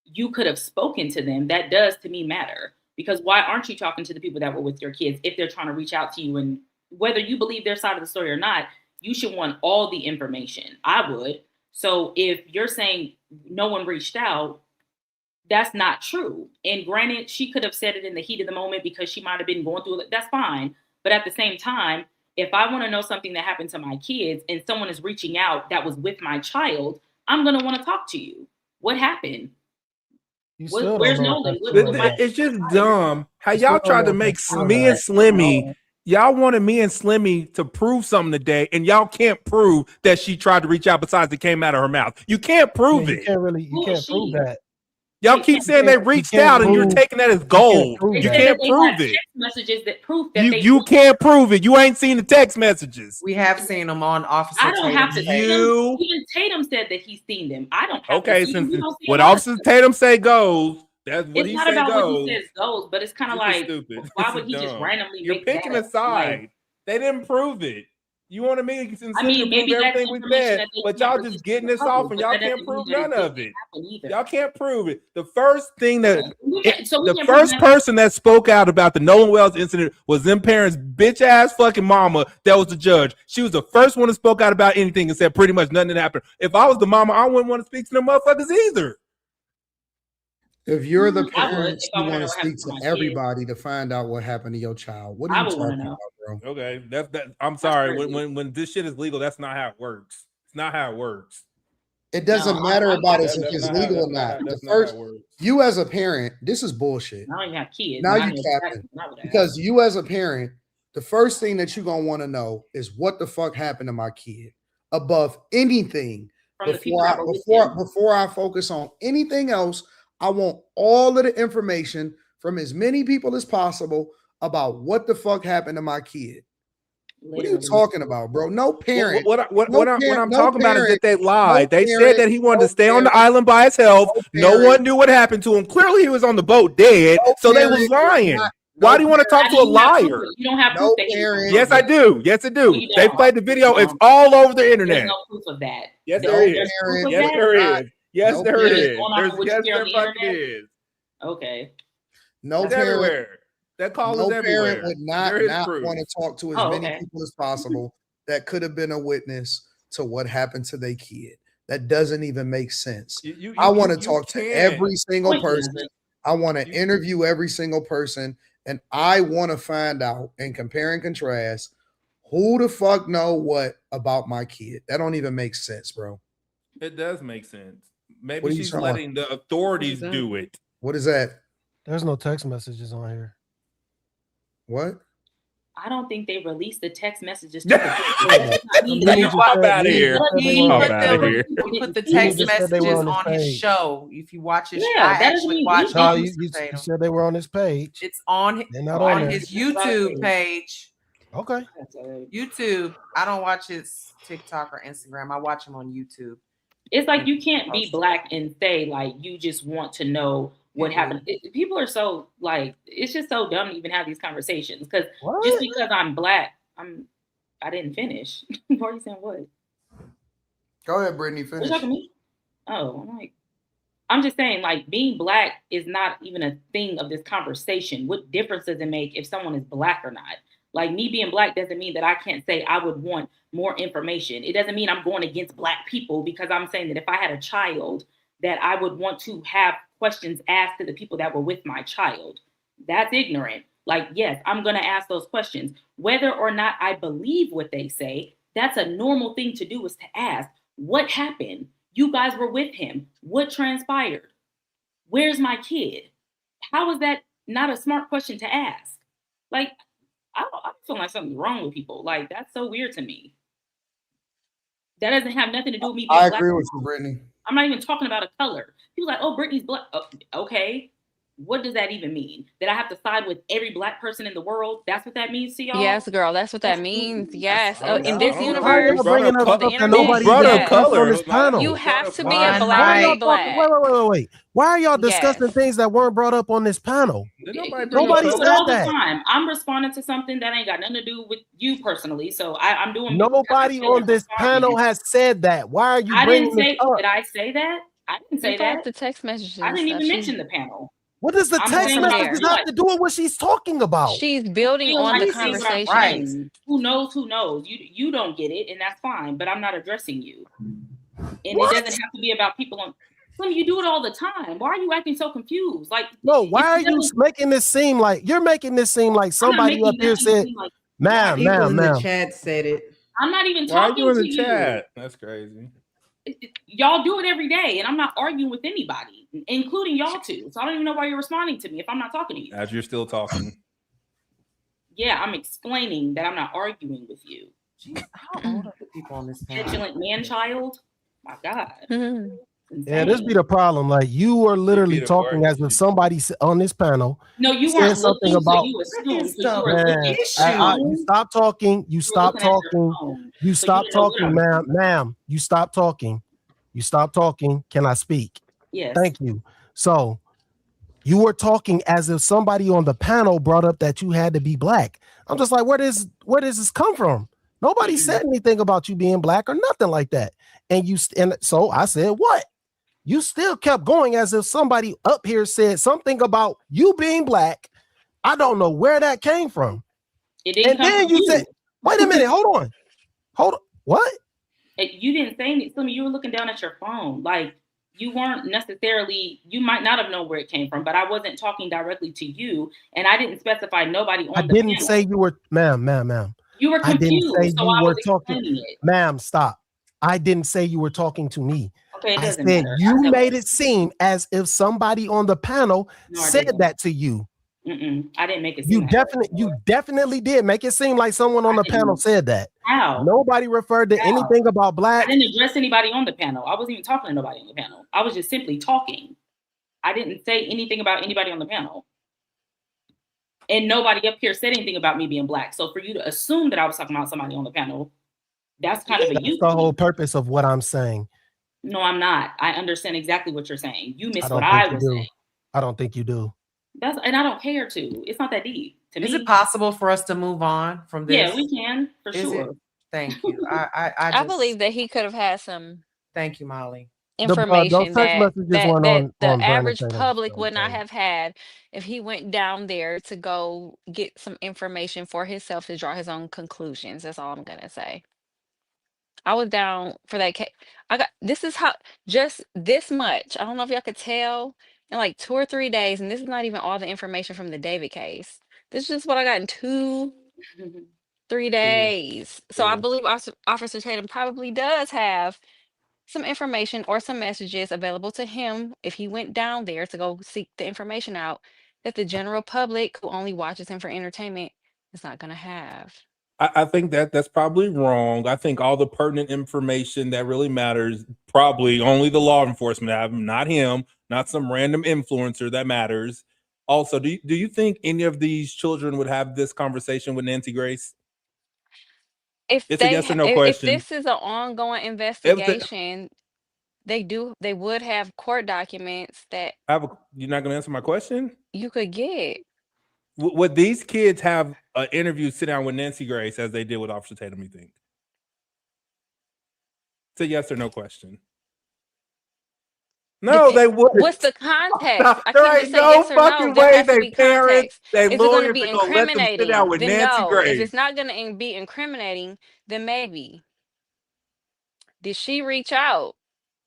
you could have spoken to them. That does to me matter, because why aren't you talking to the people that were with your kids if they're trying to reach out to you? And whether you believe their side of the story or not, you should want all the information. I would. So if you're saying no one reached out, that's not true. And granted, she could have said it in the heat of the moment because she might have been going through it. That's fine. But at the same time, if I want to know something that happened to my kids and someone is reaching out that was with my child, I'm going to want to talk to you. What happened? Where's Nolan? It's just dumb how y'all tried to make me and Slimmy. Y'all wanted me and Slimmy to prove something today, and y'all can't prove that she tried to reach out besides it came out of her mouth. You can't prove it. You can't prove that. Y'all keep saying they reached out, and you're taking that as gold. You can't prove it. Messages that prove that you can't prove it. You ain't seen the text messages. We have seen them on Officer I don't Tatum. have to see them. Even Tatum said that he's seen them. I don't have to see them. Since what Officer Tatum say goes, that's what it's he not say about goes. what he says goes, but it's kind of like, stupid. Why would he just randomly You're make picking that a side. like, they didn't prove it. You want to make it maybe prove that's everything we said, but y'all just getting this off and y'all can't prove none of it. Y'all can't prove it. The first thing the first person that spoke out about the Nolan Wells incident was them parents' bitch ass fucking mama that was the judge. She was the first one that spoke out about anything and said pretty much nothing that happened. If I was the mama, I wouldn't want to speak to them motherfuckers either. If you're the parents, you want to speak to everybody to find out what happened to your child. What are you talking about, bro? Okay, that's that. I'm sorry. When this shit is legal, that's not how it works. It's not how it works. It doesn't matter about us if it's legal or not. The first, you as a parent, this is bullshit. Now you have kids. Now you capping. Because you as a parent, the first thing that you're gonna want to know is what the fuck happened to my kid above anything. Before I focus on anything else, I want all of the information from as many people as possible about what the fuck happened to my kid. What are you talking about, bro? No parent. What I'm talking about is that they lied. They said that he wanted to stay on the island by himself. No one knew what happened to him. Clearly, he was on the boat dead. So they was lying. Why do you want to talk to a liar? You don't have proof that Yes, I do. Yes, I do. They played the video. It's all over the internet. There's no proof of that. Yes, there is. Yes, there is. Yes, there is. Yes, there fucking is. Okay. No parent. Everywhere. That call is everywhere. Parent would not want to talk to as many people as possible that could have been a witness to what happened to their kid. That doesn't even make sense. I want to talk to every single person. I want to interview every single person, and I want to find out and compare and contrast who the fuck know what about my kid. That don't even make sense, bro. It does make sense. Maybe she's letting the authorities do it. What is that? There's no text messages on here. What? I don't think they released the text messages. Put the text messages on his show. If you watch his show, you said they were on his page. It's on his YouTube page. Okay. YouTube. I don't watch his TikTok or Instagram. I watch him on YouTube. It's like you can't be black and say like you just want to know what happened. People are so like, it's just so dumb to even have these conversations because just because I'm black, I didn't finish. Why are you saying what? Go ahead, Brittany. Finish. What talking to me? Oh, I'm just saying like being black is not even a thing of this conversation. What difference does it make if someone is black or not? Like me being black doesn't mean that I can't say I would want more information. It doesn't mean I'm going against black people because I'm saying that if I had a child that I would want to have questions asked to the people that were with my child. That's ignorant. Like, yes, I'm going to ask those questions. Whether or not I believe what they say, that's a normal thing to do is to ask, what happened? You guys were with him. What transpired? Where's my kid? How is that not a smart question to ask? Like, I feel like something's wrong with people. Like, that's so weird to me. That doesn't have nothing to do with me being black. I agree with you, Brittany. I'm not even talking about a color. People like, oh, Brittany's black. Oh, okay. What does that even mean? That I have to side with every black person in the world? That's what that means to y'all? Yes, girl. That's what that means. Yes. In this universe, you have to be a black. Wait. Why are y'all discussing things that weren't brought up on this panel? Nobody said all that. The time. I'm responding to something that ain't got nothing to do with you personally. So I'm doing. Nobody on this panel has said that. Why are you bringing this up? Did I say that? I didn't say that. The text messages. I didn't even mention the panel. What does the I'm text saying what I messages feel have like. to do with what she's talking about? She's building feel on like the saying what I'm conversation. saying. Who knows? Who knows? You don't get it, and that's fine. But I'm not addressing you. And What? it doesn't have to be about people on. Slim, you do it all the time. Why are you acting so confused? Like, no, why are you making this seem like you're making this seem like somebody up here said, like, ma'am, people ma'am, in ma'am. the chat said it. I'm not even Why are talking you in to the you. chat? That's crazy. Y'all do it every day, and I'm not arguing with anybody, including y'all two. So I don't even know why you're responding to me if I'm not talking to you. As you're still talking. Yeah, I'm explaining that I'm not arguing with you. Jeez, how old are the people on this panel? Petulant man-child? My God. Yeah, this be the problem. Like you are literally Repeat it, talking as if somebody on this panel No, you said weren't something looking, about. so you assumed. So you the were looking. You stop talking. You stop talking. You stop talking, ma'am. Ma'am, you stop talking. You stop talking. Can I speak? Yes. Thank you. So you were talking as if somebody on the panel brought up that you had to be black. I'm just like, where does this come from? Nobody said anything about you being black or nothing like that. And so I said, what? You still kept going as if somebody up here said something about you being black. I don't know where that came from. It didn't come then from you said, wait a minute, hold on. What? You didn't say anything. Some of you were looking down at your phone. Like, you weren't necessarily, you might not have known where it came from, but I wasn't talking directly to you, and I didn't specify nobody on the panel. I didn't say you were, ma'am. You were confused, I didn't say so you I were was talking. explaining it. Ma'am, stop. I didn't say you were talking to me. Okay, it doesn't I said matter. you made it seem as if somebody on the panel said that to you. I didn't make it seem You definitely did make it seem like someone on the panel said that. How? Nobody referred to anything about black. I didn't address anybody on the panel. I wasn't even talking to nobody on the panel. I was just simply talking. I didn't say anything about anybody on the panel. And nobody up here said anything about me being black. So for you to assume that I was talking about somebody on the panel, that's kind of a That's the whole purpose of what I'm saying. No, I'm not. I understand exactly what you're saying. You missed what I I was saying. I don't think you do. And I don't care to. It's not that deep to me. Is it possible for us to move on from this? Yeah, we can for sure. Thank you. I believe that he could have had some. Thank you, Molly. Information that the average Tatum, public would not have had if he went down there to go get some information for himself to draw his own conclusions. That's all I'm gonna say. I was down for that case. This is how, just this much. I don't know if y'all could tell, in like 2 or 3 days, and this is not even all the information from the David case. This is just what I got in 2, 3 days. So I believe Officer Tatum probably does have some information or some messages available to him if he went down there to go seek the information out that the general public who only watches him for entertainment is not going to have. I think that's probably wrong. I think all the pertinent information that really matters, probably only the law enforcement have, not him, not some random influencer that matters. Also, do you think any of these children would have this conversation with Nancy Grace? It's a yes or no question. If this is an ongoing investigation, they would have court documents that you're not going to answer my question? You could get. Would these kids have an interview, sit down with Nancy Grace as they did with Officer Tatum, you think? It's a yes or no question. No, they wouldn't. What's the context? I There can't ain't just say no yes or fucking no. There way has to they be parents, context. they Is it going lawyers to be are gonna let them sit incriminating? down with Then Nancy no. Grace. If it's not going to be incriminating, then maybe. Did she reach out?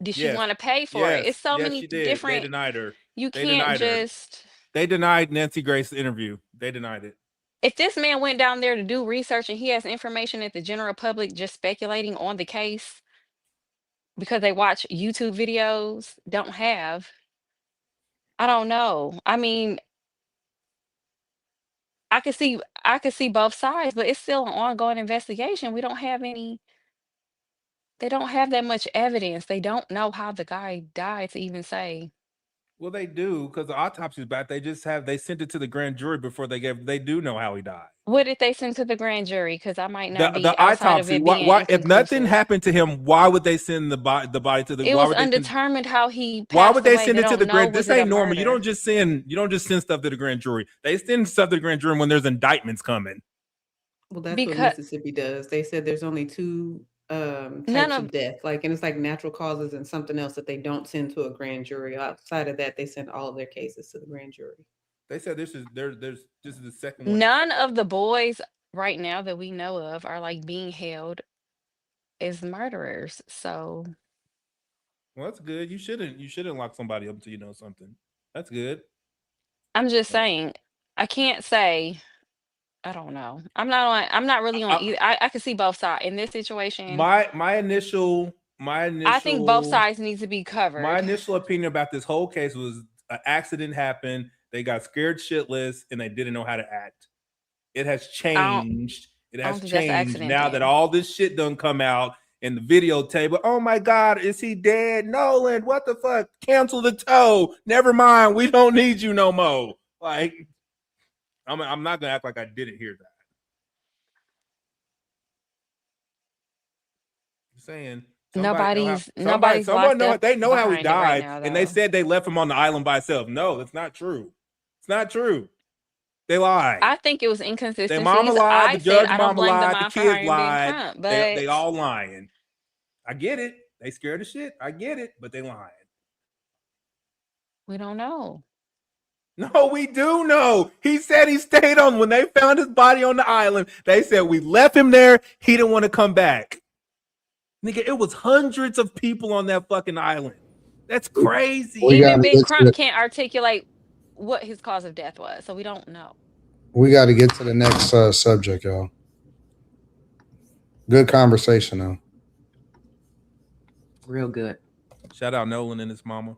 Did she want to pay for it? It's so many different. They denied her. You can't just. They denied Nancy Grace's interview. They denied it. If this man went down there to do research and he has information that the general public just speculating on the case because they watch YouTube videos don't have, I don't know. I mean, I could see both sides, but it's still an ongoing investigation. We don't have any. They don't have that much evidence. They don't know how the guy died to even say. Well, they do, because the autopsy is back. They sent it to the grand jury before they do know how he died. What did they send to the grand jury? Because I might not be The outside autopsy. of it being Why if nothing inconclusive. happened to him, why would they send the body to the? It why was would they undetermined how he passed Why would they away. send it to the don't grand? know, This was it a ain't normal. You murder? don't just send stuff to the grand jury. They send stuff to the grand jury when there's indictments coming. Well, that's what Mississippi does. They said there's only 2 types of death, like, and it's like natural causes and something else that they don't send to a grand jury. Outside of that, they send all of their cases to the grand jury. They said this is the second one. None of the boys right now that we know of are like being held as murderers. So Well, that's good. You shouldn't lock somebody up until you know something. That's good. I'm just saying, I can't say. I don't know. I'm not really on either. I can see both sides in this situation. My initial I think both sides need to be covered. My initial opinion about this whole case was an accident happened. They got scared shitless and they didn't know how to act. It has changed. It has changed now that all this shit done come out in the videotape. Oh my God, is he dead? Nolan, what the fuck? Cancel the tow. Never mind. We don't need you no more. Like, I'm not gonna act like I didn't hear that. I'm saying nobody's they know how he died, right now, and they said they left him on the island by himself. No, that's not true. It's not true. They lied. I think it was inconsistencies. Their mama lied. The judge mama lied. The kids lied. Trump, but they all lying. I get it. They scared of shit. I get it, but they lying. We don't know. No, we do know. He said he stayed on when they found his body on the island. They said we left him there. He didn't want to come back. Nigga, it was hundreds of people on that fucking island. That's crazy. Even Big Crump can't articulate what his cause of death was, so we don't know. We got to get to the next subject, y'all. Good conversation, though. Real good. Shout out Nolan and his mama.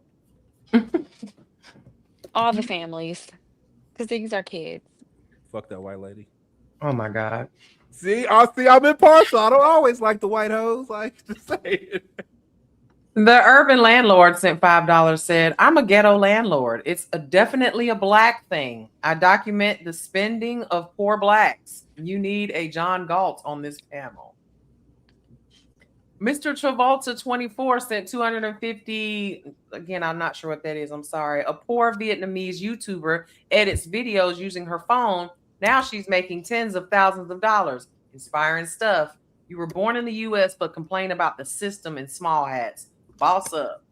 All the families, because these are kids. Fuck that white lady. Oh my God. See, I'm impartial. I don't always like the white hoes. Like, just say it. The urban landlord sent $5, said, I'm a ghetto landlord. It's definitely a black thing. I document the spending of poor blacks. You need a John Galt on this panel. Mr. Travolta 24 sent 250. Again, I'm not sure what that is. I'm sorry. A poor Vietnamese YouTuber edits videos using her phone. Now she's making tens of thousands of dollars. Inspiring stuff. You were born in the U.S. but complain about the system in small hats. Boss up.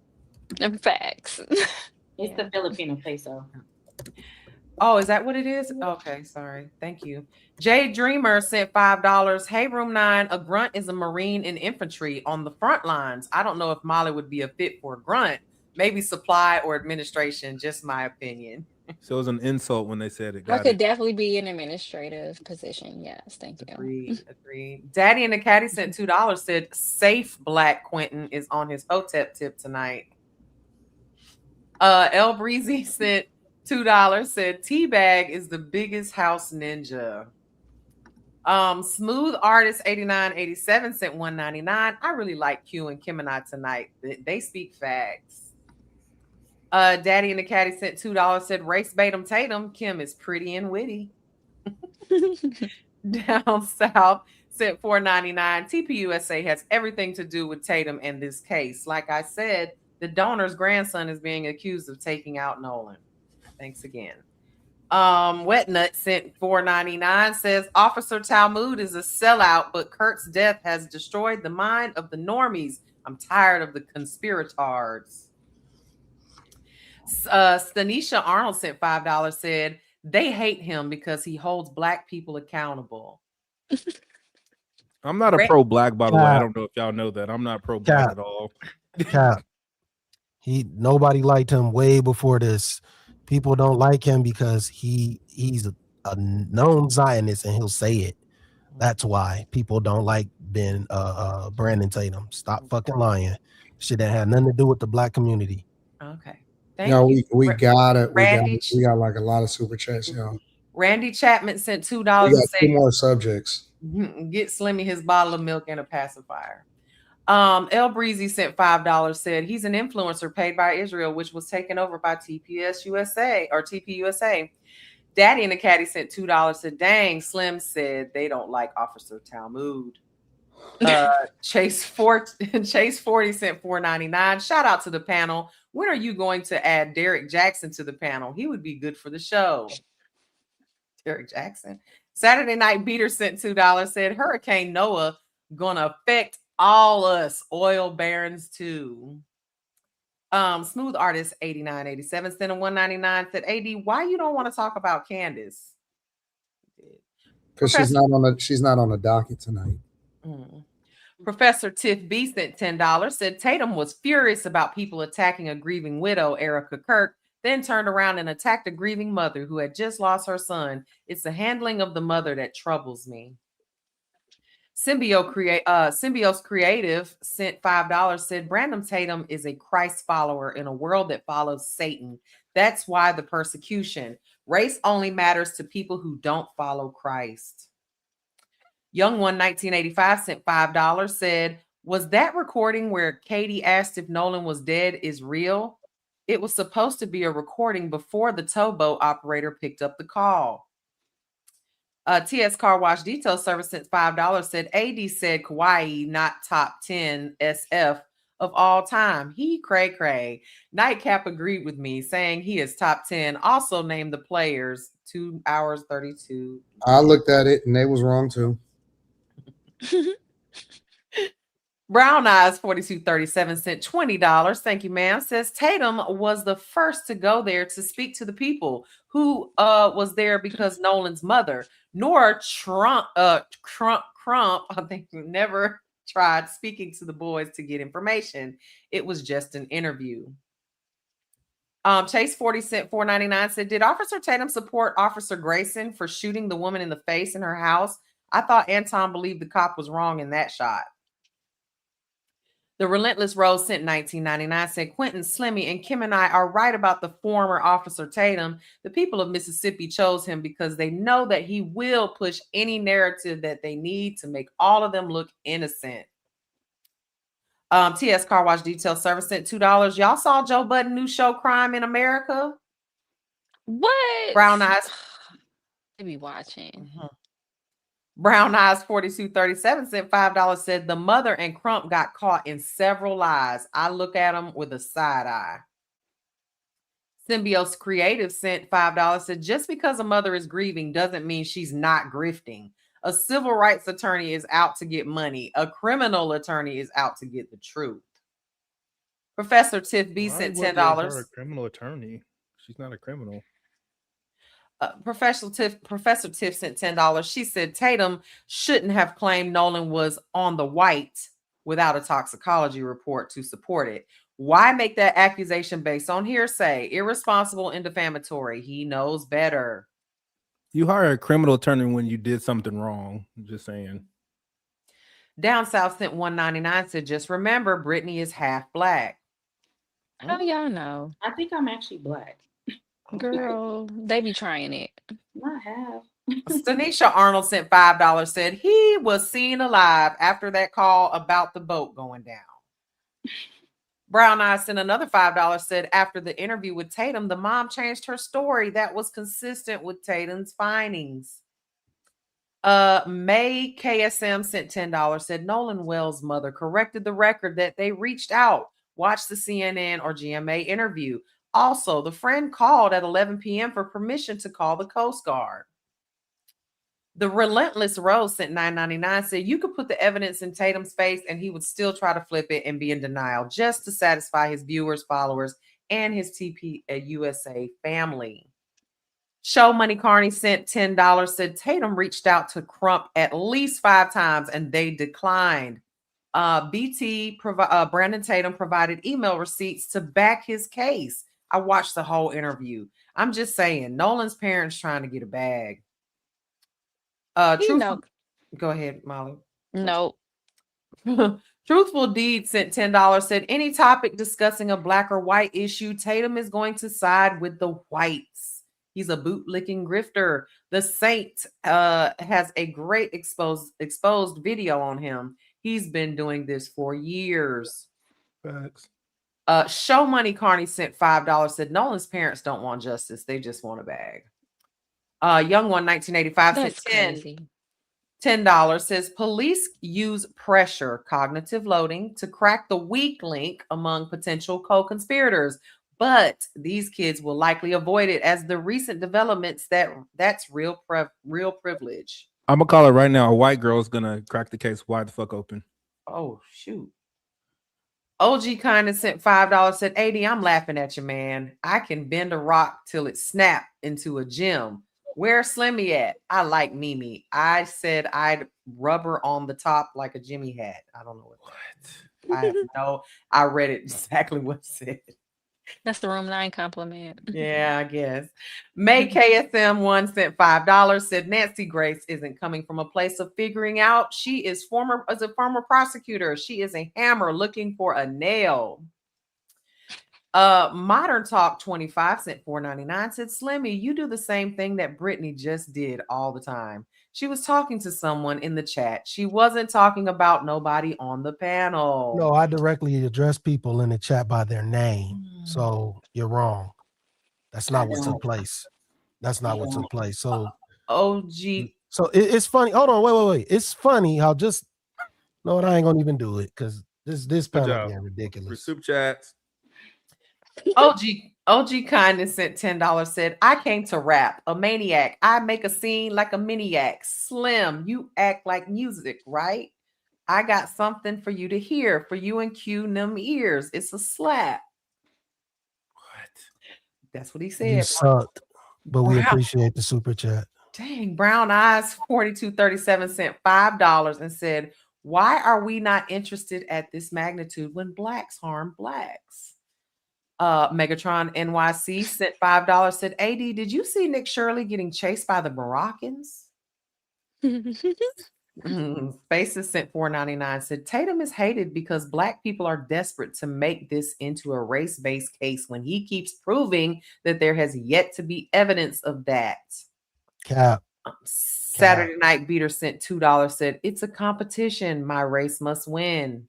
Facts. It's the Filipino peso. Oh, is that what it is? Okay, sorry. Thank you. Jay Dreamer sent $5. Hey, Room 9, a grunt is a Marine in infantry on the front lines. I don't know if Molly would be a fit for a grunt. Maybe supply or administration, just my opinion. So it was an insult when they said it. I could definitely be an administrative position. Yes, thank you. Agreed. Daddy and the Caddy sent $2, said safe Black Quentin is on his Hotep tip tonight. El Breezy sent $2, said Teabag is the biggest house ninja. Smooth Artist 8987 sent $1.99. I really like Q and Kim and I tonight. They speak facts. Daddy and the Caddy sent $2, said race Batum Tatum. Kim is pretty and witty. Down South sent $4.99. TPUSA has everything to do with Tatum in this case. Like I said, the donor's grandson is being accused of taking out Nolan. Thanks again. Wet Nut sent $4.99, says Officer Talmud is a sellout, but Kurt's death has destroyed the mind of the normies. I'm tired of the conspirators. Stanisha Arnold sent $5, said they hate him because he holds Black people accountable. I'm not a pro-Black, by the way. I don't know if y'all know that. I'm not pro-Black at all. Nobody liked him way before this. People don't like him because he's a known Zionist and he'll say it. That's why people don't like Brandon Tatum. Stop fucking lying. Shit that had nothing to do with the Black community. Okay. We got it. We got like a lot of super chats, y'all. Randy Chapman sent $2. We got two more subjects. Get Slimmy his bottle of milk and a pacifier. El Breezy sent $5, said he's an influencer paid by Israel, which was taken over by TPUSA. Daddy and the Caddy sent $2, said dang, Slim said they don't like Officer Talmud. Chase 40 sent $4.99. Shout out to the panel. When are you going to add Derek Jackson to the panel? He would be good for the show. Derek Jackson. Saturday Night Beater sent $2, said Hurricane Noah gonna affect all us oil barons too. Smooth Artist 8987 sent a 199 said, AD, why you don't want to talk about Candace? Because she's not on the docket tonight. Professor Tiff B sent $10, said Tatum was furious about people attacking a grieving widow, Erica Kirk, then turned around and attacked a grieving mother who had just lost her son. It's the handling of the mother that troubles me. Symbios Creative sent $5, said Brandon Tatum is a Christ follower in a world that follows Satan. That's why the persecution. Race only matters to people who don't follow Christ. Young One 1985 sent $5, said, was that recording where Katie asked if Nolan was dead is real? It was supposed to be a recording before the towboat operator picked up the call. TS Car Wash Detail Service sent $5, said AD said Kauai not top 10 SF of all time. He cray. Nightcap agreed with me, saying he is top 10. Also named the players 2 hours 32. I looked at it and they was wrong too. Brown Eyes 4237 sent $20. Thank you, ma'am. Says Tatum was the first to go there to speak to the people who was there because Nolan's mother, nor Crump, I think, never tried speaking to the boys to get information. It was just an interview. Chase 40 cent 499 said, did Officer Tatum support Officer Grayson for shooting the woman in the face in her house? I thought Anton believed the cop was wrong in that shot. The Relentless Rose sent 1999 said, Quentin, Slimmy, and Kim and I are right about the former Officer Tatum. The people of Mississippi chose him because they know that he will push any narrative that they need to make all of them look innocent. TS Car Wash Detail Service sent $2. Y'all saw Joe Budden new show Crime in America? What? Brown Eyes. They be watching. Brown Eyes 4237 sent $5, said the mother and Crump got caught in several lies. I look at them with a side eye. Symbios Creative sent $5, said just because a mother is grieving doesn't mean she's not grifting. A civil rights attorney is out to get money. A criminal attorney is out to get the truth. Professor Tiff B sent $10. A criminal attorney. She's not a criminal. Professor Tiff sent $10. She said Tatum shouldn't have claimed Nolan was on the white without a toxicology report to support it. Why make that accusation based on hearsay? Irresponsible and defamatory. He knows better. You hire a criminal attorney when you did something wrong. I'm just saying. Down South sent $1.99, said just remember Brittany is half black. How y'all know? I think I'm actually black. Girl, they be trying it. I have. Stanisha Arnold sent $5, said he was seen alive after that call about the boat going down. Brown Eyes sent another $5, said after the interview with Tatum, the mom changed her story that was consistent with Tatum's findings. May KSM sent $10, said Nolan Wells' mother corrected the record that they reached out, watched the CNN or GMA interview. Also, the friend called at 11 p.m. for permission to call the Coast Guard. The Relentless Rose sent $9.99, said you could put the evidence in Tatum's face and he would still try to flip it and be in denial just to satisfy his viewers, followers, and his TP USA family. Show Money Carney sent $10, said Tatum reached out to Crump at least 5 times and they declined. Brandon Tatum provided email receipts to back his case. I watched the whole interview. I'm just saying, Nolan's parents trying to get a bag. Go ahead, Molly. Nope. Truthful Deed sent $10, said any topic discussing a black or white issue, Tatum is going to side with the whites. He's a bootlicking grifter. The Saint has a great exposed video on him. He's been doing this for years. Facts. Show Money Carney sent $5, said Nolan's parents don't want justice. They just want a bag. Young One 1985 sent $10, says police use pressure, cognitive loading, to crack the weak link among potential co-conspirators. But these kids will likely avoid it as the recent developments that's real privilege. I'm gonna call it right now. A white girl is gonna crack the case wide the fuck open. Oh, shoot. OG kind of sent $5, said, AD, I'm laughing at you, man. I can bend a rock till it snap into a gem. Where's Slimmy at? I like Mimi. I said I'd rubber on the top like a Jimmy hat. I don't know what. I have no. I read it exactly what it said. That's the Room 9 compliment. Yeah, I guess. May KSM1 sent $5, said Nancy Grace isn't coming from a place of figuring out. She is a former prosecutor. She is a hammer looking for a nail. Modern Talk 25 sent $4.99, said Slimmy, you do the same thing that Brittany just did all the time. She was talking to someone in the chat. She wasn't talking about nobody on the panel. No, I directly address people in the chat by their name. So you're wrong. That's not what took place. That's not what took place. So OG. So it's funny. Hold on, wait. It's funny how just no, I ain't gonna even do it because this panel getting ridiculous. Soup chats. OG kindness sent $10, said, I came to rap, a maniac. I make a scene like a maniac. Slim, you act like music, right? I got something for you to hear, for you and Q them ears. It's a slap. What? That's what he said. You sucked, but we appreciate the super chat. Dang, Brown Eyes 4237 sent $5 and said, why are we not interested at this magnitude when blacks harm blacks? Megatron NYC sent $5, said, AD, did you see Nick Shirley getting chased by the Moroccans? Faces sent $4.99, said, Tatum is hated because black people are desperate to make this into a race-based case when he keeps proving that there has yet to be evidence of that. Cap. Saturday Night Beater sent $2, said, it's a competition. My race must win.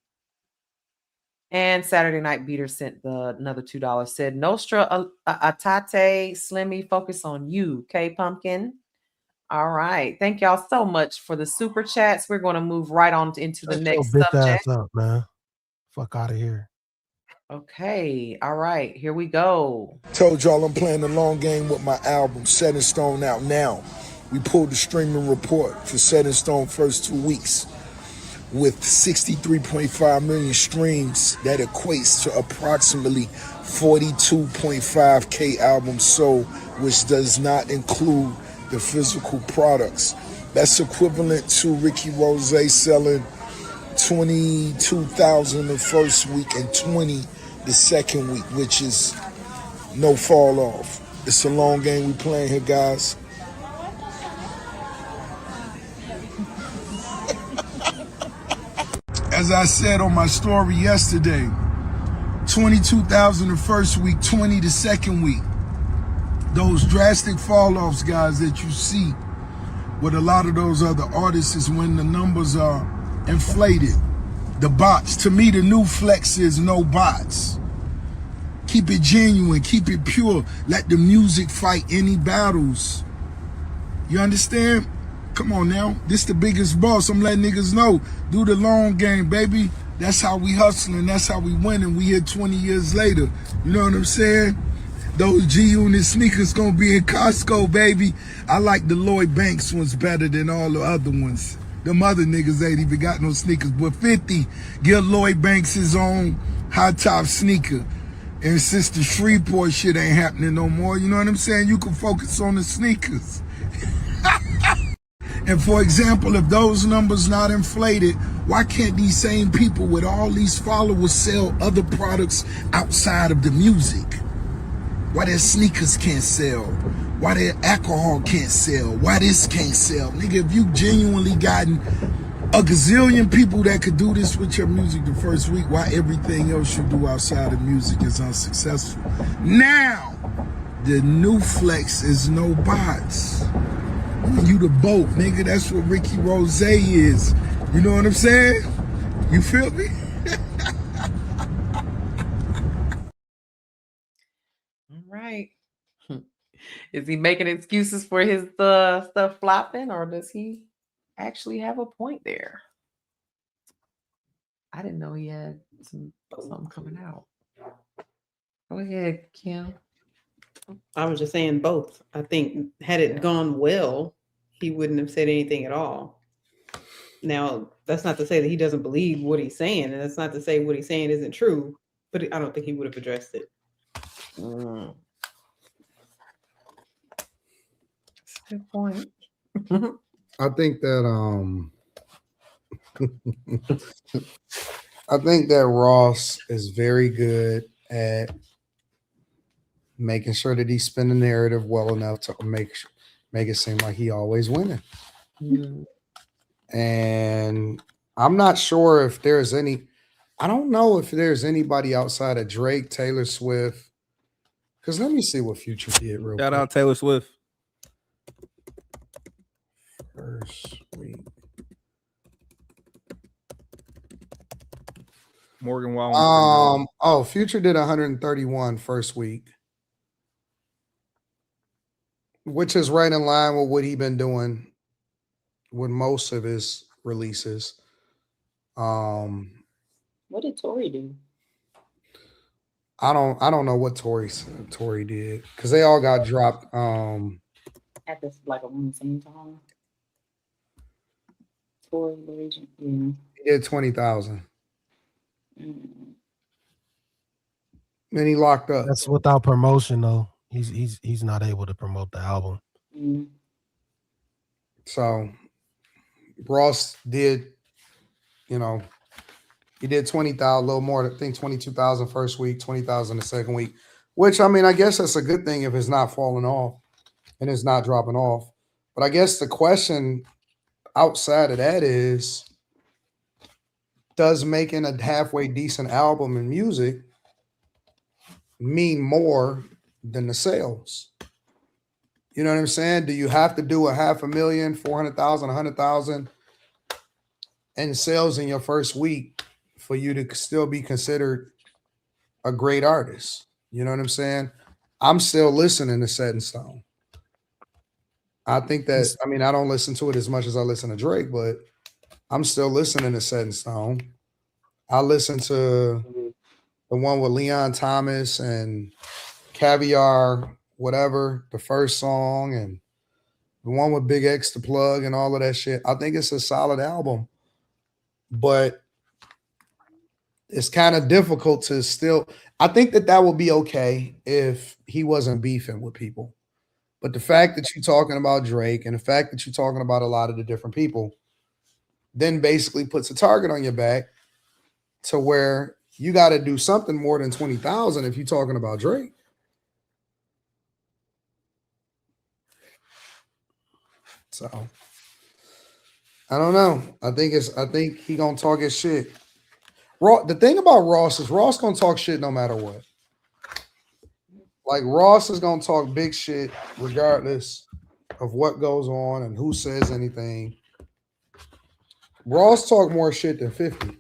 And Saturday Night Beater sent another $2, said, Nostra Atate, Slimmy, focus on you, K Pumpkin. All right. Thank y'all so much for the super chats. We're going to move right on into the next subject. Ass up, man. Fuck out of here. Okay. All right. Here we go. Told y'all I'm playing the long game with my album, Set in Stone, out now. We pulled the streaming report for Set in Stone first 2 weeks. With 63.5 million streams, that equates to approximately 42.5K albums sold, which does not include the physical products. That's equivalent to Ricky Rose selling 22,000 the first week and 20 the second week, which is no fall off. It's a long game we playing here, guys. As I said on my story yesterday, 22,000 the first week, 20 the second week. Those drastic fall-offs, guys, that you see with a lot of those other artists is when the numbers are inflated. The bots. To me, the new flex is no bots. Keep it genuine, keep it pure. Let the music fight any battles. You understand? Come on now, this the biggest boss. I'm letting niggas know. Do the long game, baby. That's how we hustling. That's how we winning. We here 20 years later. You know what I'm saying? Those G-Unit sneakers gonna be in Costco, baby. I like the Lloyd Banks ones better than all the other ones. Them other niggas ain't even got no sneakers. But 50, give Lloyd Banks his own high top sneaker. And since the Shreveport shit ain't happening no more, you know what I'm saying? You can focus on the sneakers. And for example, if those numbers not inflated, why can't these same people with all these followers sell other products outside of the music? Why their sneakers can't sell? Why their alcohol can't sell? Why this can't sell? Nigga, if you genuinely gotten a gazillion people that could do this with your music the first week, why everything else you do outside of music is unsuccessful? Now, the new flex is no bots. You the boat, nigga. That's what Ricky Rose is. You know what I'm saying? You feel me? All right. Is he making excuses for his stuff flopping, or does he actually have a point there? I didn't know he had something coming out. Go ahead, Kim. I was just saying both. I think had it gone well, he wouldn't have said anything at all. Now, that's not to say that he doesn't believe what he's saying, and that's not to say what he's saying isn't true, but I don't think he would have addressed it. That's a good point. I think that I think that Ross is very good at making sure that he spin the narrative well enough to make it seem like he always winning. And I'm not sure if there's any. I don't know if there's anybody outside of Drake, Taylor Swift. Because let me see what Future did real quick. Shout out Taylor Swift. First week. Morgan Wallen. Future did 131 first week, which is right in line with what he been doing with most of his releases. What did Tory do? I don't know what Tory did because they all got dropped. At this like around the same time. Tory, the region, yeah. He did 20,000. And he locked up. That's without promotion though. He's not able to promote the album. So Ross did, he did 20,000, a little more. I think 22,000 first week, 20,000 the second week. Which I guess that's a good thing if it's not falling off and it's not dropping off. But I guess the question outside of that is, does making a halfway decent album in music mean more than the sales? You know what I'm saying? Do you have to do a 500,000, 400,000, 100,000 in sales in your first week for you to still be considered a great artist? You know what I'm saying? I'm still listening to Set in Stone. I think that, I don't listen to it as much as I listen to Drake, but I'm still listening to Set in Stone. I listen to the one with Leon Thomas and Caviar, whatever, the first song, and the one with Big X, the plug, and all of that shit. I think it's a solid album, but it's kind of difficult to still. I think that would be okay if he wasn't beefing with people. But the fact that you're talking about Drake and the fact that you're talking about a lot of the different people then basically puts a target on your back to where you got to do something more than 20,000 if you're talking about Drake. So I don't know. I think he gonna talk his shit. The thing about Ross is Ross gonna talk shit no matter what. Like Ross is gonna talk big shit regardless of what goes on and who says anything. Ross talk more shit than 50.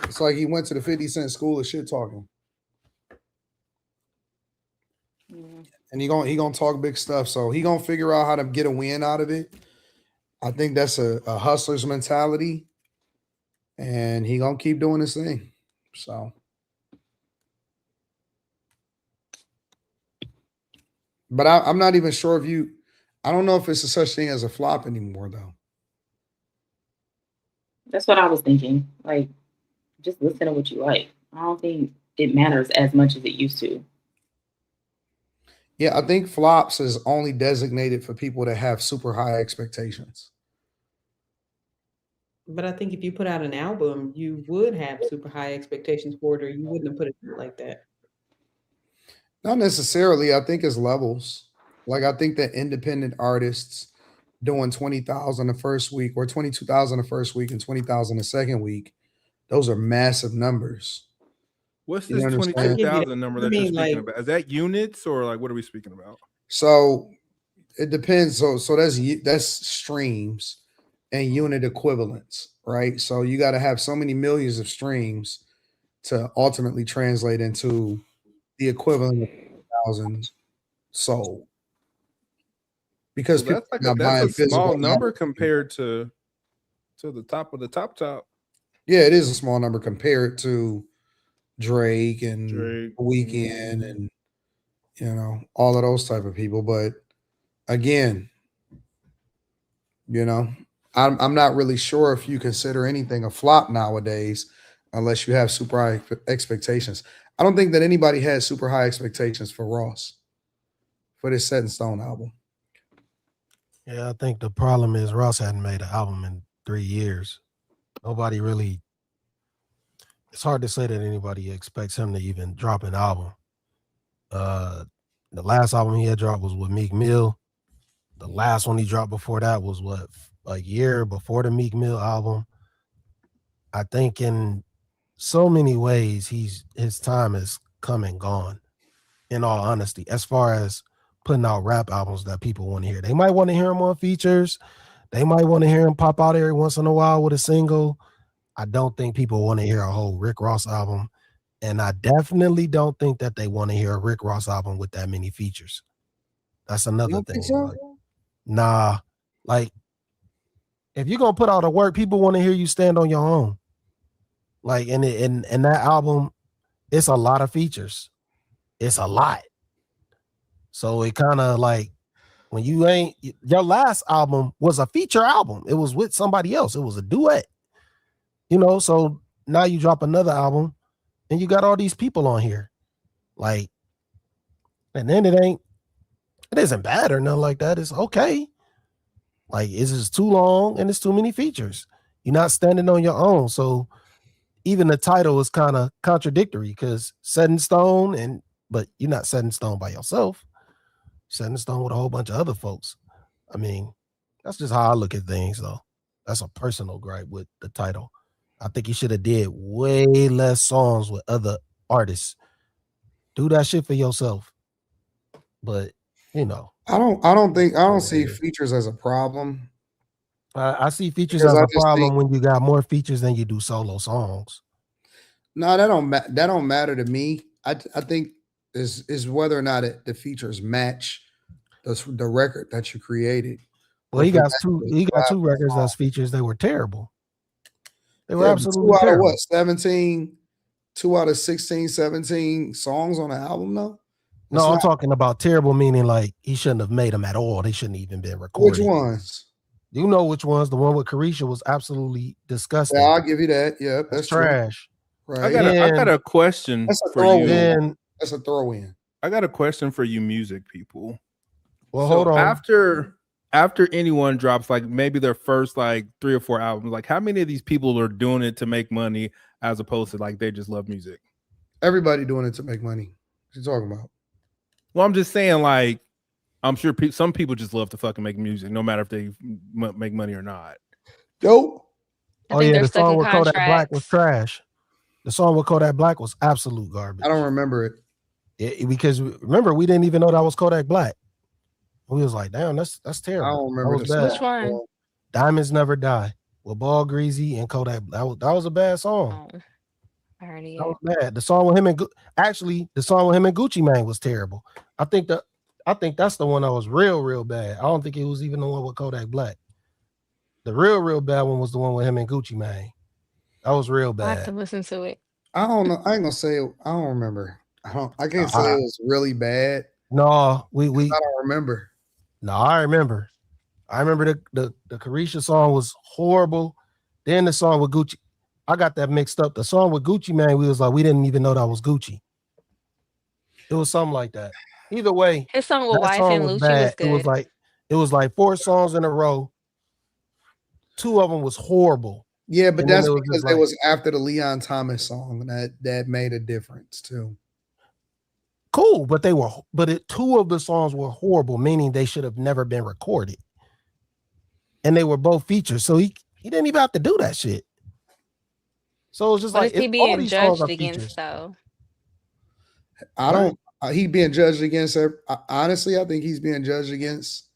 It's like he went to the 50 Cent school of shit talking. And he gonna talk big stuff. So he gonna figure out how to get a win out of it. I think that's a hustler's mentality. And he gonna keep doing his thing. So, but I'm not even sure if I don't know if it's a such thing as a flop anymore, though. That's what I was thinking. Like, just listen to what you like. I don't think it matters as much as it used to. Yeah, I think flops is only designated for people that have super high expectations. But I think if you put out an album, you would have super high expectations for it, or you wouldn't have put it like that. Not necessarily. I think it's levels. Like, I think that independent artists doing 20,000 the first week or 22,000 the first week and 20,000 the second week, those are massive numbers. What's this 22,000 number that you're speaking about? Is that units or like what are we speaking about? So it depends. So that's streams and unit equivalents, right? So you got to have so many millions of streams to ultimately translate into the equivalent of 1,000 sold. Because that's a small number compared to the top of the top. Yeah, it is a small number compared to Drake and Weeknd and all of those type of people. But again, I'm not really sure if you consider anything a flop nowadays, unless you have super high expectations. I don't think that anybody had super high expectations for Ross for this Set in Stone album. Yeah, I think the problem is Ross hadn't made an album in 3 years. Nobody really. It's hard to say that anybody expects him to even drop an album. The last album he had dropped was with Meek Mill. The last one he dropped before that was what, a year before the Meek Mill album. I think in so many ways his time has come and gone, in all honesty, as far as putting out rap albums that people want to hear. They might want to hear him on features. They might want to hear him pop out every once in a while with a single. I don't think people want to hear a whole Rick Ross album. And I definitely don't think that they want to hear a Rick Ross album with that many features. That's another thing. So? Like, nah, like if you're gonna put out a work, people want to hear you stand on your own. Like in that album, it's a lot of features. It's a lot. So it kind of like when your last album was a feature album. It was with somebody else. It was a duet. So now you drop another album and you got all these people on here. Like, and then it isn't bad or nothing like that. It's okay. Like, it's just too long and it's too many features. You're not standing on your own. So even the title is kind of contradictory because Set in Stone, but you're not set in stone by yourself. Set in stone with a whole bunch of other folks. I mean, that's just how I look at things, though. That's a personal gripe with the title. I think he should have did way less songs with other artists. Do that shit for yourself. But I don't see features as a problem. I see features as a problem when you got more features than you do solo songs. No, that don't matter to me. I think is whether or not the features match the record that you created. Well, he got two records that's features. They were terrible. They were absolutely terrible. 2 out of 17, 2 out of 16, 17 songs on the album, though? No, I'm talking about terrible, meaning like he shouldn't have made them at all. They shouldn't even been recorded. Which ones? You know which ones? The one with Carisha was absolutely disgusting. Yeah, I'll give you that. Yeah, that's trash. Right. I got a question for you. That's a throw in. I got a question for you, music people. Well, hold on. After anyone drops like maybe their first like 3 or 4 albums, like how many of these people are doing it to make money as opposed to like they just love music? Everybody doing it to make money. What you talking about? Well, I'm just saying, like, I'm sure some people just love to fucking make music, no matter if they make money or not. Dope. Oh yeah, the song with Kodak Black was trash. The song with Kodak Black was absolute garbage. I don't remember it. Because remember, we didn't even know that was Kodak Black. We was like, damn, that's terrible. I don't remember which one. Diamonds Never Die with Ball Greasy and Kodak. That was a bad song. Oh, I heard it. That was bad. The song with him and Gucci Mane was terrible. I think that's the one that was real bad. I don't think it was even the one with Kodak Black. The real bad one was the one with him and Gucci Mane. That was real bad. I have to listen to it. I don't know. I ain't gonna say it. I don't remember. I can't say it was really bad. No, I don't remember. No, I remember. I remember the Carisha song was horrible. Then the song with Gucci, I got that mixed up. The song with Gucci Mane, we was like, we didn't even know that was Gucci. It was something like that. Either way, his song with Wife and Lucci was good. It was like 4 songs in a row. 2 of them was horrible. Yeah, but that's because it was after the Leon Thomas song, and that made a difference too. Cool, but 2 of the songs were horrible, meaning they should have never been recorded. And they were both features, so he didn't even have to do that shit. So it's just what like is he being judged against, though? He being judged against. Honestly, I think he's being judged against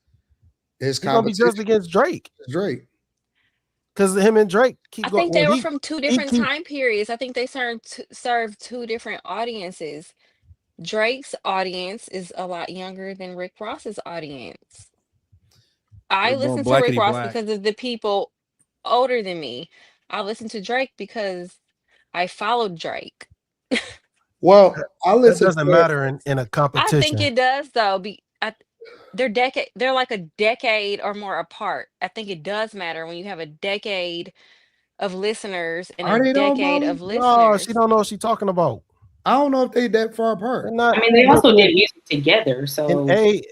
his competition. He's gonna be judged against Drake. Because him and Drake I think they were from 2 different time periods. I think they served 2 different audiences. Drake's audience is a lot younger than Rick Ross's audience. I listen to Rick Ross because of the people older than me. I listen to Drake because I followed Drake. Well, it doesn't matter in a competition. I think it does, though. they're like a decade or more apart. I think it does matter when you have a decade of listeners and a Are they though, decade Molly? of No, listeners. she don't know what she's talking about. I don't know if they that far apart. They're not. I mean, they also did music together, in so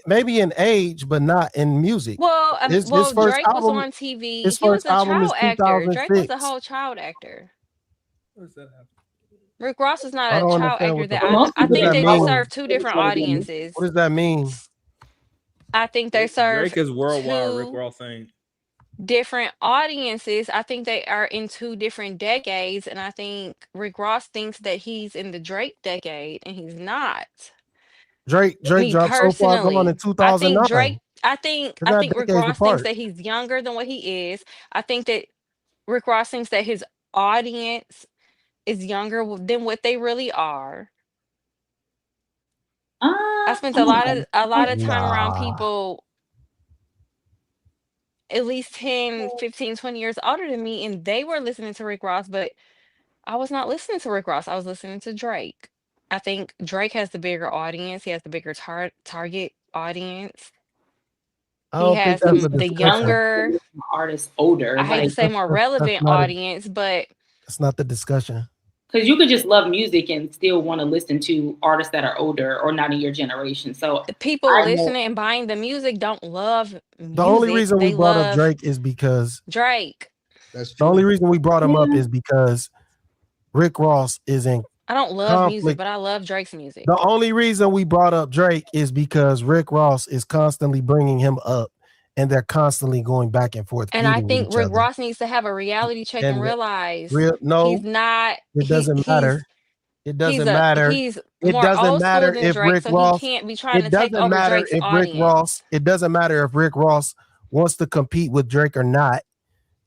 maybe in age, but not in music. Well, His first Drake was album, on TV. his He was first a album is child actor. Drake was a 2006. whole child actor. What does that have? Rick Ross is not I a don't child understand actor what the that but fuck. most I What does think that they mean? serve two different audiences. What does that mean? I think they serve Drake is worldwide. Rick two Ross ain't. different audiences. I think they are in two different decades, and I think Rick Ross thinks that he's in the Drake decade, and he's not. Drake Me dropped So Far Gone in personally, I think 2009. They're I not think Rick decades Ross thinks apart. that he's younger than what he is. I think that Rick Ross thinks that his audience is younger than what they really are. I spent a lot of time around Nah. people at least 10, 15, 20 years older than me, and they were listening to Rick Ross, but I was not listening to Rick Ross. I was listening to Drake. I think Drake has the bigger audience. He has the bigger target audience. I He don't think has that's a the discussion. younger, artists older. I hate to Like, say more That's relevant not a, audience, but that's not the discussion. because you could just love music and still want to listen to artists that are older or not in your generation. So the people I know listening and buying the music don't love The only music. reason we They brought up love Drake is because Drake. That's the true. only reason we brought him up is because Rick Ross is in I don't love music, conflict. but I love Drake's music. The only reason we brought up Drake is because Rick Ross is constantly bringing him up, and they're constantly going back and forth, And I feuding with think each Rick other. Ross needs to have a reality check and And realize no, he's not it doesn't matter. It doesn't matter. he's It more doesn't old school matter than if Drake, Rick so Ross. he can't be trying It to take doesn't over matter Drake's if Rick audience. Ross. It doesn't matter if Rick Ross wants to compete with Drake or not.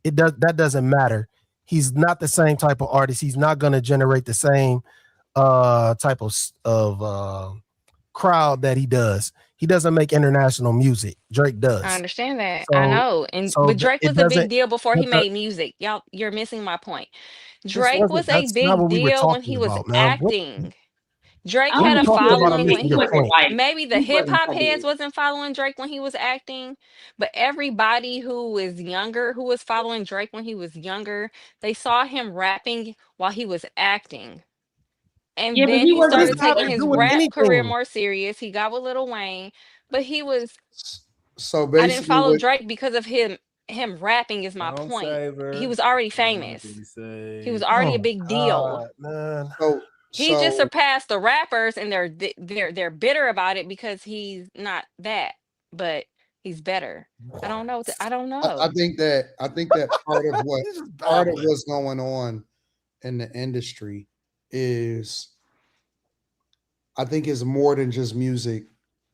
That doesn't matter. He's not the same type of artist. He's not going to generate the same type of crowd that he does. He doesn't make international music. Drake does. I understand that. So, I know. But Drake was a big doesn't. deal before he But made music. Y'all, you're missing my point. this Drake was wasn't. a That's not what big we were deal when talking he was about, man. acting. Drake I We had were a talking about. I'm following when missing your point. maybe the he hip wasn't hop that heads big. wasn't following Drake when he was acting, but everybody who was younger, who was following Drake when he was younger, they saw him rapping while he was acting. And Yeah, but then he he What does wasn't. started it have taking to his do with rap career anything? more serious. He got with Lil Wayne, but So I didn't basically, follow what Drake because of him rapping is my Don't point. save her. He was already Don't famous. be saved. He was already a Oh big deal. God, man. He just so surpassed the rappers, and they're bitter about it because he's not that, but he's better. I don't know. I don't I know. think that part of He's just babbling. what's going on in the industry is, I think it's more than just music.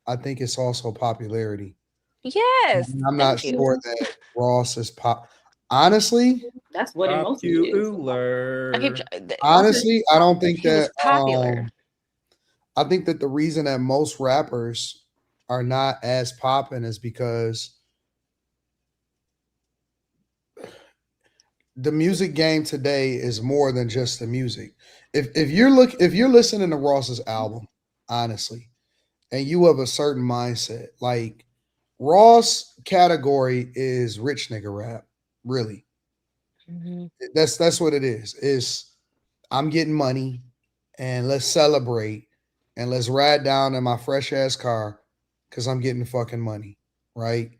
I think it's also popularity. Yes, And I'm not thank you. sure that Ross is honestly, That's what it mostly is. I keep Popular. honestly, I don't think he was that popular. I think that the reason that most rappers are not as popping is because the music game today is more than just the music. If you're listening to Ross's album, honestly, and you have a certain mindset, like Ross category is rich nigga rap, really. Mhm. That's what it is. Is I'm getting money and let's celebrate and let's ride down in my fresh ass car because I'm getting fucking money, right?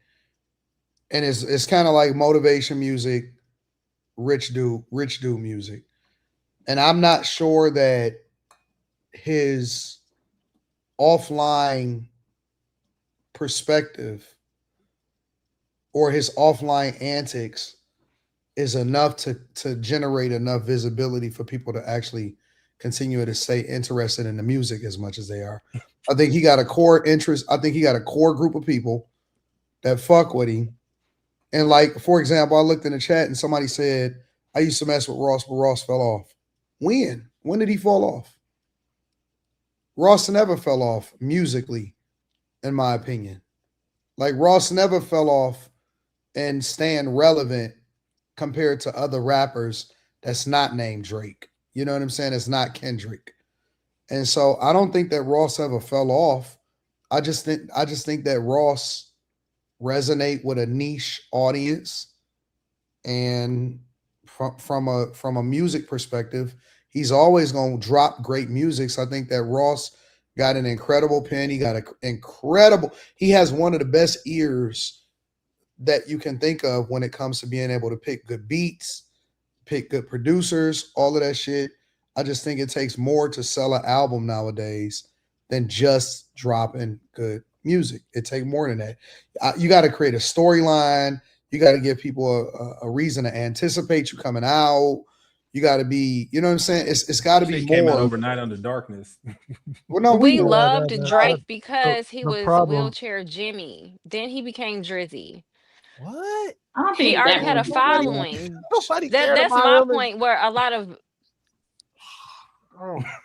And it's kind of like motivation music, rich dude music. And I'm not sure that his offline perspective or his offline antics is enough to generate enough visibility for people to actually continue to stay interested in the music as much as they are. I think he got a core interest. I think he got a core group of people that fuck with him. And like, for example, I looked in the chat and somebody said, I used to mess with Ross, but Ross fell off. When? When did he fall off? Ross never fell off musically, in my opinion. Like Ross never fell off and staying relevant compared to other rappers that's not named Drake. You know what I'm saying? It's not Kendrick. And so I don't think that Ross ever fell off. I just think that Ross resonate with a niche audience, and from a music perspective, he's always going to drop great music. So I think that Ross got an incredible pen. He got he has one of the best ears that you can think of when it comes to being able to pick good beats, pick good producers, all of that shit. I just think it takes more to sell an album nowadays than just dropping good music. It takes more than that. You got to create a storyline. You got to give people a reason to anticipate you coming out. You got to be, you know what I'm saying? It's got to be more. Came out overnight under darkness. Well, no, we loved Drake because he the was problem. Wheelchair Jimmy. Then he became Drizzy. What? I don't He think already that had a was- following. Nobody cared That's about my him. point. Where a lot of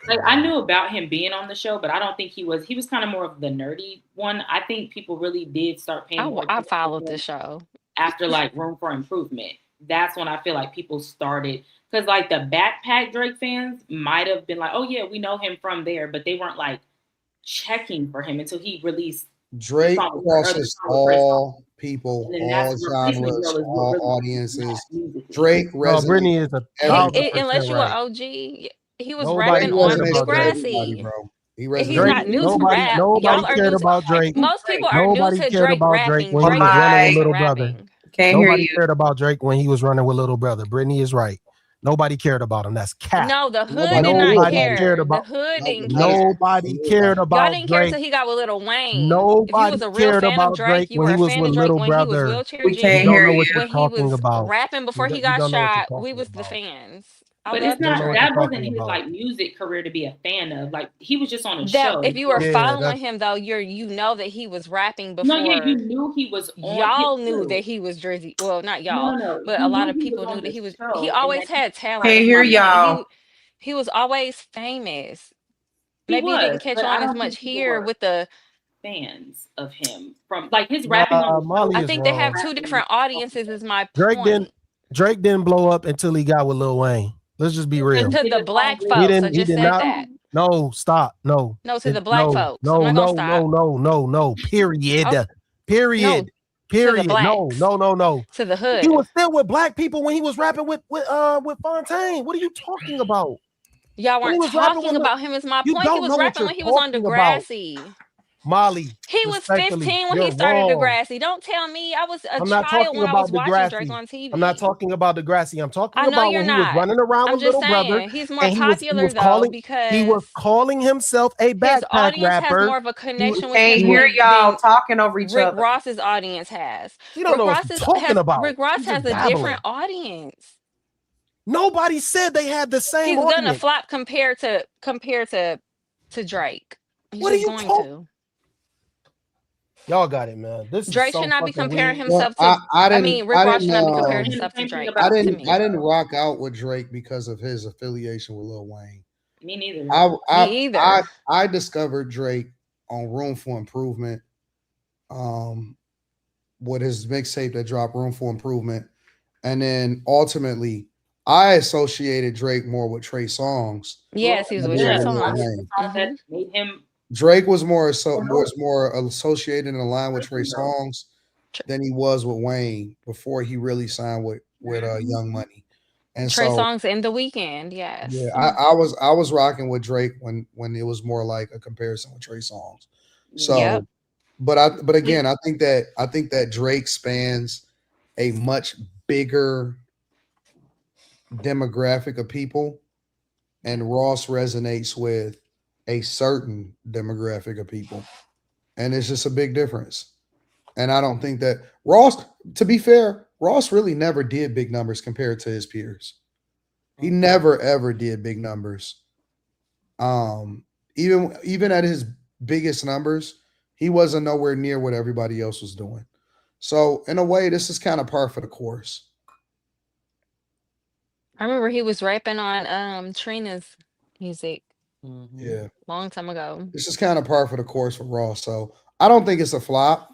Like, I knew about him being on the show, but I don't think he was kind of more of the nerdy one. I think people really did start paying more I attention followed to the him show. after like Room for Improvement. That's when I feel like people started, because like the Backpack Drake fans might have been like, oh yeah, we know him from there, but they weren't like checking for him until he released Drake crosses all people, And then all that's Replacement genres, Girl is what all really audiences. music. Drake resonates. Brittany is a everybody. Unless you were right. OG, he was Nobody rapping cares on about Drake. Degrassi. Bro. He's Drake, not new to rap. nobody Y'all are cared new about Drake. Most people are Nobody new to cared Drake about Drake rapping. when he Drake was running with is Little rapping. Brother. Can't hear Nobody you. cared about Drake when he was running with Little Brother. Brittany is right. Nobody cared about him. That's cap. No, the hood did not care. The hood didn't care. Nobody cared Y'all about didn't care Drake. till he got with Lil Wayne. Nobody If you was a real cared fan of about Drake, you when were he a was fan with of Drake Little when he was Brother. Wheelchair We can't You Jimmy. don't hear know what you. you're When he talking was about. rapping before he You got don't know what you're shot, we talking was the about. fans. But it's don't know not, what that you're wasn't talking his about. like music career to be a fan of. Like, he was just on a That show. if you were Yeah, following that's- him though, you know that he was rapping No, yeah, you before. knew he was on. Y'all yeah, knew true. that he was Drizzy. Well, not No, y'all, no, but you a lot knew of he people was knew on that the he was. show, He and always that had talent. Can't That's hear my point. y'all. He was always famous. he Maybe you was, didn't catch but I on as don't much think people here were with the. fans of him from like his rapping on the Molly show. I is think they have wrong. two different audiences. Is my Drake point. didn't blow up until he got with Lil Wayne. Let's just be real. To the black He folks, I didn't. He just did said not. that. No, stop. No. No, to the black folks. I'm not gonna stop. No. Period. Oh, Period. no, Period. to the No. blacks. To the He hood. was still with black people when he was rapping with Fontaine. What are you talking about? Y'all When he weren't was rapping talking with about him. Is my You point. He don't was know what rapping you're when he was on talking about. Degrassi. Molly, He was respectfully, 15 when you're he started wrong. Degrassi. Don't tell me I was a I'm not child talking when I was about watching Drake Degrassi. on TV. I'm not talking about Degrassi. I'm talking I know about you're when he was not. running around I'm with just Little Brother. saying he's more And he popular was though calling because himself a his backpack audience has rapper. more of a connection with Can't him hear y'all than talking over each Rick other. Ross's audience has. You don't know what you're talking about. Rick Ross You're has just a babbling. different audience. Nobody said they had the same He's gonna audience. flop compared to Drake. He's What are just you going talking? to. Y'all got it, man. This Drake is so should not be fucking comparing weird. himself to. Rick Ross should not be comparing himself to Drake. I to me. didn't rock out with Drake because of his affiliation with Lil Wayne. Me neither. Me either. I discovered Drake on Room for Improvement, with his mixtape that dropped, Room for Improvement, and then ultimately I associated Drake more with Trey Songz. Yes, he was with Trey Songz. That made him. Drake was more associated and aligned with Trey Songz than he was with Wayne before he really signed with Young Money. And Trey so Songz in The Weeknd, yes. yeah, I was rocking with Drake when it was more like a comparison with Trey Songz. So, Yep. but again, I think that Drake spans a much bigger demographic of people, and Ross resonates with a certain demographic of people, and it's just a big difference. And I don't think that Ross, to be fair, Ross really never did big numbers compared to his peers. He never ever did big numbers. Even at his biggest numbers, he wasn't nowhere near what everybody else was doing. So in a way, this is kind of par for the course. I remember he was rapping on Trina's music. Yeah, Long time ago. this is kind of par for the course for Ross. So I don't think it's a flop.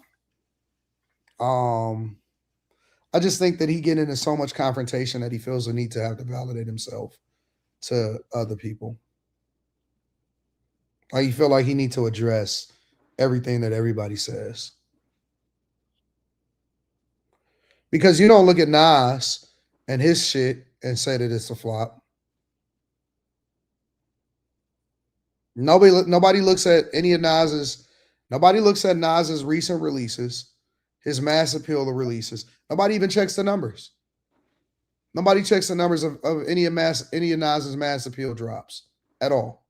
I just think that he get into so much confrontation that he feels the need to have to validate himself to other people. Like, you feel like he need to address everything that everybody says. Because you don't look at Nas and his shit and say that it's a flop. Nobody looks at any of Nas's. Nobody looks at Nas's recent releases, his mass appeal releases. Nobody even checks the numbers. Nobody checks the numbers of any of Nas's mass appeal drops at all.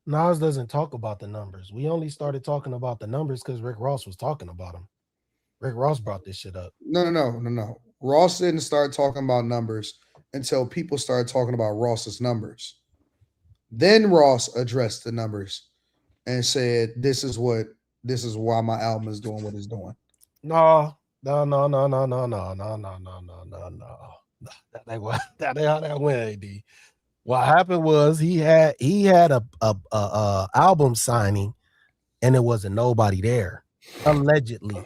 Nas doesn't talk about the numbers. We only started talking about the numbers because Rick Ross was talking about them. Rick Ross brought this shit up. No. Ross didn't start talking about numbers until people started talking about Ross's numbers. Then Ross addressed the numbers and said, this is why my album is doing what it's doing. No. That ain't how that went, AD. What happened was he had a album signing and it wasn't nobody there. Allegedly,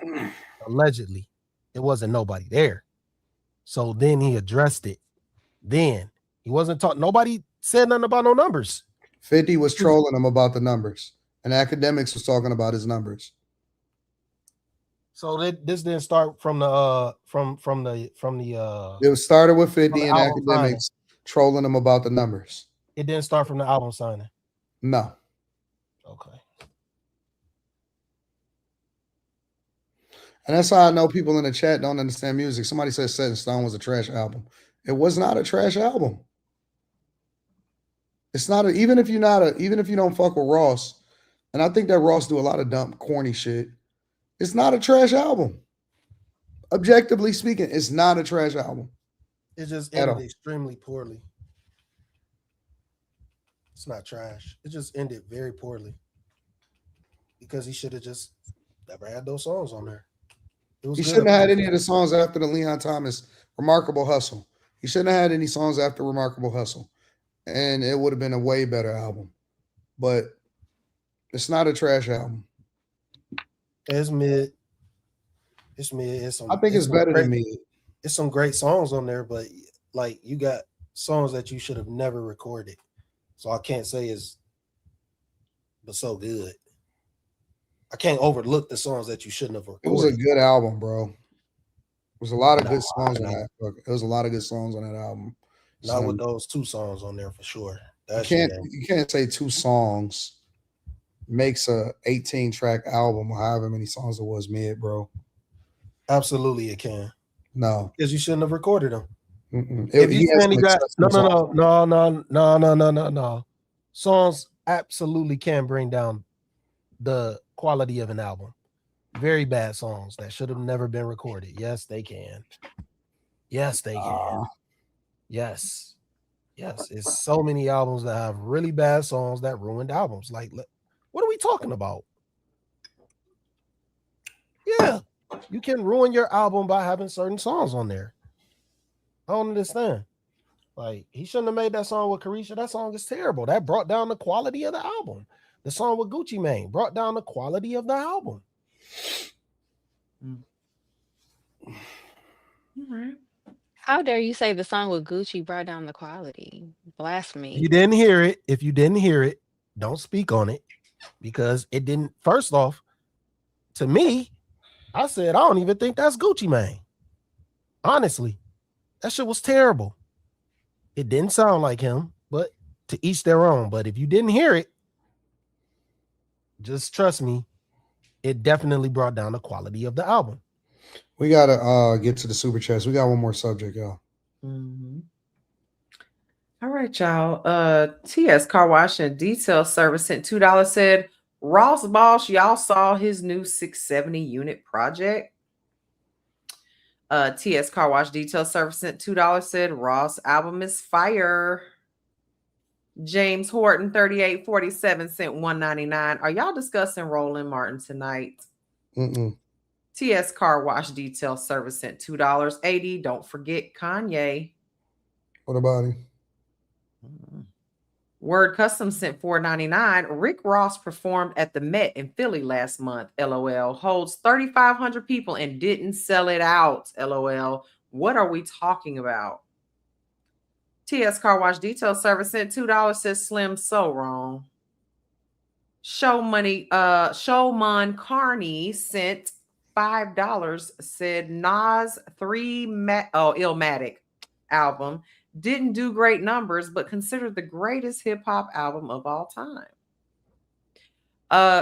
it wasn't nobody there. So then he addressed it. Then he wasn't talking. Nobody said nothing about no numbers. 50 was trolling him about the numbers, and Academics was talking about his numbers. So this didn't start from the It started with 50 and Academics trolling him about the numbers. It didn't start from the album signing. No. Okay. And that's how I know people in the chat don't understand music. Somebody said Set in Stone was a trash album. It was not a trash album. It's not even if you don't fuck with Ross, and I think that Ross do a lot of dumb, corny shit. It's not a trash album. Objectively speaking, it's not a trash album. It just ended extremely poorly. It's not trash. It just ended very poorly. Because he should have just never had those songs on there. He shouldn't have had any of the songs after the Leon Thomas Remarkable Hustle. He shouldn't have had any songs after Remarkable Hustle. And it would have been a way better album. But it's not a trash album. It's mid. I think it's better than mid. It's some great songs on there, but like you got songs that you should have never recorded. So I can't say it's but so good. I can't overlook the songs that you shouldn't have recorded. It was a good album, bro. There was a lot of good songs on that. There was a lot of good songs on that album. Not with those two songs on there for sure. You can't say two songs makes a 18-track album or however many songs it was mid, bro. Absolutely it can. No. Because you shouldn't have recorded them. If you No. Songs absolutely can bring down the quality of an album. Very bad songs that should have never been recorded. Yes, they can. Yes, they can. Yes. It's so many albums that have really bad songs that ruined albums. Like, what are we talking about? Yeah, you can ruin your album by having certain songs on there. I don't understand. Like, he shouldn't have made that song with Carisha. That song is terrible. That brought down the quality of the album. The song with Gucci Mane brought down the quality of the album. All right. How dare you say the song with Gucci brought down the quality? Blasphemy. You didn't hear it. If you didn't hear it, don't speak on it because it didn't. First off, to me, I said, I don't even think that's Gucci Mane. Honestly, that shit was terrible. It didn't sound like him, but to each their own. But if you didn't hear it, just trust me, it definitely brought down the quality of the album. We gotta get to the super chats. We got one more subject, y'all. Mm-hmm. All right, y'all. TS Car Wash and Detail Service sent $2. Said Ross Boss, y'all saw his new 670 unit project. TS Car Wash Detail Service sent $2. Said Ross album is fire. James Horton 3847 sent $1.99. Are y'all discussing Roland Martin tonight? TS Car Wash Detail Service sent $2. 80. Don't forget Kanye. What about him? Word Custom sent $4.99. Rick Ross performed at the Met in Philly last month. LOL. Holds 3,500 people and didn't sell it out. LOL. What are we talking about? TS Car Wash Detail Service sent $2. Says Slim so wrong. Showman Carney sent $5, said Nas' Illmatic album didn't do great numbers, but considered the greatest hip-hop album of all time.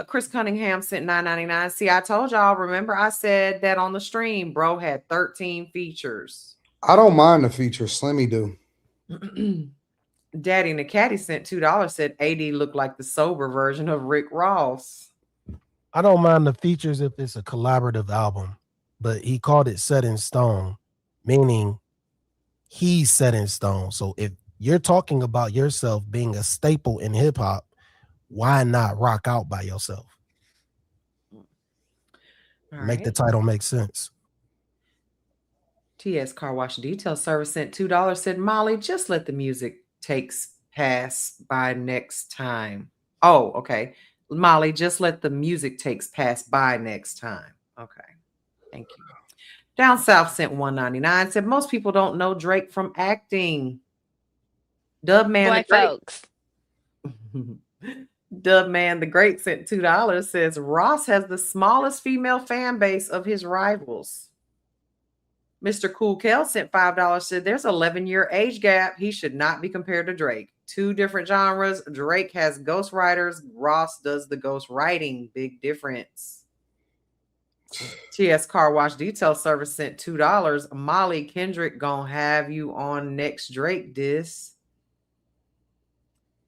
Chris Cunningham sent $9.99. See, I told y'all, remember I said that on the stream, bro had 13 features. I don't mind the features. Slimmy do. Daddy Nakati sent $2, said AD looked like the sober version of Rick Ross. I don't mind the features if it's a collaborative album, but he called it Set in Stone, meaning he's set in stone. So if you're talking about yourself being a staple in hip hop, why not rock out by yourself? Make the title make sense. TS Car Wash Detail Service sent $2, said Molly, just let the music pass by next time. Oh, okay. Molly, just let the music pass by next time. Okay. Thank you. Down South sent $1.99, said most people don't know Drake from acting. Dubman Black folks. Dubman the Great sent $2, says Ross has the smallest female fan base of his rivals. Mr. Cool Kel sent $5, said there's an 11-year age gap. He should not be compared to Drake. Two different genres. Drake has ghostwriters. Ross does the ghost writing. Big difference. TS Car Wash Detail Service sent $2. Molly Kendrick gonna have you on next Drake diss.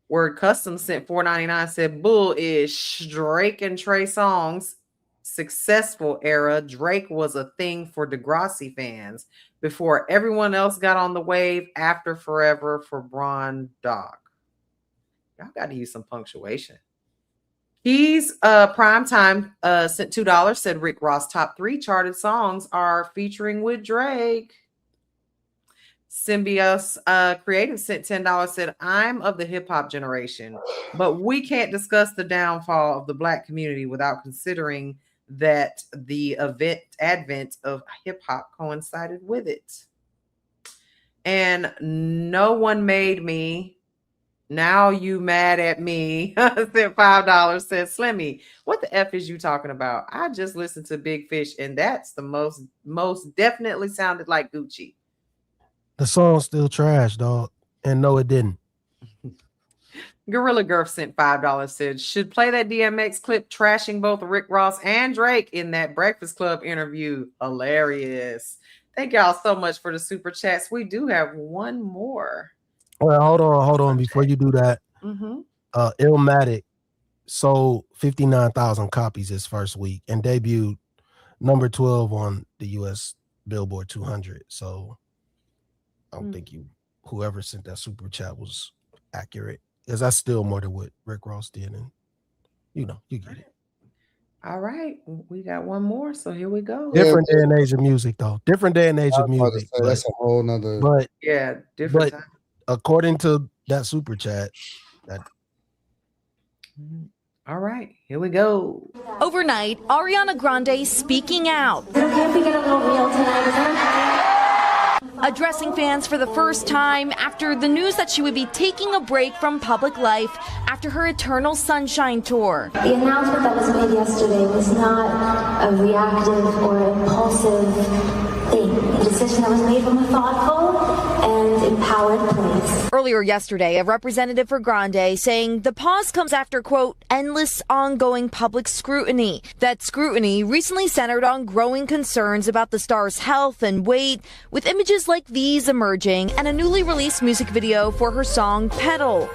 Word Custom sent $4.99, said bullish. Drake and Trey Songz successful era. Drake was a thing for Degrassi fans before everyone else got on the wave. After Forever for Braun Dog. Y'all got to use some punctuation. He's Primetime sent $2, said Rick Ross' top 3 charted songs are featuring with Drake. Symbios Creative sent $10, said I'm of the hip-hop generation, but we can't discuss the downfall of the Black community without considering that the advent of hip-hop coincided with it. And no one made me. Now you mad at me. Sent $5, said Slimmy. What the F is you talking about? I just listened to Big Fish, and that's the most definitely sounded like Gucci. The song's still trash, dog. And no, it didn't. Gorilla Girth sent $5, said should play that DMX clip trashing both Rick Ross and Drake in that Breakfast Club interview. Hilarious. Thank y'all so much for the super chats. We do have one more. Well, hold on. Before you do that, Illmatic sold 59,000 copies his first week and debuted number 12 on the U.S. Billboard 200. So I don't think whoever sent that super chat was accurate, because that's still more than what Rick Ross did, and you get it. All right, we got one more, so here we go. Different day and age of music, though. Different day and age of music. That's a whole nother. But yeah, different. But according to that super chat, all right, here we go. Overnight, Ariana Grande speaking out. Is it okay if we get a little real tonight? Is that okay? Addressing fans for the first time after the news that she would be taking a break from public life after her Eternal Sunshine tour. The announcement that was made yesterday was not a reactive or impulsive thing. A decision that was made from a thoughtful and empowered place. Earlier yesterday, a representative for Grande saying the pause comes after, quote, endless ongoing public scrutiny. That scrutiny recently centered on growing concerns about the star's health and weight, with images like these emerging and a newly released music video for her song Pedal.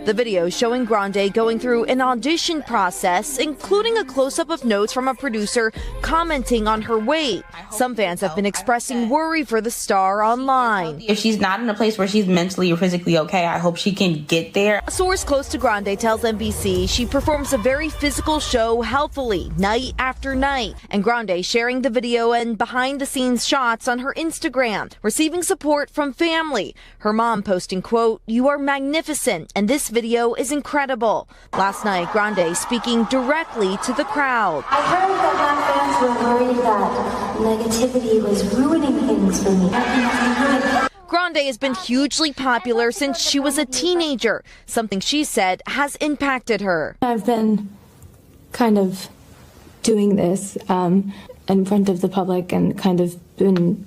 The video showing Grande going through an audition process, including a close-up of notes from a producer commenting on her weight. Some fans have been expressing worry for the star online. If she's not in a place where she's mentally or physically okay, I hope she can get there. A source close to Grande tells NBC she performs a very physical show healthily, night after night. And Grande sharing the video and behind-the-scenes shots on her Instagram, receiving support from family. Her mom posting, quote, "You are magnificent, and this video is incredible." Last night, Grande speaking directly to the crowd. I heard that my fans were worried that negativity was ruining things for me. Grande has been hugely popular since she was a teenager, something she said has impacted her. I've been kind of doing this in front of the public and kind of been,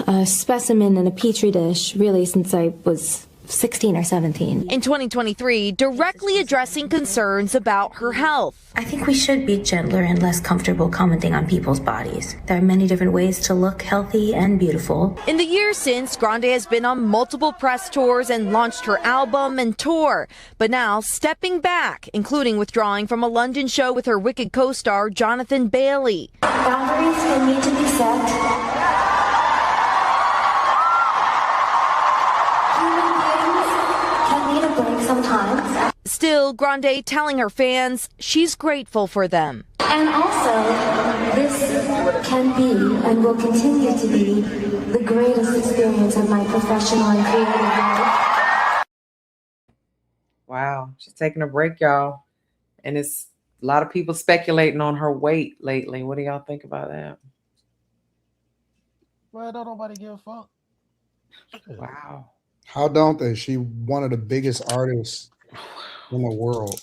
a specimen in a petri dish really since I was 16 or 17. In 2023, directly addressing concerns about her health. I think we should be gentler and less comfortable commenting on people's bodies. There are many different ways to look healthy and beautiful. In the years since, Grande has been on multiple press tours and launched her album and tour, but now stepping back, including withdrawing from a London show with her Wicked co-star Jonathan Bailey. Boundaries can need to be set. Sometimes. Still, Grande telling her fans she's grateful for them. And also, this can be and will continue to be the greatest experience of my professional and creative life. Wow, she's taking a break, y'all. And it's a lot of people speculating on her weight lately. What do y'all think about that? Well, don't nobody give a fuck. Wow. How don't they? She one of the biggest artists in the world.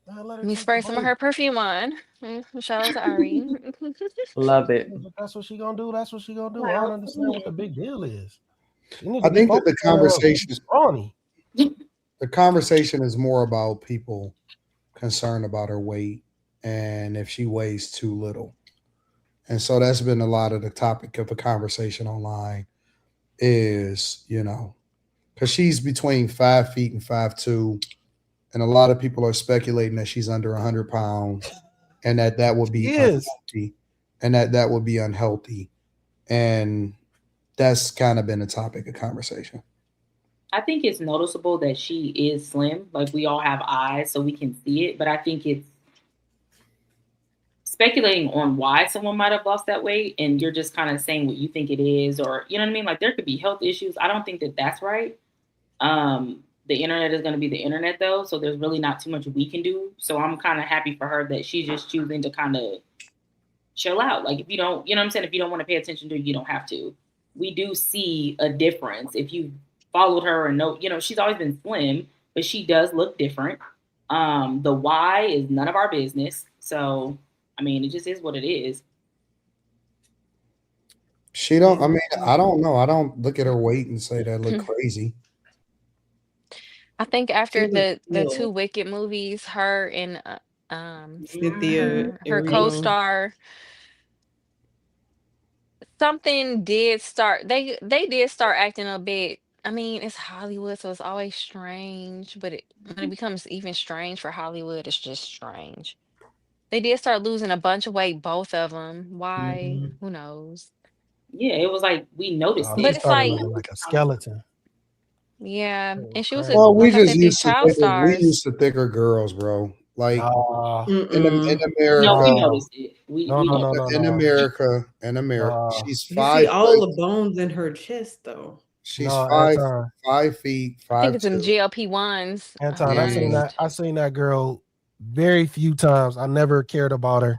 Let me spray some of her perfume on. Shout out to Ari. Love it. If that's what she gonna do. That's what she gonna do. I don't understand what the big deal is. I think that the conversation is more about people concerned about her weight and if she weighs too little. And so that's been a lot of the topic of the conversation online is, because she's between 5 feet and 5'2", and a lot of people are speculating that she's under 100 pounds and that would be unhealthy, and that would be unhealthy. And that's kind of been a topic of conversation. I think it's noticeable that she is slim. Like, we all have eyes so we can see it, but I think it's speculating on why someone might have lost that weight, and you're just kind of saying what you think it is, or you know what I mean? Like, there could be health issues. I don't think that that's right. The internet is going to be the internet, though, so there's really not too much we can do. So I'm kind of happy for her that she's just choosing to kind of chill out. Like, if you don't, you know what I'm saying? If you don't want to pay attention to it, you don't have to. We do see a difference. If you followed her and know, she's always been slim, but she does look different. The why is none of our business. So I mean, it just is what it is. I don't know. I don't look at her weight and say that look crazy. I think after the two Wicked movies, her and Cynthia, her co-star, something did start. They did start acting a bit. I mean, it's Hollywood, so it's always strange. But when it becomes even strange for Hollywood, it's just strange. They did start losing a bunch of weight, both of them. Why? Mm-hmm. Who knows? Yeah, it was like we noticed it. But it's like a skeleton. Yeah, and she was we just these child stars. We used to thicker girls, bro. Like in America, no, we noticed it. In America, she's You 5. see all the bones in her chest, though. She's 5 feet. 5'2". I think it's in GLP-1s. Anton, I seen that girl very few times. I never cared about her.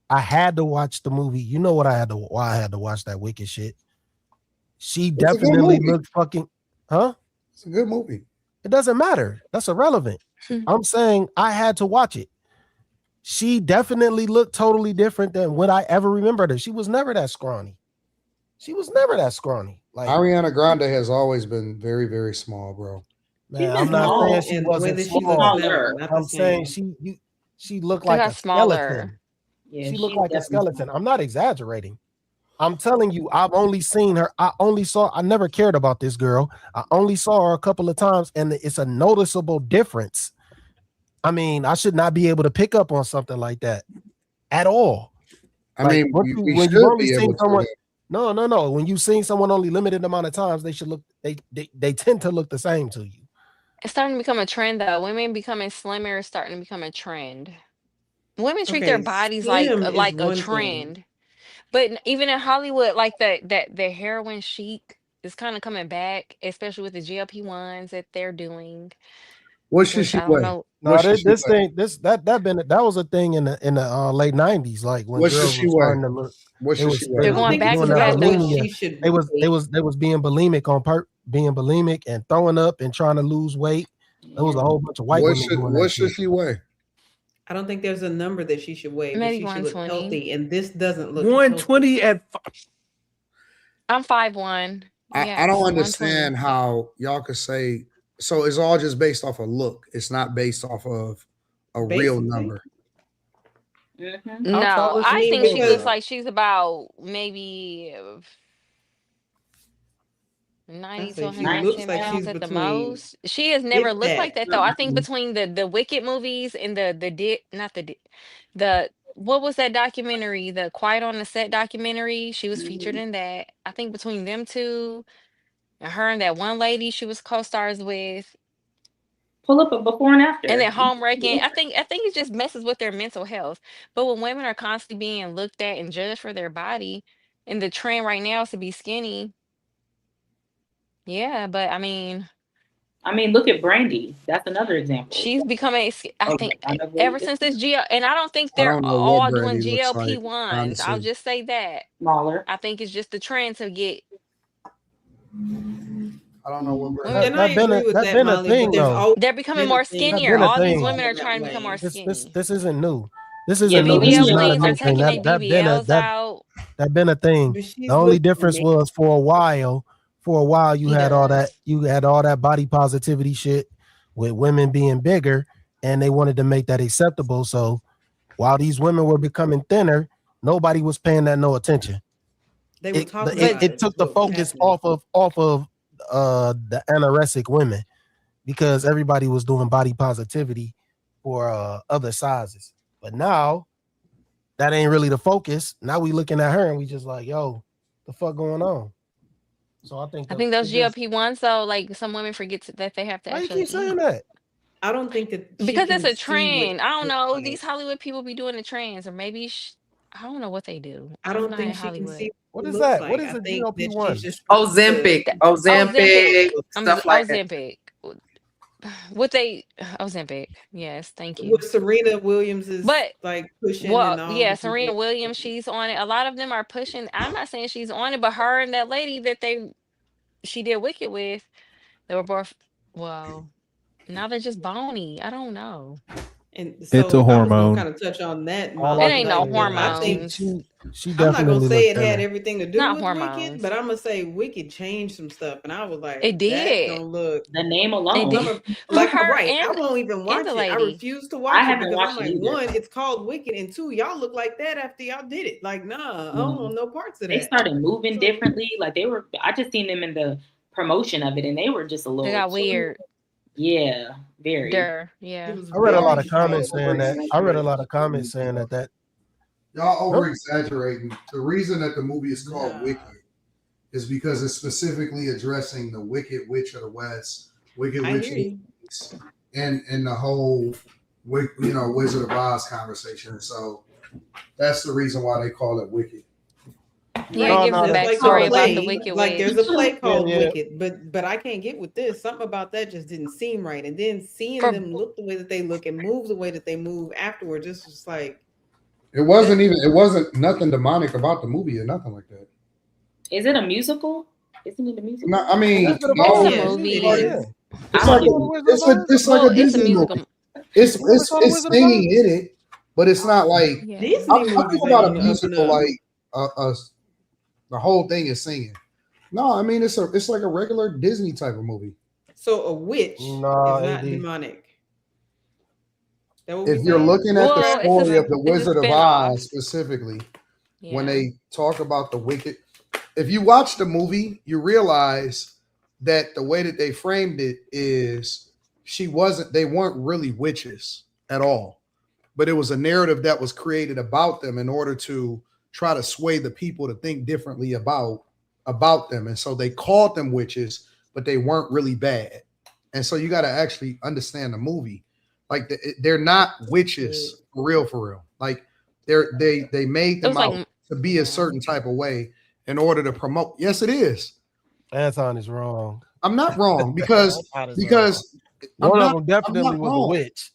I had to watch the movie. You know what why I had to watch that Wicked shit. She definitely looked fucking, huh? It's a good movie. It doesn't matter. That's irrelevant. I'm saying I had to watch it. She definitely looked totally different than what I ever remembered her. She was never that scrawny. Like Ariana Grande has always been very, very small, bro. Man, I'm not saying she wasn't small. I'm saying she looked like a skeleton. Yeah, she looked like a skeleton. I'm not exaggerating. I'm telling you, I've only seen her. I never cared about this girl. I only saw her a couple of times, and it's a noticeable difference. I mean, I should not be able to pick up on something like that at all. I mean, when you've only seen someone. No. When you've seen someone only limited amount of times, they should look. They tend to look the same to you. It's starting to become a trend, though. Women becoming slimmer is starting to become a trend. Women treat their bodies like a trend. But even in Hollywood, like the heroin chic is kind of coming back, especially with the GLP-1s that they're doing. What should which she I don't weigh? know. No, What should she this weigh? thing, that was a thing in the late 90s, like when What should girls she were weigh? starting to look. What They should was she they weigh? They're was going back doing to that that what bulimia. she should They was weigh. being bulimic being bulimic and throwing up and trying to lose weight. There was a whole bunch of white women doing that What should shit. she weigh? I don't think there's a number that she should weigh, but Maybe she should look 120. healthy. And this doesn't look 120 at I'm 5'1". Yeah, I don't 120. understand how y'all could say so. It's all just based off of look. It's not based off of a real Basically. number. No, I mean, think she because looks like she's about maybe 90 to say she 110 looks like pounds she's at the between, most. She has never if looked like that. that though. I think between the Wicked movies and the what was that documentary? The Quiet on the Set documentary. She was featured in that. I think between them two and her and that one lady she was co-stars with. Pull up a before and after. And then home wrecking. I think it just messes with their mental health. But when women are constantly being looked at and judged for their body, and the trend right now is to be skinny. Yeah, but I mean, look at Brandy. That's another example. she's becoming. I Okay, think I know who ever it is. since this and I don't think I they're don't know what all doing Brandy looks like, GLP-1s. I'll honestly. just say that. Smaller. I think it's just the trend to get. I don't know what And I agree with that, Molly. thing, But there's though. always They're becoming been more a thing. skinnier. All these thing. women are That trying to become more way. skinny. This isn't new. This Yeah, isn't new. This is BBL not a queens new are thing. taking their BBLs That out. been a thing. But she's The only looking difference amazing. was for a while you She had all that does. body positivity shit with women being bigger, and they wanted to make that acceptable. So while these women were becoming thinner, nobody was paying that no attention. They were talking about It took the what was focus happening. off of the anorexic women, because everybody was doing body positivity for other sizes. But now that ain't really the focus. Now we looking at her and we just like, yo, the fuck going on? So I think those GLP-1s though, like some women forget that they have to why you actually keep saying eat. that? I don't think that Because it's can a see what trend. I don't it know. looks These like. Hollywood people be doing the trends, or maybe I don't know what they do. I I'm don't not think in she can Hollywood. see What what is it looks that? like. What is I a think that she's GLP-1? just Ozempic, stuff like that. Ozempic. What they Ozempic. Yes, thank you. What Serena Williams is But like pushing well, and all yeah, these Serena other Williams, she's on it. A lot of them are pushing. I'm not saying she's on it, but her and that lady that she did Wicked with, they were both now they're just bony. I don't know. And It's a so I was gonna hormone. kind of touch on that, All Molly. I It ain't can no say is I think hormones. she I'm not gonna definitely say looked it had thinner. everything to do Not with hormones. Wicked, but I'm gonna say Wicked changed some stuff, and I was like, It that did. don't look. The name It alone. did. For Like, her right, I and won't even watch the it. I lady. refuse to I watch it haven't because I'm watched it like, either. one, it's called Wicked, and two, y'all look like that after y'all did it. Like, nah, I don't want no parts of They that. started moving differently. Like I just seen them in the promotion of it, and they were just a little. They got weird. Yeah, very. Yeah. I read a lot of Y'all comments saying that. Y'all over exaggerating. The reason that the movie is called Wicked is because it's specifically addressing the Wicked Witch of the West, Wicked I Witch hear of the you. East, and the whole Wizard of Oz conversation. So that's the reason why they call it Wicked. Yeah, it gives a That's backstory like about a the play. Wicked Like Witch. there's a play called yeah. Wicked, but I can't get with this. Something about that just didn't seem right. And then seeing them look the way that they look and move the way that they move afterwards, it's just like it wasn't nothing demonic about the movie or nothing like that. Is it a musical? Isn't it a musical? No, I mean, It's a movie. It's like a Disney movie. It's singing in it, but it's not like Disney I movies think about a ain't musical up. like the whole thing is singing. No, I mean it's like a regular Disney type of movie. So a witch is not demonic. If you're looking at the story of the Wizard of Oz specifically, when they talk about the wicked, if you watch the movie, you realize that the way that they framed it is they weren't really witches at all, but it was a narrative that was created about them in order to try to sway the people to think differently about them. And so they called them witches, but they weren't really bad. And so you got to actually understand the movie. Like they're not witches for real. Like they made them out to be a certain type of way in order to promote. Yes, it is. Anton is wrong. I'm not wrong because One of them definitely was a witch.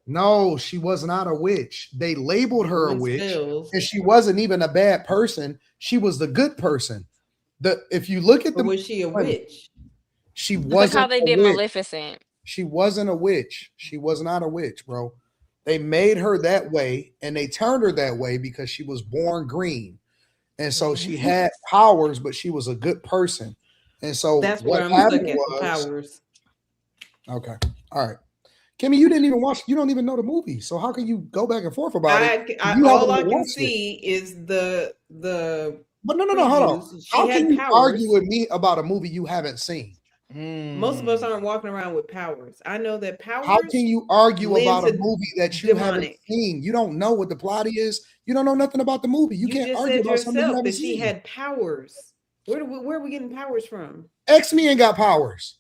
No, she was not a witch. They labeled her a witch, Spills. and she wasn't even a bad person. She was the good person. If you look at Or was she a witch? She It's like wasn't how they a did witch. Maleficent. She wasn't a witch. She was not a witch, bro. They made her that way, and they turned her that way because she was born green, and so she had powers, but she was a good person. And so That's what where I'm happened stuck at the was powers. okay. All right. Kimmy, you didn't even watch. You don't even know the movie, so how can you go back and forth about it? All I can see is the. But no. Hold on. She How had can you powers. argue with me about a movie you haven't seen? Most of us aren't walking around with powers. I know that powers. How can you argue lend about a to movie that you haven't demonic. seen? You don't know what the plot is. You don't know nothing about the movie. You can't just argue said about something you yourself haven't that she seen. had powers. Where are we getting powers from? X-Men got powers.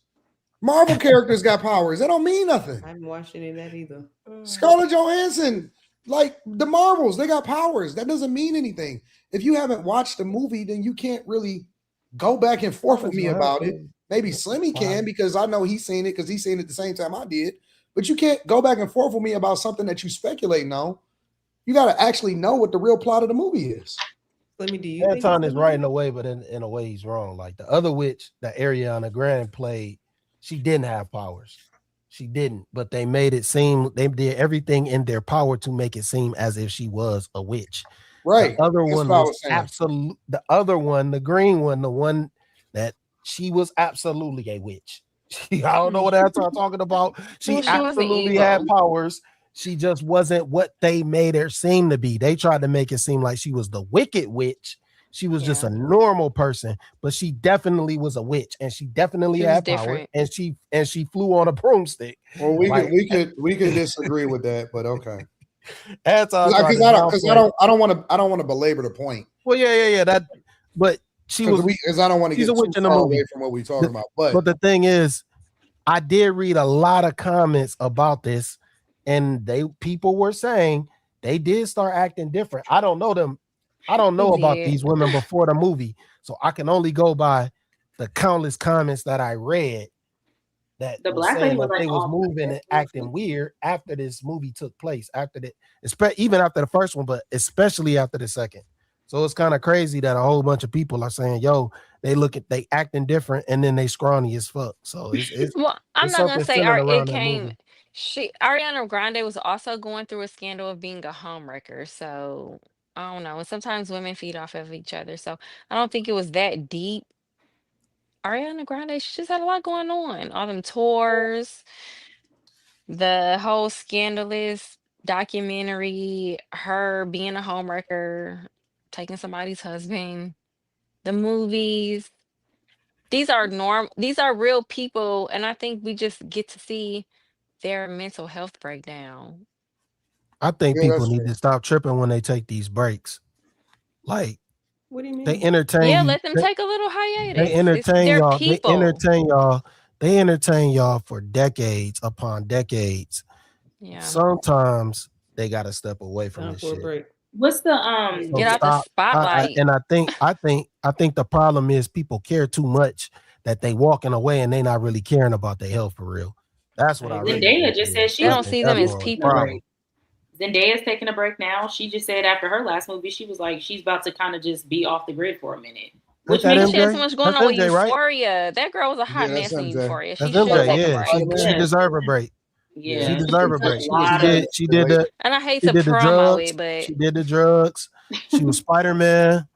Marvel characters got powers. That don't mean nothing. I haven't watched any of that either. Scarlett Johansson, like the Marvels, they got powers. That doesn't mean anything. If you haven't watched the movie, then you can't really go back and forth with me about it. Maybe Slimmy can, because I know he's seen it because he's seen it the same time I did. But you can't go back and forth with me about something that you speculating on. You got to actually know what the real plot of the movie is. Slimmy, do you Anton is right in a way, but in a way he's wrong. Like the other witch that Ariana Grande played, she didn't have powers. She didn't, but they made it seem, they did everything in their power to make it seem as if she was a witch. Right. The other That's one what I was was saying. absolute. The other one, the green one, the one that she was absolutely a witch. I don't know what I'm talking about. She Well, she wasn't absolutely evil. had powers. She just wasn't what they made her seem to be. They tried to make it seem like she was the wicked witch. She was just a normal person, but she definitely was a witch, and she definitely She was had power, different. and she flew on a broomstick. Well, we Like- could disagree with that, but okay. Anton tried to Because I downplay- don't want to belabor the point. Well, yeah. That, but she was because I don't want to she's get a witch too in the far movie. away from what we're talking about. But the thing is, I did read a lot of comments about this, and people were saying they did start acting different. I don't know them. I don't know about these women before the movie, so I can only go by the countless comments that I read that The was black saying lady was that like they was all moving and acting weird after this movie took place, after the even after the first one, but especially after the second. So it's kind of crazy that a whole bunch of people are saying, "Yo, they acting different, and then they scrawny as fuck." So it's Well, I'm it's not gonna something say centered it around that came. movie. Ariana Grande was also going through a scandal of being a homewrecker. So I don't know. And sometimes women feed off of each other. So I don't think it was that deep. Ariana Grande, she just had a lot going on. All them tours, the whole scandalous documentary, her being a homewrecker, taking somebody's husband, the movies. These are real people, and I think we just get to see their mental health breakdown. I think Yeah, people that's need true. to stop tripping when they take these breaks. Like What do you mean? they entertain Yeah, you. let them take a little hiatus. They entertain They're y'all. people. They entertain y'all for decades upon decades. Yeah. Sometimes they got to step away from Time this for a shit. break. What's the So Get out the stop. spotlight. And I think the problem is people care too much that they walking away and they not really caring about their health for real. That's what I really Zendaya think just it said is. she They I don't think see that's them as more of the people. problem. Zendaya's taking a break now. She just said after her last movie, she was like, she's about to kind of just be off the grid for a minute. Which that makes She had MJ? so much going That's on with MJ, right? Euphoria. That girl was a hot Yeah, that's mess in MJ. Euphoria. That's She should MJ. take a Yeah, break. she deserve a break. Yeah, She deserve a break. a lot of She did the And I hate she to did the promo drugs. it, but She did the drugs. She was Spider-Man.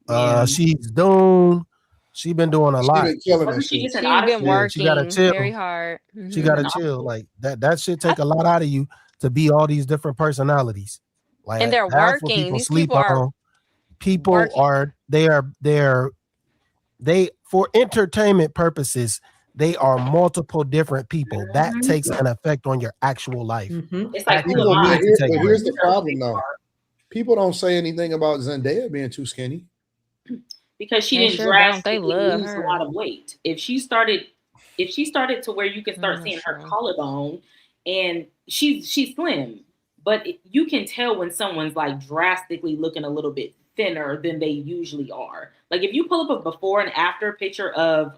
Yeah. She's Dune. She been doing a She lot. been killing that Wasn't she shit. just an she's been Odyssey? Yeah, she gotta working chill. very hard. She Mhm. gotta chill. Like that shit take a lot out of you to be all these different personalities. Like And they're that's what working. people These sleep people are on. People working. are they for entertainment purposes, they are multiple different people. That takes an effect on your actual life. It's like Actually, who am I? need to take But a here's break. the problem, though. People don't say anything about Zendaya being too skinny. Because she They didn't sure don't. They drastically love lose a her. lot of weight. If she started to where you can start seeing her collarbone, and she's slim, but you can tell when someone's like drastically looking a little bit thinner than they usually are. Like if you pull up a before and after picture of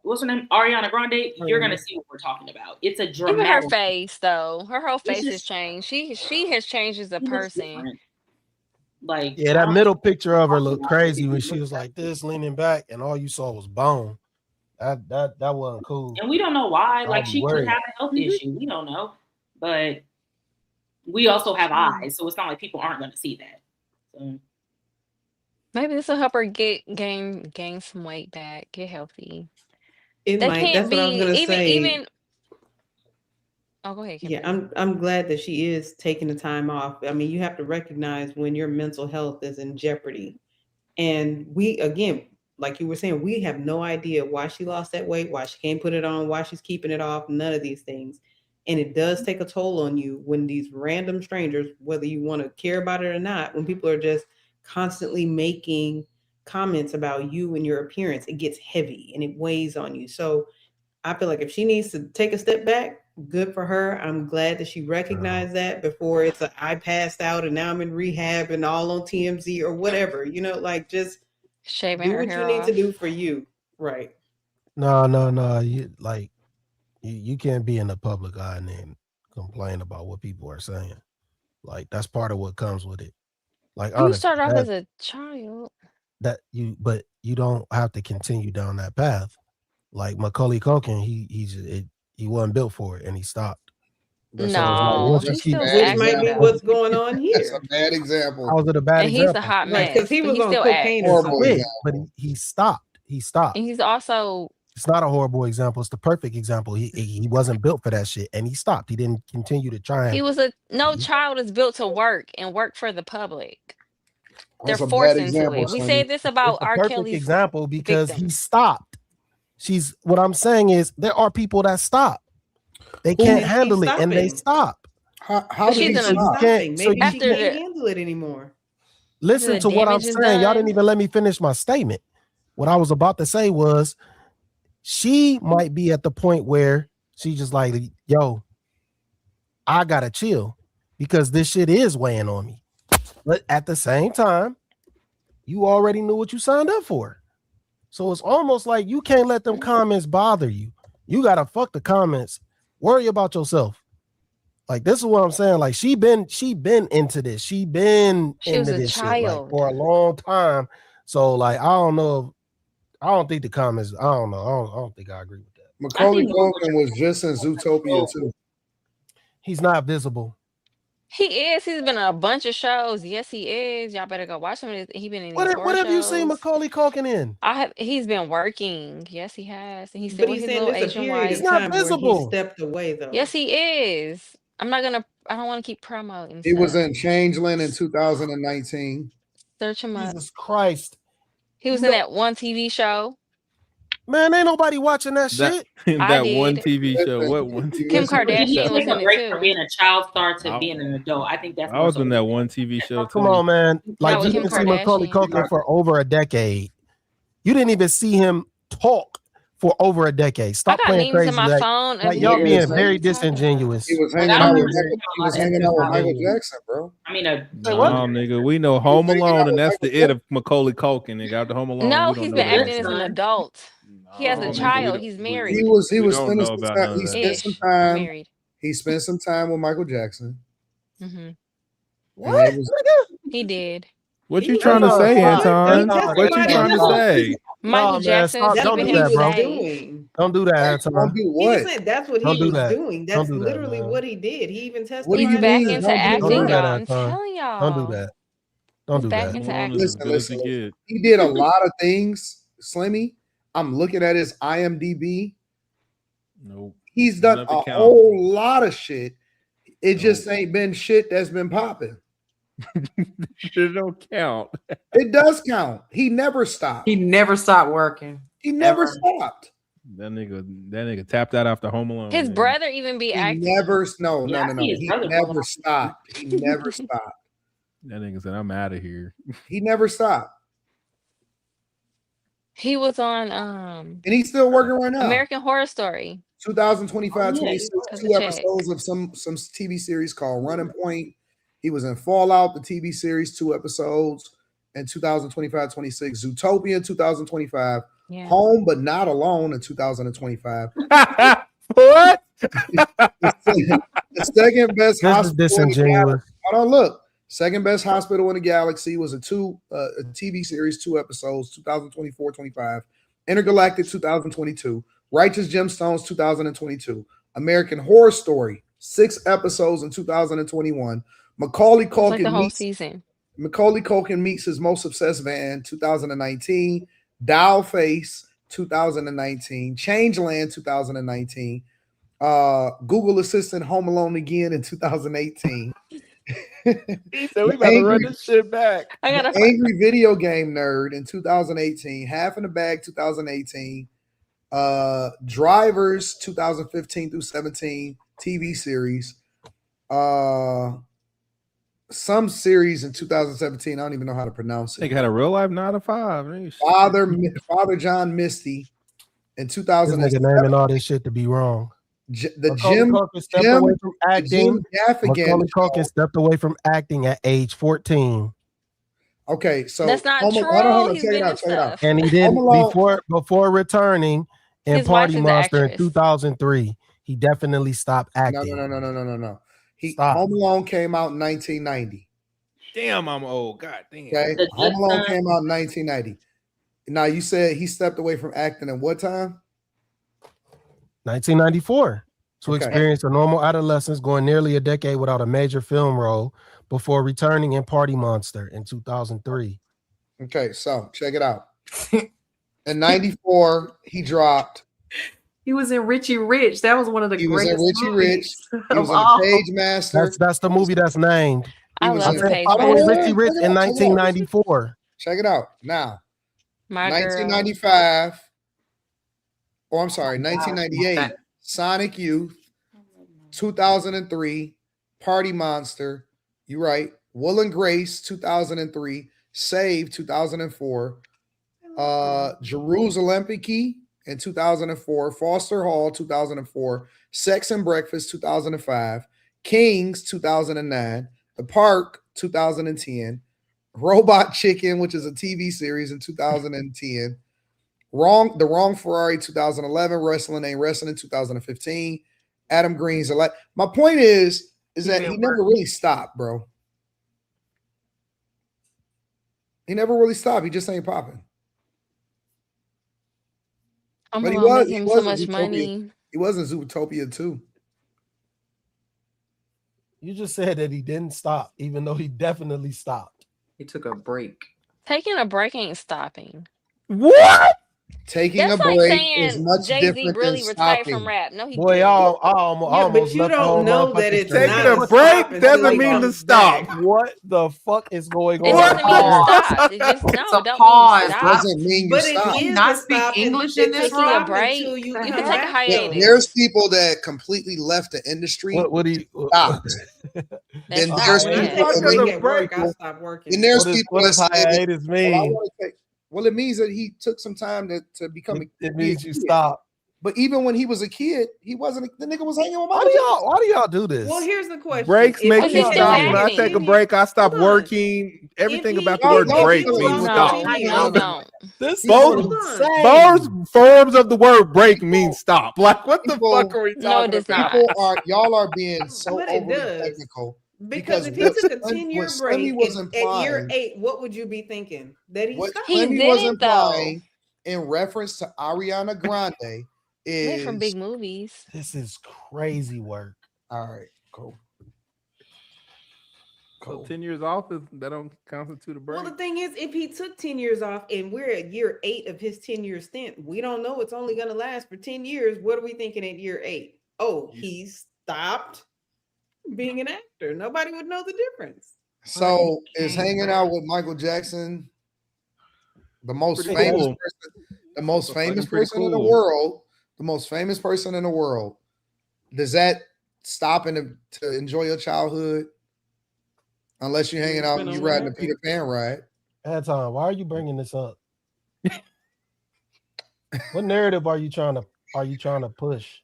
what's her name? Ariana Grande, you're gonna see what we're talking about. It's a Even her dramatic. face, though, her whole face has just- changed. She has changed as a She looks person. different. Like Yeah, I that don't middle think- picture of her looked crazy when she was like this, leaning back, and all you saw was bone. That wasn't cool. And we don't know why. I'll Like be she could worried. have a health issue. We don't know. But we also have eyes, so it's not like people aren't gonna see that. So Maybe this will help her gain some weight back, get healthy. It They might. can't That's what I was be gonna say. even. Oh, go ahead, Yeah, Kimberly. I'm glad that she is taking the time off. I mean, you have to recognize when your mental health is in jeopardy. And we, again, like you were saying, we have no idea why she lost that weight, why she can't put it on, why she's keeping it off, none of these things. And it does take a toll on you when these random strangers, whether you want to care about it or not, when people are just constantly making comments about you and your appearance, it gets heavy and it weighs on you. So I feel like if she needs to take a step back, good for her. I'm glad that she recognized that before it's I passed out and now I'm in rehab and all on TMZ or whatever. You know, like just Shaving do her what hair you need off. to do for you. Right. No. You can't be in the public eye and then complain about what people are saying. Like that's part of what comes with it. Like You honestly, start off as a child. but you don't have to continue down that path. Like Macaulay Culkin, he wasn't built for it and he stopped. So it's like, No, once you he's keep, still Which acting might be though. what's going on That's a here. bad example. how was it a bad And he's a example? hot Right. mess. Because he but was he on still cocaine acts. or Horrible something. But he stopped. He stopped. And he's also It's not a horrible example. It's the perfect example. He wasn't built for that shit, and he stopped. He didn't continue to try. he was a no child is built to work and work for the public. They're That's a bad forced into example, it. We Sonny. said this It's about a R. perfect Kelly's example because he victims. stopped. What I'm saying is there are people that stop. They can't And handle she's it, and they stopping. stop. How But did he she's She's in a stop? stopping. So Maybe you she after can't the handle it anymore. listen the to what I'm damage is saying. Y'all didn't done. even let me finish my statement. What I was about to say was she might be at the point where she just like, yo, I gotta chill because this shit is weighing on me. But at the same time, you already knew what you signed up for. So it's almost like you can't let them comments bother you. You gotta fuck the comments. Worry about yourself. Like this is what I'm saying. Like she been into this. She been She was into a this shit like child. for a long time. So like I don't know. I don't think the comments. I don't know. I don't think I agree with that. Macaulay Culkin was just in Zootopia too. He's not visible. He is. He's been in a bunch of shows. Yes, he is. Y'all better go watch him. He been in these What horror have you seen shows. Macaulay Culkin in? He's been working. Yes, he has. And he's still But with he's his saying little there's a Asian period He's of wife. not time where he visible. stepped away though. Yes, he is. I don't want to keep promoting He was stuff. in Changeling in 2019. Search him up. Jesus Christ. He was in that one TV show. Man, ain't nobody watching that shit. That one did. TV show. What one? Kim Did he Kardashian was take a in it break from too. being a child star to being an adult? I think that's I more was so in that one TV show too. Come on, man. Like Not you with Kim didn't see Macaulay Kardashian. Culkin for over a decade. You didn't even see him talk for over a decade. I Stop got playing memes crazy. in my Like, phone of like y'all him. being What are very you talking disingenuous. He was Like, hanging I out don't with remember he was hanging out with Michael Jackson, bro. I mean, a Say what? Nah, nigga, we know Home Alone, and that's the it of Macaulay Culkin. Nigga, after Home Alone, No, we don't he's know been the acting rest as of an it. adult. He has a No, nigga, child. He's married. He was we don't spending know some about time. none of He that. spent some Ish. time. Married. He spent some time with Michael Jackson. Mm-hmm. What? And it was, He did. What He you was trying to No, say, stop. Anton? He No, What you testified trying to himself. say? Michael man, Jackson is stop. That's Don't what keeping do he him that, was bro. safe. doing. Don't do that, don't Anton. do He what? just said that's what Don't he do was that. doing. Don't That's do that, literally man. what he did. He even testified. What do He's you back mean? into Don't do Don't do acting, what? that, y'all. I'm Anton. telling Don't do y'all. that. Don't He's do back that. into Alone is as acting. good as it Listen. get. He did a lot of things, Slimmy. I'm looking at his IMDb. Nope. He's done Nothing a count. whole lot of shit. It just ain't been shit that's been popping. Shit don't count. It does count. He never stopped. He never stopped working. He never ever. stopped. That nigga tapped out after Home Alone. His nigga. brother even be He acting. never no. Yeah, I see his He brother never going stopped. He never stopped. That nigga said, "I'm out of here." He never stopped. He was on And he's still working right now. American Horror Story. 2025, 26, Cut 2 the check. episodes of some TV series called Running Point. He was in Fallout, the TV series, 2 episodes. In 2025, 26, Zootopia, 2025, Yeah. Home but Not Alone in 2025. What? The second best This is hospital in the disingenuous. galaxy. Hold on, look. Second best hospital in the galaxy was a TV series, 2 episodes, 2024-25. Intergalactic 2022. Righteous Gemstones 2022. American Horror Story 6 episodes in 2021. Macaulay It's like the Culkin whole meets season. Macaulay Culkin meets his most obsessed fan 2019. Doll Face 2019. Changeland 2019. Google Assistant Home Alone Again in 2018. He said we better run this shit back. I gotta Angry Video Game Nerd in 2018. Half in the Bag 2018. Drivers 2015 through 17 TV series. Some series in 2017. I don't even know how to pronounce it. They had a real life 9 to 5. Father John Misty in This 2007. nigga naming all this shit to be wrong. Macaulay Culkin stepped away from acting. Gaffigan. Macaulay Culkin stepped away from acting at age 14. Okay, so That's not hold on, true. hold on, He's check it been in out, check it out. stuff. And he did Home Alone- before returning in His wife Party is an Monster in actress. 2003. He definitely stopped acting. No. Stop. Home Alone came out in 1990. Damn, I'm old. God damn. Okay, Home Alone came out in 1990. Now you said he stepped away from acting in what time? 1994 to Okay. experience a normal adolescence, going nearly a decade without a major film role before returning in Party Monster in 2003. Okay, so check it out. In 94, he dropped. He was in Richie Rich. That was one of the He was in greatest Richie movies Rich. He of was in all. Page Master. That's the movie that's named. I was love in- the Page I was Master. Richie Rich in 1994. Check it out. Now, My girl. 1995. Oh, I'm sorry, 1998. Sonic Youth. 2003. Party Monster. You're right. Will and Grace. 2003. Save. 2004. Jerusalem Key in 2004. Foster Hall. 2004. Sex and Breakfast. 2005. Kings. 2009. The Park. 2010. Robot Chicken, which is a TV series in 2010. The Wrong Ferrari 2011. Wrestling Ain't Wrestling 2015. Adam Green's like. My point is that he never really stopped, bro. He never really stopped. He just ain't popping. I'm But he gonna was. make He him was so in much Zootopia. money. He was in Zootopia too. You just said that he didn't stop, even though he definitely stopped. He took a break. Taking a break ain't stopping. What? Taking That's a like break saying is much Jay-Z different really than retired stopping. from rap. No, he Boy, didn't. I Yeah, almost but you left the don't whole know that motherfucking it's stream. Taking not a a break stop until doesn't he mean to comes stop. back. What the fuck is going It on? doesn't mean you Pause. stopped. It just It's a don't pause. mean It stop. doesn't mean you But it stop. Can you is not the speak stop. English in this It's Taking a room? break. until you The You come can take a back. hiatus. There's people that completely left the industry. What do you? Stopped. That's Then stop, there's When I yeah. people. take a And break then at work, I people. stop working. And there's What people does that say, hiatus "Well, I mean? want to take." Well, it means that he took some time to become It a means you kid. stop. But even when he was a kid, he wasn't. The nigga was hanging with Why Michael Jackson. do y'all do this? Well, here's the question. Breaks If make Because he you he's had still stop. been When I take a acting. break, I stop Hold on. working. Everything If about the he- word Y'all break people means are stop. lost- No, years. you don't. This Both- is Hold insane. Those forms of the word break mean stop. Like, what the People- fuck are we No, it talking does about? not. Y'all are being so But it overly does. technical. Because if he what took a Slim- 10-year what Slimmy break was at year implying- 8, what would you be thinking? That he What stopped? He Slimmy was didn't, though. implying in reference to Ariana Grande They're is from big movies. This is crazy work. all right. Cool. So 10 years off is that don't constitute a break. Well, the thing is, if he took 10 years off and we're at year 8 of his 10-year stint, we don't know it's only going to last for 10 years. What are we thinking at year 8? Oh, he stopped being an actor. Nobody would know the difference. So is hanging out with Michael Jackson the most Pretty famous cool. person, the most That's famous fucking pretty person in the cool. world, the most famous person in the world. Does that stop to enjoy your childhood? Unless you're hanging out and you're riding the Peter Pan ride. Anton, why are you bringing this up? What narrative are you trying to push?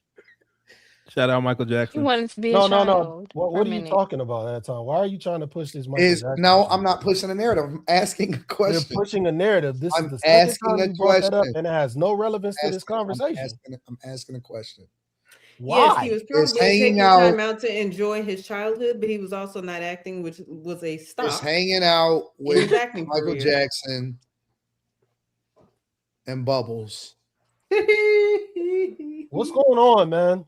Shout out Michael He Jackson. wanted to be a No. child. What are you talking about, Anton? Why are you trying to push this Michael Jackson? No, I'm not pushing a narrative. I'm asking a question. You're pushing a narrative. This I'm is the second asking time a you brought that up, question. and it has no relevance to this conversation. I'm asking a question. Why? Yes, he was probably taking time out to enjoy his childhood, but he was also not acting, which was a stop. Is hanging out in with his acting Michael career. Jackson and Bubbles. What's going on, man?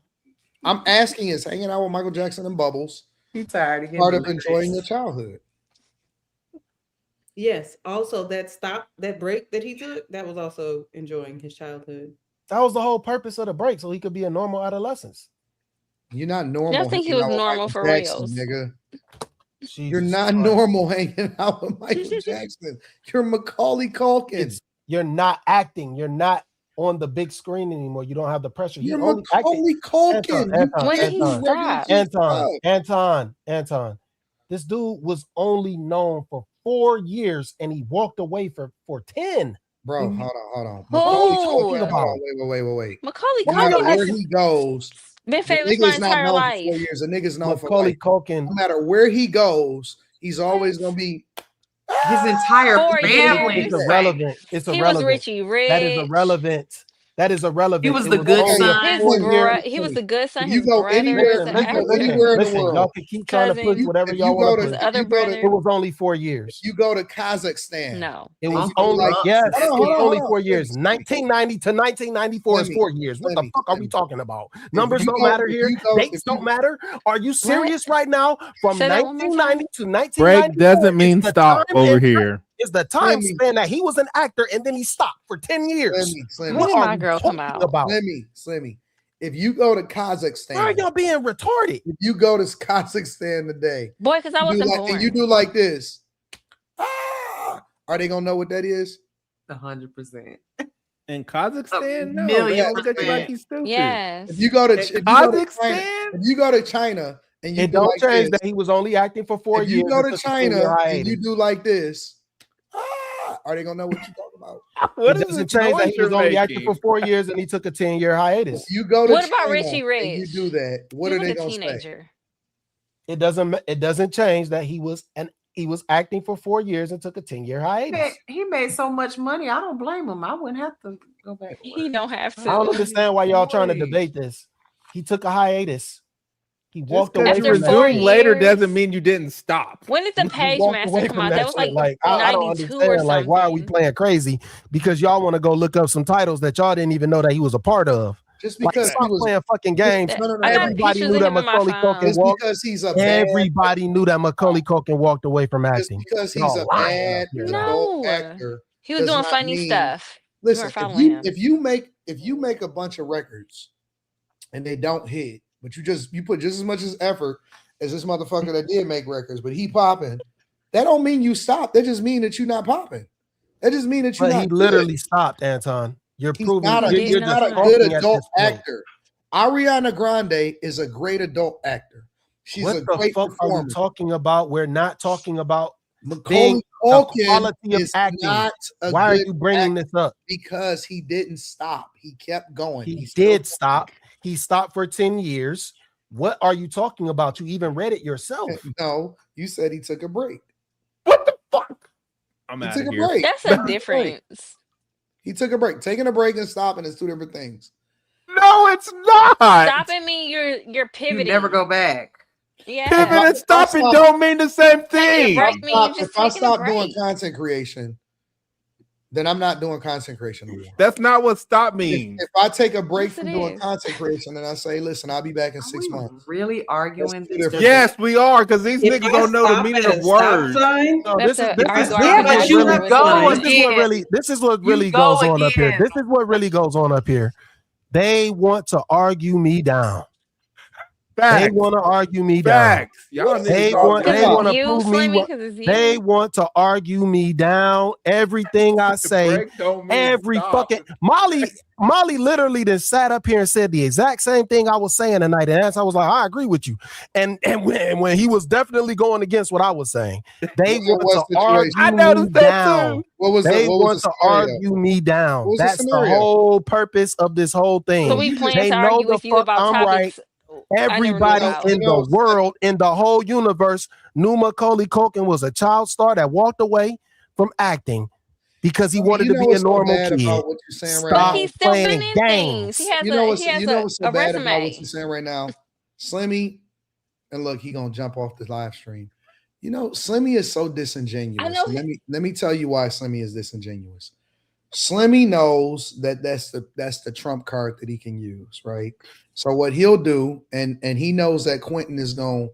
I'm asking, is hanging out with Michael Jackson and Bubbles You tired of part of enjoying your childhood? Yes. Also, that break that he took, that was also enjoying his childhood. That was the whole purpose of the break, so he could be a normal adolescence. You're not normal. I think he hanging was out with normal Michael for Jackson, reals. nigga. Jesus You're not Christ. normal hanging out with Michael Jackson. You're Macaulay Culkin. You're not acting. You're not on the big screen anymore. You don't have the pressure. You're Macaulay Culkin. When did he stop? Anton. This dude was only known for 4 years, and he walked away for 10. Bro, hold on. Who? Wait. Macaulay No matter Culkin where has he goes, been the famous my nigga's not entire known life. for 4 years. The nigga's known for Macaulay life. Culkin. No matter where he goes, he's always gonna be his entire 4 family. years. It's irrelevant. It's He irrelevant. was Richie Rich. That is irrelevant. That is irrelevant. He was It the good only son. He was the good son. If you His go brother anywhere, was an if you go actor. anywhere in the Listen, world, y'all can keep trying to push Cousin. whatever if y'all you go want to, to His push. other if you go to, brother. It was only 4 years. you go to Kazakhstan. No. It was you do only, like- yes, Hold on, it was hold on, only hold on. 4 years. 1990 to 1994 is Let me- 4 years. What let the me- fuck are let we me. talking about? Numbers you don't go- matter if here. you go- Dates if you- don't matter. Are you serious right now? From Say that one more 1990 to Break 1994 doesn't mean is the stop time over and- here. Is the time Let me- span that he was an actor and then he stopped for 10 years. Slimmy. What When did are my we girl come talking out? about? Slimmy. If you go to Why are Kazakhstan, y'all being retarded? if you go to Kazakhstan today, Boy, because I you do wasn't like, born. and you do like this, are they gonna know what that is? 100%. In Kazakhstan, no. million They look at you like he's stupid. Yes. If you go to Kazakhstan? if you go to China and you It do don't like change this, that he was only acting for 4 if years. you go to and took a 10-year China and hiatus. you do like this, are they gonna know what you're talking about? What It is doesn't this change that noise he was you're only acting for making? 4 years and he took a 10-year hiatus. If you go to What about China Richie Rich? and you do that, what He are was they a gonna say? teenager. It doesn't change that he was acting for 4 years and took a 10-year hiatus. He made so much money. I don't blame him. I wouldn't have to go back. to work. He don't have I don't to. understand why y'all trying to Boy. debate this. He took a hiatus. He Just walked because away you After from that 4 resume later years. doesn't mean you didn't stop. When did the He Page walked Master away come from out? that That was shit. like I don't 92 or understand. Like, why are we something. playing crazy? Because y'all want to go look up some titles that y'all didn't even know that he was a part of. Just Like, because stop he was playing fucking games. no, I got Everybody pictures knew of that him in my Macaulay phone. Culkin just walked. because he's a bad Everybody knew that Macaulay Culkin walked away from just acting. because he's Y'all a lying bad up here. adult No. actor. He was does doing not funny mean- stuff. Listen, weren't following him. if you make a bunch of records and they don't hit, but you put just as much as effort as this motherfucker that did make records, but he popping, that don't mean you stop. That just mean that you're not popping. That just mean that you're But not he good. literally stopped, Anton. You're He's proving not a, He he's did not a not. good talking at adult this point. actor. Ariana Grande is a great adult actor. She's What a the great fuck are performer. we talking about? We're not talking about Macaulay being the Culkin quality of is acting. not a Why are good you bringing actor this up? because he didn't stop. He kept going. He still did stop. He stopped for 10 years. What are you talking about? You even read it yourself. No, you said he took a break. What the fuck? I'm He out took of a here. break. That's He a took break. difference. He took a break. Taking a break and stopping is two different things. No, it's not. Stopping me, you're pivoting. You never go back. Yeah. Pivot and If I stopping stop- don't mean the same Taking a thing. break means you just If I taking a stop doing break. content creation, then I'm not doing content creation anymore. That's not what stop means. If I take a break Yes, from it doing is. content creation and I say, listen, I'll be back in Are 6 we months. really arguing That's two this? different Yes, we are, because these If niggas I don't know the stop meaning at of a stop words. sign, No, That's this is a this are is you this Yeah, is arguing but what you really with go somebody? this is what again. really this is what You really go goes on up here. again. This is what really goes on up here. They want to argue me down. They Facts. want to argue me down. Facts. Y'all They niggas want Because they it's want to you, prove me Slimmy, what because it's you. they want to argue me down. Everything I say, break don't mean every stop. fucking Molly literally just sat up here and said the exact same thing I was saying tonight. And I was like, I agree with you. And when he was definitely going against what I was saying, they want What to situation? argue I me noticed that down. too. What was They the want to scenario? argue me down. What was the That's the scenario? whole purpose of this whole thing. So we plan They to know argue the with you fuck about I'm right. topics Everybody in the world, in the whole universe, knew Macaulay Culkin was a child star that walked away from acting because he wanted to be a normal kid. About what you're saying right Stop now? He's still been playing in games. things. He has what's so a bad about what resume. you're saying right now? Slimmy, and look, he gonna jump off the live stream. You know, Slimmy is so disingenuous. I know Let me tell you why Slimmy is disingenuous. Slimmy knows that that's the trump card that he can use, right? So what he'll do, and he knows that Quentin is gonna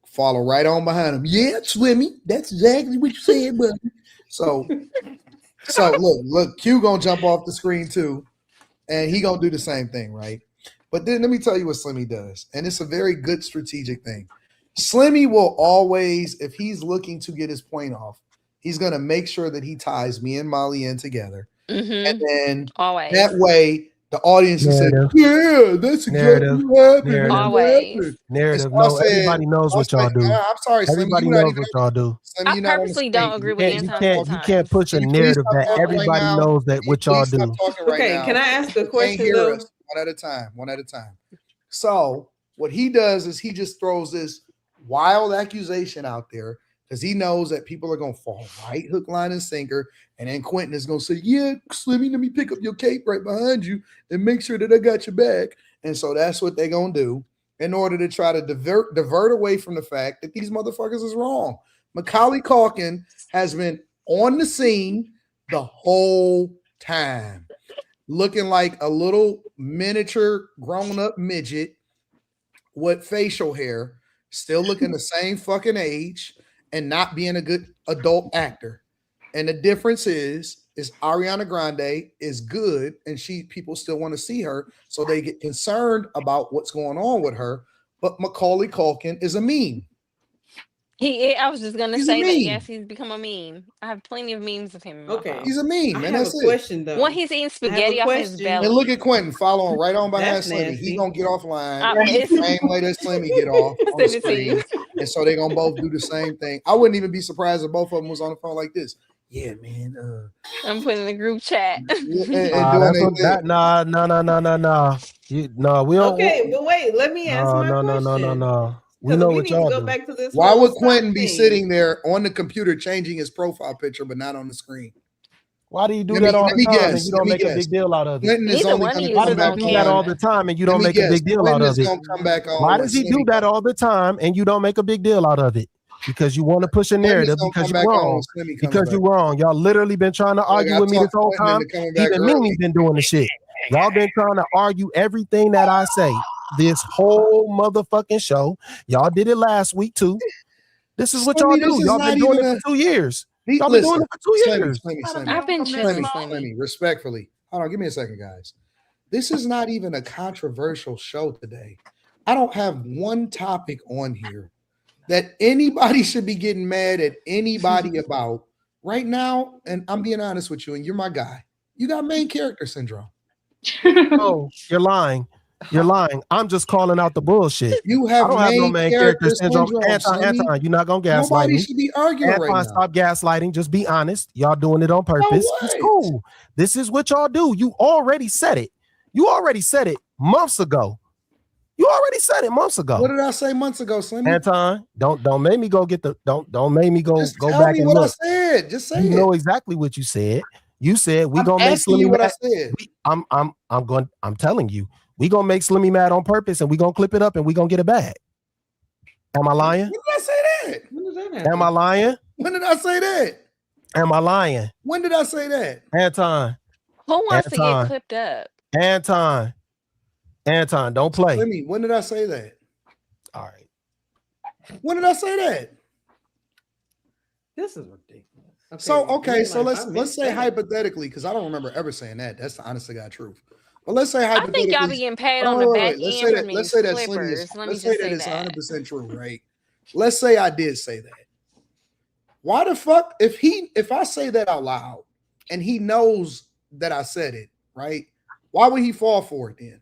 follow right on behind him. Yeah, Slimmy, that's exactly what you said, buddy. So look, Q gonna jump off the screen too, and he gonna do the same thing, right? But then let me tell you what Slimmy does, and it's a very good strategic thing. Slimmy will always, if he's looking to get his point off, he's gonna make sure that he ties me and Molly in together, and then that way the audience will say, "Yeah, that's exactly what happened." Narrative. No, everybody knows what y'all do. I'm sorry, everybody knows what y'all do. I purposely don't agree with Anton. You can't push a narrative that everybody knows that what y'all do. Okay, can I ask a question though? One at a time. So what he does is he just throws this wild accusation out there because he knows that people are gonna fall right hook, line, and sinker, and then Quentin is gonna say, "Yeah, Slimmy, let me pick up your cape right behind you and make sure that I got your back." And so that's what they're gonna do in order to try to divert away from the fact that these motherfuckers is wrong. Macaulay Culkin has been on the scene the whole time, looking like a little miniature grown-up midget with facial hair, still looking the same fucking age, and not being a good adult actor. And the difference is Ariana Grande is good, and people still want to see her, so they get concerned about what's going on with her. But Macaulay Culkin is a meme. I was just gonna say that. Yes, he's become a meme. I have plenty of memes of him. Okay, he's a meme. I have a question though. When he's eating spaghetti off his belly. And look at Quentin following right on behind Slimmy. He's gonna get offline the same way that Slimmy get off on the screen. And so they're gonna both do the same thing. I wouldn't even be surprised if both of them was on the phone like this. Yeah, man. I'm putting in the group chat. No. We don't. Okay, but wait, let me ask my question. No. We know what y'all do. Back to this. Why would Quentin be sitting there on the computer changing his profile picture but not on the screen? Why do you do that all the time and you don't make a big deal out of it? Why does he do that all the time and you don't make a big deal out of it? Why does he do that all the time and you don't make a big deal out of it? Because you want to push a narrative because you're wrong. Because you're wrong. Y'all literally been trying to argue with me this whole time. Even Mimi been doing the shit. Y'all been trying to argue everything that I say this whole motherfucking show. Y'all did it last week too. This is what y'all do. Y'all been doing it for 2 years. Y'all been doing it for 2 years. I've been Slimmy, respectfully. Hold on, give me a second, guys. This is not even a controversial show today. I don't have one topic on here that anybody should be getting mad at anybody about right now. And I'm being honest with you, and you're my guy. You got main character syndrome. Oh, you're lying. You're lying. I'm just calling out the bullshit. You have I don't have no main character syndrome. Anton, you're not gonna gaslight Nobody me. should be arguing Anton, right now. stop gaslighting. Just be honest. Y'all doing it on purpose. No, it's cool. This is what y'all do. You already said it. You already said it months ago. You already said it months ago. What did I say months ago, Slimmy? Anton, don't make me go get the don't make me go Just go tell back me and what look. I said. Just say You it. know exactly what you said. You said we I'm gonna make asking you Slimmy what I mad. said. I'm telling you, we gonna make Slimmy mad on purpose and we gonna clip it up and we gonna get it back. Am I lying? When did I say that? When did that happen? Am I lying? When did I say that? Am I lying? When did I say that? Anton. Who wants to Anton. get clipped up? Anton, don't play. Slimmy, when did I say that? All right. When did I say that? This is ridiculous. So let's say hypothetically, because I don't remember ever saying that. That's the honest to God truth. But let's say I hypothetically. think y'all be getting paid on the back Let's end say from that. Let's these say that Slimmy clippers. is. Let me Let's just say that say it's that. 100% true, right? Let's say I did say that. Why the fuck if I say that out loud and he knows that I said it, right? Why would he fall for it then?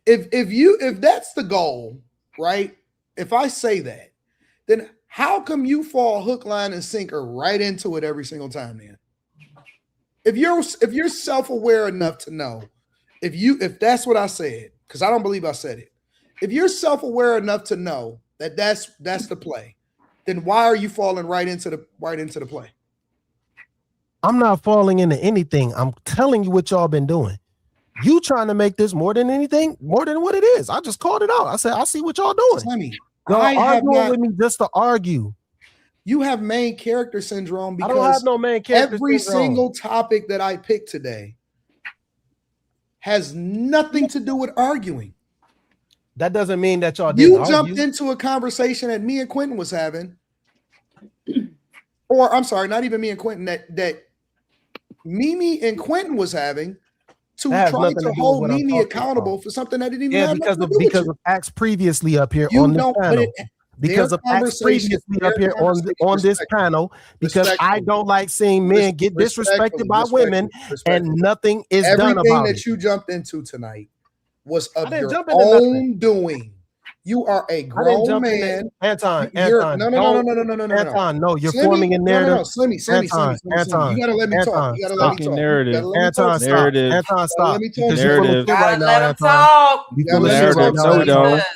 If that's the goal, right? If I say that, then how come you fall hook, line, and sinker right into it every single time then? If you're self-aware enough to know if that's what I said, because I don't believe I said it. If you're self-aware enough to know that that's the play, then why are you falling right into the play? I'm not falling into anything. I'm telling you what y'all been doing. You trying to make this more than anything, more than what it is. I just called it out. I said, I see what y'all doing. Slimmy, Y'all arguing with me just to argue. You have main character syndrome because I don't have no main character every syndrome. single topic that I picked today has nothing to do with arguing. That doesn't mean that y'all didn't argue. Jumped into a conversation that me and Quentin was having, or I'm sorry, not even me and Quentin, that Mimi and Quentin was having to try to hold Mimi accountable for something that didn't even have because nothing to do with of acts previously up here on this panel. Because of acts previously up here on this panel, because I don't like seeing men get disrespected by women, and nothing is done about it. Everything that you jumped into tonight was of your own doing. You are a grown man. Anton, no, you're Slimmy, forming a narrative. No, Slimmy. Anton, you gotta let me talk. You gotta let me talk. Narrative. Anton, stop. Let me talk. Narrative. Right now, Anton.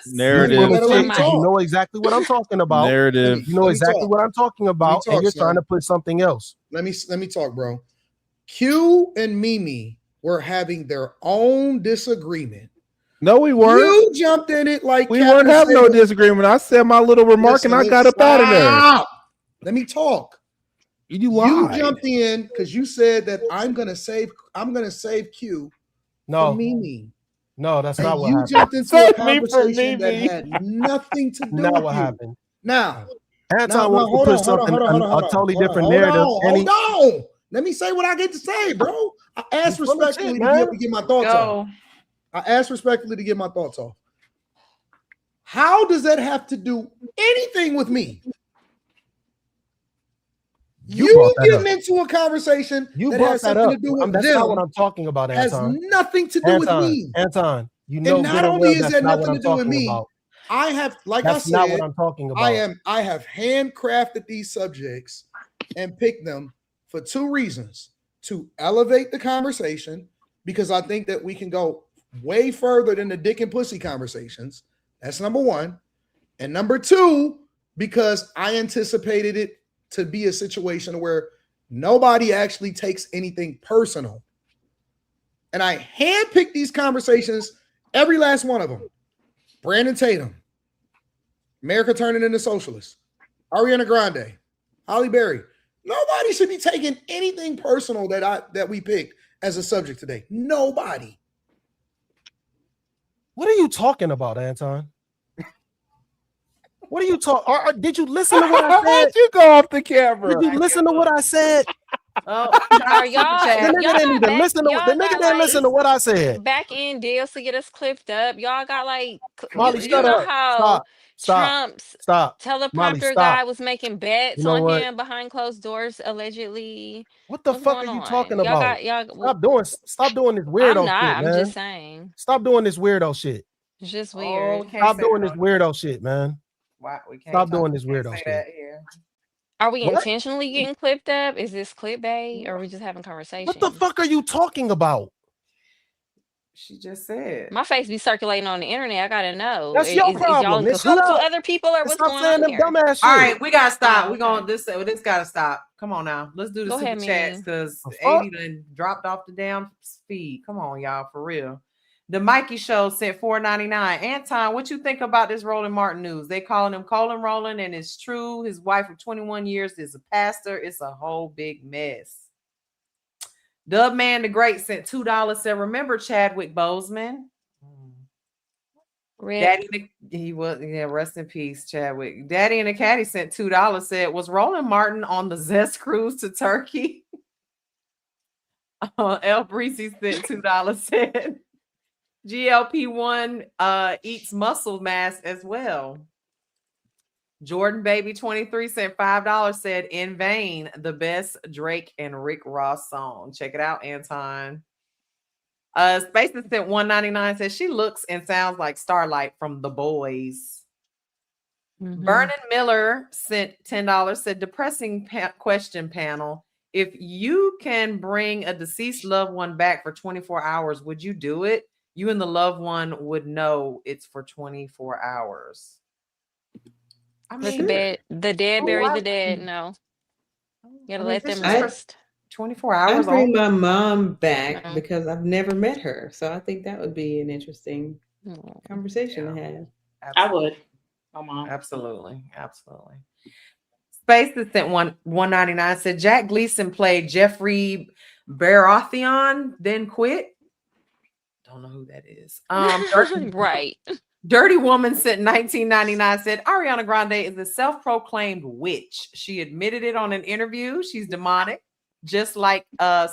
Narrative. You know exactly what I'm talking about. Narrative. You know exactly what I'm talking about, and you're trying to put something else. Let me talk, bro. Q and Mimi were having their own disagreement. No, we weren't. You jumped in it like we weren't having no disagreement. I said my little remark and I got up out of there. Let me talk. You lied. You jumped in because you said that I'm gonna save Q for Mimi. No, that's not what happened. You jumped into a conversation that had nothing to do with what happened. Now, Anton wants to put something a totally different narrative. Hold on. Let me say what I get to say, bro. I asked respectfully to get my thoughts off. I asked respectfully to get my thoughts off. How does that have to do anything with me? You getting into a conversation that has something to do with that's them. not what I'm talking about, Anton. Has nothing to do with me. Anton, you know, and not only is that nothing to do with me, I have, like I said, not what I'm talking about. I have handcrafted these subjects and picked them for two reasons: to elevate the conversation, because I think that we can go way further than the dick and pussy conversations. That's number one. And number two, because I anticipated it to be a situation where nobody actually takes anything personal. And I handpicked these conversations, every last one of them. Brandon Tatum, America turning into Socialist, Ariana Grande, Halle Berry. Nobody should be taking anything personal that we picked as a subject today. Nobody. What are you talking about, Anton? What are you talking? Did you listen to what I said? Why'd you go off the camera? Did you listen to what I said? Are y'all the nigga didn't listen to what I said. Back in deals to get us clipped up. Y'all got like Molly, you know how Trump's teleprompter Molly, guy was making bets on what? him behind closed doors allegedly. What the fuck are you talking about? Stop doing this weirdo shit, man. I'm just saying. Stop doing this weirdo shit. It's just weird. Stop doing this weirdo shit, man. We can't Stop doing this weirdo shit. Are we intentionally getting clipped up? Is this clickbait, or are we just having conversation? What the fuck are you talking about? She just said my face be circulating on the internet. I gotta know. That's your problem. Is y'all in cahoots with other people, or what's going on here? Dumbass shit. All right, we gotta stop. We're gonna this gotta stop. Come on now. Let's do the super chats because 80 done dropped off the damn speed. Come on, y'all, for real. The Mikey Show sent $4.99. Anton, what you think about this Roland Martin news? They calling him Colin Roland, and it's true. His wife of 21 years is a pastor. It's a whole big mess. Dub Man the Great sent $2. Said, remember Chadwick Boseman? Rest in peace, Chadwick. Daddy and the Caddy sent $2. Said, was Roland Martin on the Zest cruise to Turkey? El Breezy sent $2. Said, GLP-1 eats muscle mass as well. Jordan Baby 23 sent $5. Said, in vain, the best Drake and Rick Ross song. Check it out, Anton. Spaces sent $1.99. Says she looks and sounds like Starlight from The Boys. Vernon Miller sent $10. Said, depressing question panel. If you can bring a deceased loved one back for 24 hours, would you do it? You and the loved one would know it's for 24 hours. I Let mean, the dead bury the dead. No. You gotta let this them is for rest. 24 I'd hours. bring my mom back No. because I've never met her. So I think that would be an interesting conversation to have. I would. My mom. Absolutely. Space that sent 199 said Jack Gleason played Jeffrey Baratheon, then quit. Don't know who that is. Right. Dirty Woman sent 1999 said Ariana Grande is a self-proclaimed witch. She admitted it on an interview. She's demonic, just like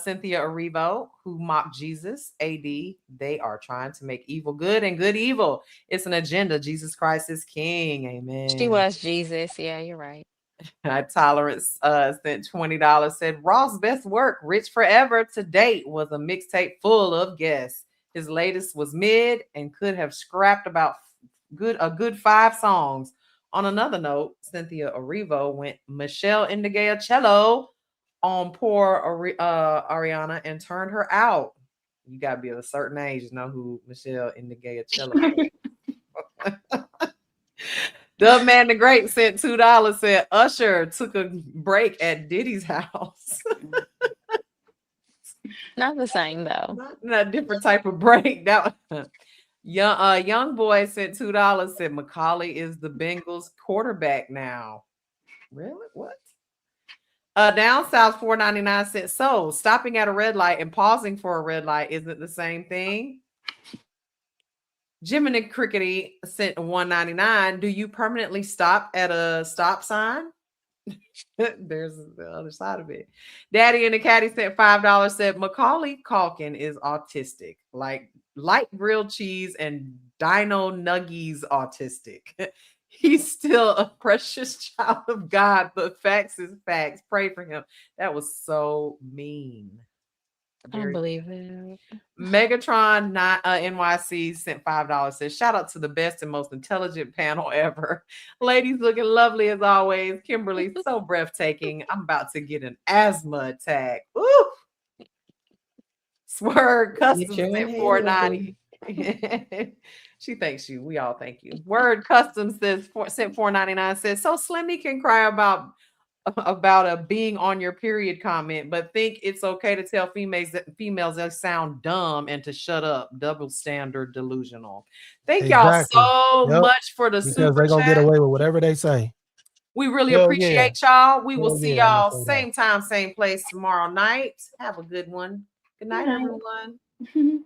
Cynthia Erivo, who mocked Jesus. AD, they are trying to make evil good and good evil. It's an agenda. Jesus Christ is King. Amen. She was Jesus. Yeah, you're right. Tolerance sent $20. Said Ross' best work, Rich Forever to date, was a mixtape full of guests. His latest was mid and could have scrapped about a good 5 songs. On another note, Cynthia Erivo went Michelle Indegayacello on poor Ariana and turned her out. You gotta be of a certain age to know who Michelle Indegayacello is. Dub Man the Great sent $2. Said Usher took a break at Diddy's house. Not the same though. Not a different type of break. That young boy sent $2. Said Macaulay is the Bengals quarterback now. Really? What? Down South 499 cent. So stopping at a red light and pausing for a red light isn't the same thing. Jiminy Crickety sent 199. Do you permanently stop at a stop sign? There's the other side of it. Daddy and the Caddy sent $5. Said Macaulay Culkin is autistic, like light grilled cheese and Dino Nuggies autistic. He's still a precious child of God, but facts is facts. Pray for him. That was so mean. I don't believe it. Megatron NYC sent $5. Says shout out to the best and most intelligent panel ever. Ladies looking lovely as always. Kimberly, so breathtaking. I'm about to get an asthma attack. Ooh. Swerve Customs sent $4.90. She thanks you. We all thank you. Word Customs sent $4.99. Says so Slimmy can cry about a being on your period comment, but think it's okay to tell females that sound dumb and to shut up. Double standard, delusional. Thank y'all so much for the because super they're gonna chat. get away with whatever they say. We really appreciate y'all. We will see y'all I'm same time, same place tomorrow night. Have a good one. Good night, everyone.